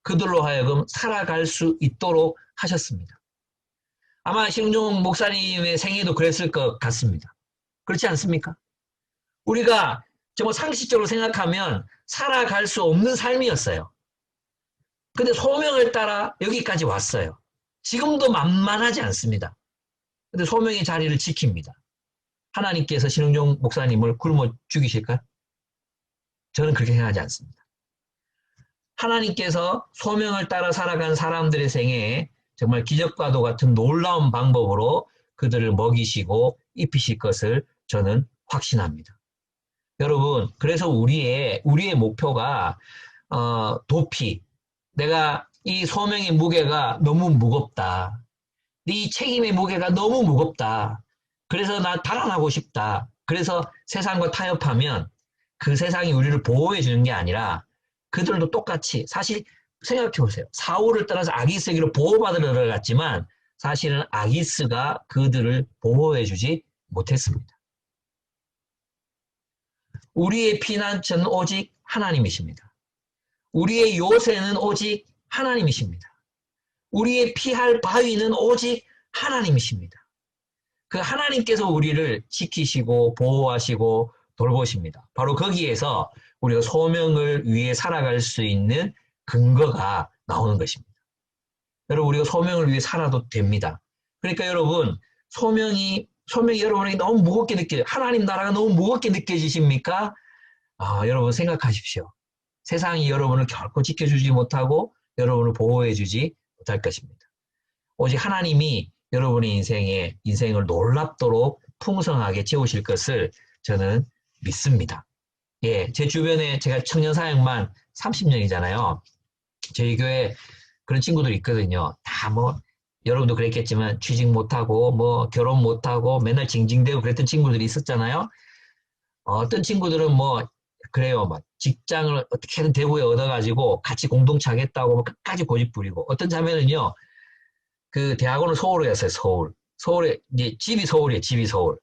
그들로 하여금 살아갈 수 있도록 하셨습니다. 아마 신종 목사님의 생애도 그랬을 것 같습니다. 그렇지 않습니까? 우리가 정말 상식적으로 생각하면 살아갈 수 없는 삶이었어요. 근데 소명을 따라 여기까지 왔어요. 지금도 만만하지 않습니다. 근데 소명의 자리를 지킵니다. 하나님께서 신흥종 목사님을 굶어 죽이실까요? 저는 그렇게 생각하지 않습니다. 하나님께서 소명을 따라 살아간 사람들의 생애에 정말 기적과도 같은 놀라운 방법으로 그들을 먹이시고 입히실 것을 저는 확신합니다. 여러분, 그래서 우리의 목표가 도피. 내가 이 소명의 무게가 너무 무겁다. 이 책임의 무게가 너무 무겁다. 그래서 나 달아나고 싶다. 그래서 세상과 타협하면 그 세상이 우리를 보호해 주는 게 아니라 그들도 똑같이, 사실 생각해 보세요. 사울을 떠나서 아기스에게로 보호받으러 들어갔지만 사실은 아기스가 그들을 보호해 주지 못했습니다. 우리의 피난처는 오직 하나님이십니다. 우리의 요새는 오직 하나님이십니다. 우리의 피할 바위는 오직 하나님이십니다. 그 하나님께서 우리를 지키시고 보호하시고 돌보십니다. 바로 거기에서 우리가 소명을 위해 살아갈 수 있는 근거가 나오는 것입니다. 여러분, 우리가 소명을 위해 살아도 됩니다. 그러니까 여러분, 소명이 여러분에게 너무 무겁게 하나님 나라가 너무 무겁게 느껴지십니까? 여러분 생각하십시오. 세상이 여러분을 결코 지켜주지 못하고 여러분을 보호해주지 못할 것입니다. 오직 하나님이 여러분의 인생을 놀랍도록 풍성하게 채우실 것을 저는 믿습니다. 예, 제 주변에 제가 청년 사역만 30년이잖아요. 저희 교회 그런 친구들이 있거든요. 다 여러분도 그랬겠지만 취직 못하고 결혼 못하고 맨날 징징대고 그랬던 친구들이 있었잖아요. 어떤 친구들은 그래요. 직장을 어떻게든 대구에 얻어가지고 같이 공동체 하겠다고 끝까지 고집 부리고, 어떤 자매는요, 그 대학원을 서울에 갔어요. 서울에, 이제 집이 서울이에요. 집이 서울.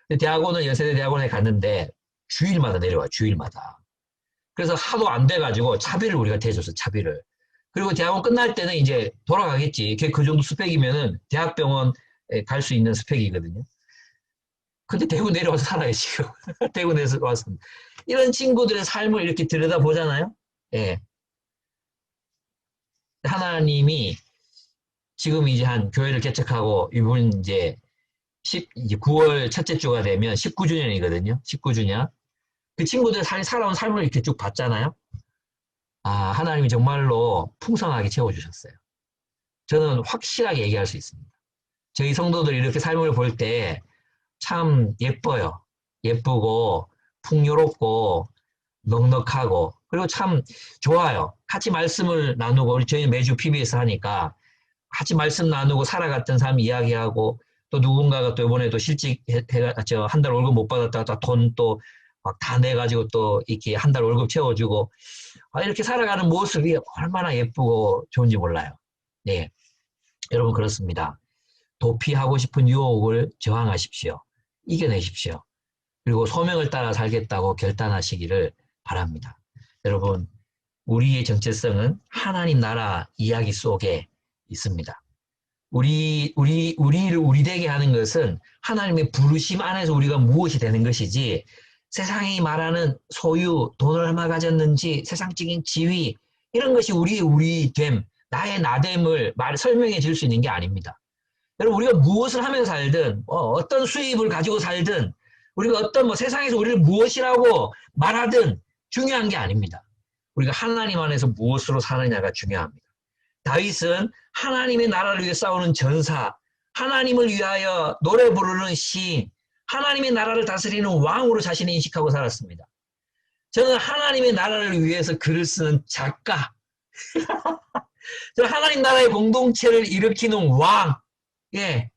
근데 대학원은 연세대 대학원에 갔는데 주일마다 내려와요. 주일마다. 그래서 하도 안 돼가지고 차비를 우리가 대줬어요. 차비를. 그리고 대학원 끝날 때는 이제 돌아가겠지. 그 정도 스펙이면은 대학병원에 갈 수 있는 스펙이거든요. 근데 대구 내려와서 살아요, 지금. 대구 내려와서. 이런 친구들의 삶을 이렇게 들여다보잖아요. 예. 하나님이 지금 이제 한 교회를 개척하고 이분 이제 9월 첫째 주가 되면 19주년이거든요. 19주년. 그 친구들 살아온 삶을 이렇게 쭉 봤잖아요. 하나님이 정말로 풍성하게 채워주셨어요. 저는 확실하게 얘기할 수 있습니다. 저희 성도들이 이렇게 삶을 볼 때 참 예뻐요. 예쁘고 풍요롭고 넉넉하고, 그리고 참 좋아요. 같이 말씀을 나누고, 저희는 매주 PBS 하니까 같이 말씀 나누고 살아갔던 삶 이야기하고, 또 누군가가 또 이번에도 실직 한 달 월급 못 받았다가 돈 또 막 다 내가지고 또 이렇게 한 달 월급 채워주고, 이렇게 살아가는 모습이 얼마나 예쁘고 좋은지 몰라요. 네, 여러분 그렇습니다. 도피하고 싶은 유혹을 저항하십시오. 이겨내십시오. 그리고 소명을 따라 살겠다고 결단하시기를 바랍니다. 여러분, 우리의 정체성은 하나님 나라 이야기 속에 있습니다. 우리를 우리되게 하는 것은 하나님의 부르심 안에서 우리가 무엇이 되는 것이지, 세상이 말하는 소유, 돈을 얼마 가졌는지, 세상적인 지위, 이런 것이 우리됨, 나의 나됨을 설명해 줄 수 있는 게 아닙니다. 여러분, 우리가 무엇을 하면서 살든, 어떤 수입을 가지고 살든, 우리가 어떤 세상에서 우리를 무엇이라고 말하든 중요한 게 아닙니다. 우리가 하나님 안에서 무엇으로 사느냐가 중요합니다. 다윗은 하나님의 나라를 위해 싸우는 전사, 하나님을 위하여 노래 부르는 시인, 하나님의 나라를 다스리는 왕으로 자신을 인식하고 살았습니다. 저는 하나님의 나라를 위해서 글을 쓰는 작가, 저는 하나님 나라의 공동체를 일으키는 왕, 예,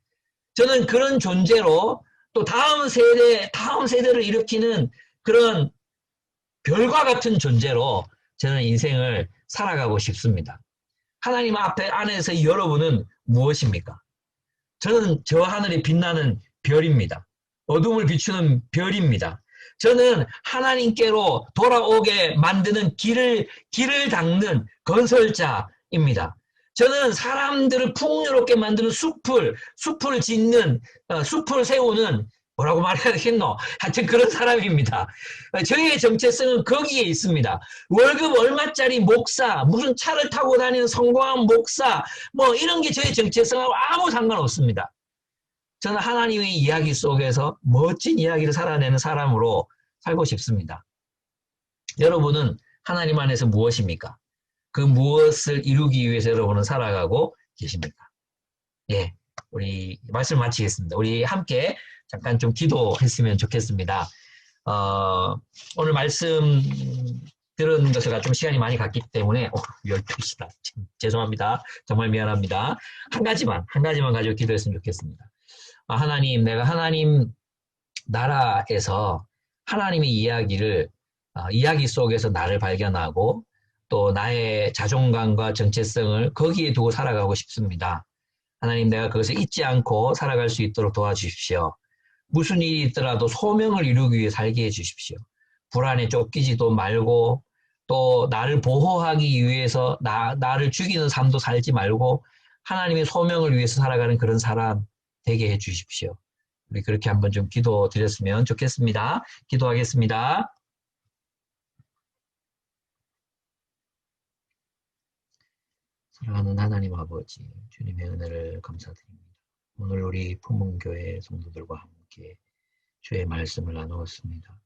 저는 그런 존재로 또 다음 세대를 일으키는 그런 별과 같은 존재로 저는 인생을 살아가고 싶습니다. 하나님 앞에 안에서 여러분은 무엇입니까? 저는 저 하늘에 빛나는 별입니다. 어둠을 비추는 별입니다. 저는 하나님께로 돌아오게 만드는 길을 닦는 건설자입니다. 저는 사람들을 풍요롭게 만드는 숲을 짓는, 숲을 세우는, 뭐라고 말해야 되겠노? 하여튼 그런 사람입니다. 저희의 정체성은 거기에 있습니다. 월급 얼마짜리 목사, 무슨 차를 타고 다니는 성공한 목사, 이런 게 저희 정체성하고 아무 상관없습니다. 저는 하나님의 이야기 속에서 멋진 이야기를 살아내는 사람으로 살고 싶습니다. 여러분은 하나님 안에서 무엇입니까? 그 무엇을 이루기 위해서 여러분은 살아가고 계십니까? 예, 우리 말씀 마치겠습니다. 우리 함께 잠깐 좀 기도했으면 좋겠습니다. 오늘 말씀 들은 것에 좀 시간이 많이 갔기 때문에 12시다. 죄송합니다. 정말 미안합니다. 한 가지만 가지고 기도했으면 좋겠습니다. 하나님, 내가 하나님 나라에서 하나님의 이야기를 이야기 속에서 나를 발견하고 또 나의 자존감과 정체성을 거기에 두고 살아가고 싶습니다. 하나님, 내가 그것을 잊지 않고 살아갈 수 있도록 도와주십시오. 무슨 일이 있더라도 소명을 이루기 위해 살게 해주십시오. 불안에 쫓기지도 말고 또 나를 보호하기 위해서 나를 죽이는 삶도 살지 말고 하나님의 소명을 위해서 살아가는 그런 사람 되게 해주십시오. 우리 그렇게 한번 좀 기도 드렸으면 좋겠습니다. 기도하겠습니다. 사랑하는 하나님 아버지, 주님의 은혜를 감사드립니다. 오늘 우리 품문교회 성도들과 함께 주의 말씀을 나누었습니다.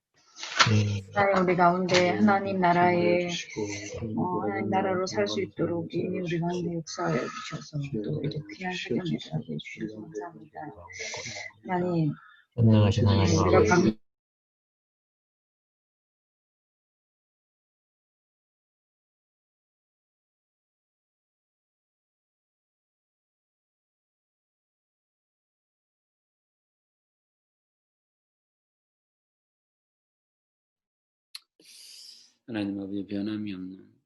하나님, 우리 가운데 하나님 나라의 하나님 나라로 살 수 있도록 이미 우리 가운데 역사해 주셔서 또 이렇게 귀한 사경을 하게 해주셔서 감사합니다. 하나님, 전능하신 하나님 아버지, 하나님 아버지 변함이 없는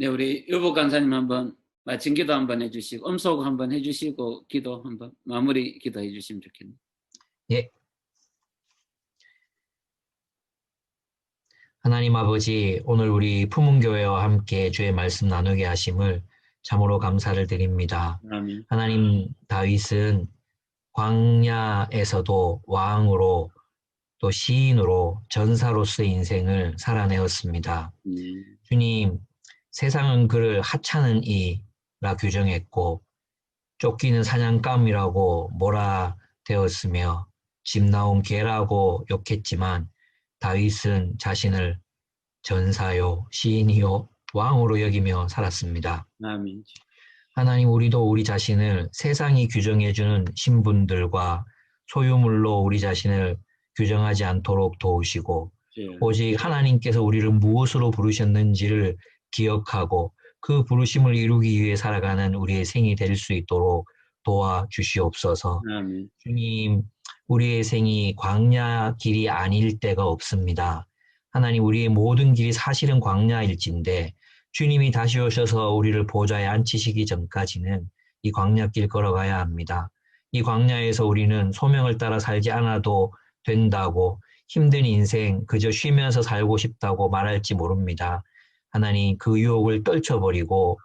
네, 우리 여보 간사님 한번 마침 기도 한번 해주시고 음소거 한번 해주시고 기도 한번 마무리 기도 해주시면 좋겠네요. 예. 하나님 아버지, 오늘 우리 품문교회와 함께 주의 말씀 나누게 하심을 참으로 감사를 드립니다. 아멘. 하나님, 다윗은 광야에서도 왕으로 또 시인으로 전사로서의 인생을 살아내었습니다. 주님, 세상은 그를 하찮은 이라 규정했고 쫓기는 사냥감이라고 몰아대었으며 집 나온 개라고 욕했지만 다윗은 자신을 전사요, 시인이요, 왕으로 여기며 살았습니다. 아멘. 하나님, 우리도 우리 자신을 세상이 규정해주는 신분들과 소유물로 우리 자신을 규정하지 않도록 도우시고 오직 하나님께서 우리를 무엇으로 부르셨는지를 기억하고 그 부르심을 이루기 위해 살아가는 우리의 생이 될 수 있도록 도와주시옵소서. 아멘. 주님, 우리의 생이 광야 길이 아닐 때가 없습니다. 하나님, 우리의 모든 길이 사실은 광야일진데 주님이 다시 오셔서 우리를 보좌에 앉히시기 전까지는 이 광야길 걸어가야 합니다. 이 광야에서 우리는 소명을 따라 살지 않아도 된다고 힘든 인생 그저 쉬면서 살고 싶다고 말할지 모릅니다. 하나님, 그 유혹을 떨쳐버리고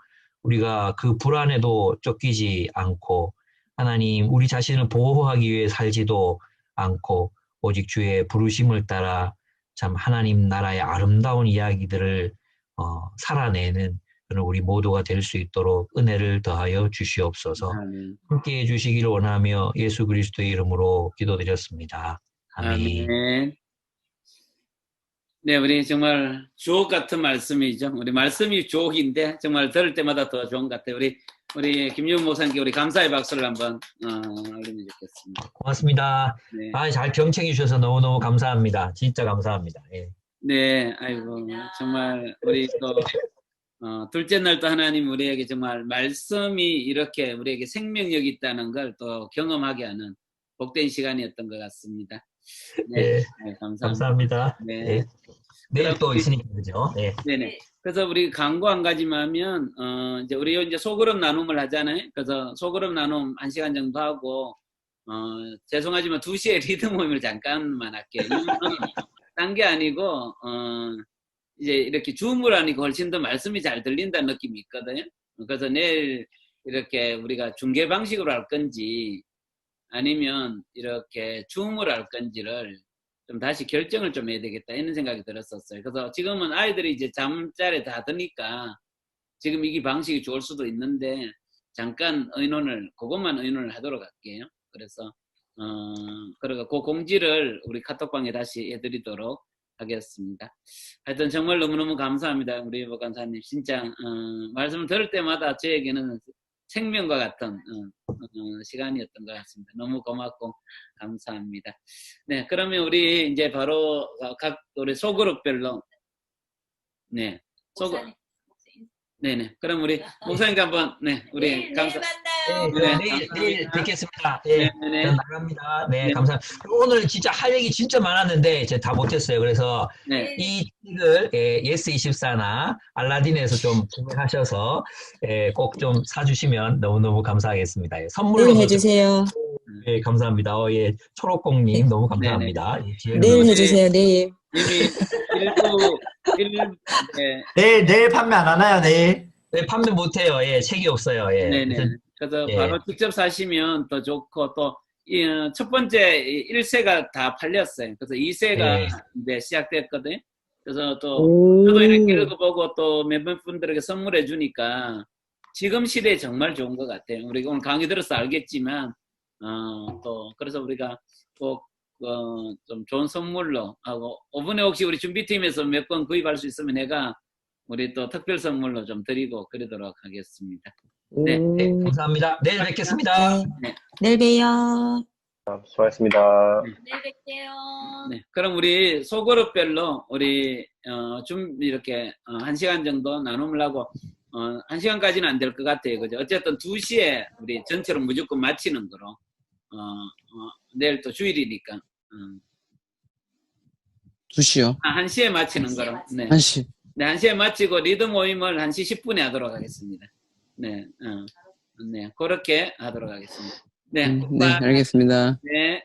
우리가 그 불안에도 쫓기지 않고 하나님, 우리 자신을 보호하기 위해 살지도 않고 오직 주의 부르심을 따라 참 하나님 나라의 아름다운 이야기들을 살아내는 그런 우리 모두가 될 수 있도록 은혜를 더하여 주시옵소서. 아멘. 함께해 주시기를 원하며 예수 그리스도의 이름으로 기도드렸습니다. 아멘. 아멘. 네, 우리 정말 주옥 같은 말씀이죠. 우리 말씀이 주옥인데 정말 들을 때마다 더 좋은 것 같아요. 우리 김유은 목사님께 우리 감사의 박수를 한번 올리면 좋겠습니다. 고맙습니다. 네. 잘 경청해 주셔서 너무너무 감사합니다. 진짜 감사합니다. 예. 네, 아이고 정말 우리 또 둘째 날 또 하나님 우리에게 정말 말씀이 이렇게 우리에게 생명력이 있다는 걸 또 경험하게 하는 복된 시간이었던 것 같습니다. 네, 예. 네, 감사합니다. 감사합니다. 네. 예. 내일 또 있으니까 그죠? 예. 네네. 그래서 우리 광고 한 가지만 하면, 이제 우리 이제 소그룹 나눔을 하잖아요. 그래서 소그룹 나눔 1시간 정도 하고, 죄송하지만 2시에 리드 모임을 잠깐만 할게요. 딴 게 아니고, 이제 이렇게 줌을 하니까 훨씬 더 말씀이 잘 들린다는 느낌이 있거든요. 그래서 내일 이렇게 우리가 중계 방식으로 할 건지, 아니면 이렇게 줌을 할 건지를 좀 다시 결정을 좀 해야 되겠다 이런 생각이 들었었어요. 그래서 지금은 아이들이 이제 잠자리에 다 드니까 지금 이게 방식이 좋을 수도 있는데 잠깐 그것만 의논을 하도록 할게요. 그래서 그리고 그 공지를 우리 카톡방에 다시 해드리도록 하겠습니다. 하여튼 정말 너무너무 감사합니다. 우리 박간사님 진짜 말씀을 들을 때마다 저에게는 생명과 같은 시간이었던 것 같습니다. 너무 고맙고 감사합니다. 네, 그러면 우리 이제 바로 우리 소그룹별로 네네. 그럼 우리 목사님께 한번 우리 감사. 내일 뵙겠습니다. 예, 네네. 저는 나갑니다. 네, 네. 감사합니다. 오늘 진짜 할 얘기 진짜 많았는데 제가 다 못했어요. 그래서 네. 이 책을 예스24나 알라딘에서 좀 구매하셔서 꼭 좀 사주시면 너무너무 감사하겠습니다. 예, 선물로 내일 해주세요. 예, 감사합니다. 예, 초록공님 너무 감사합니다. 예, 기회를 내일 주셔서. 해주세요. 내일. 내일 판매 안 하나요, 내일? 네, 판매 못해요. 예, 책이 없어요. 예. 네네. 그래서 예. 바로 직접 사시면 더 좋고 또 첫 번째 1세가 다 팔렸어요. 그래서 2세가 예. 이제 시작됐거든요. 그래서 또 저도 이렇게 읽어보고 또 몇몇 분들에게 선물해 주니까 지금 시대에 정말 좋은 것 같아요. 우리가 오늘 강의 들어서 알겠지만 또 그래서 우리가 꼭 좀 좋은 선물로 하고 이번에 혹시 우리 준비팀에서 몇 번 구입할 수 있으면 내가 우리 또 특별 선물로 좀 드리고 그러도록 하겠습니다. 네. 네, 감사합니다. 내일 뵙겠습니다. 네. 내일 봬요. 수고하셨습니다. 내일 뵐게요. 네. 그럼 우리 소그룹별로 우리 좀 이렇게 1시간 정도 나눔을 하고 1시간까지는 안 될 것 같아요. 그죠? 어쨌든 2시에 우리 전체로 무조건 마치는 거로 내일 또 주일이니까 2시요? 1시에 마치는 거로. 네. 1시. 네, 1시에 마치고 리드 모임을 1시 10분에 하도록 하겠습니다. 네, 네, 그렇게 하도록 하겠습니다. 네, 네, 알겠습니다. 네.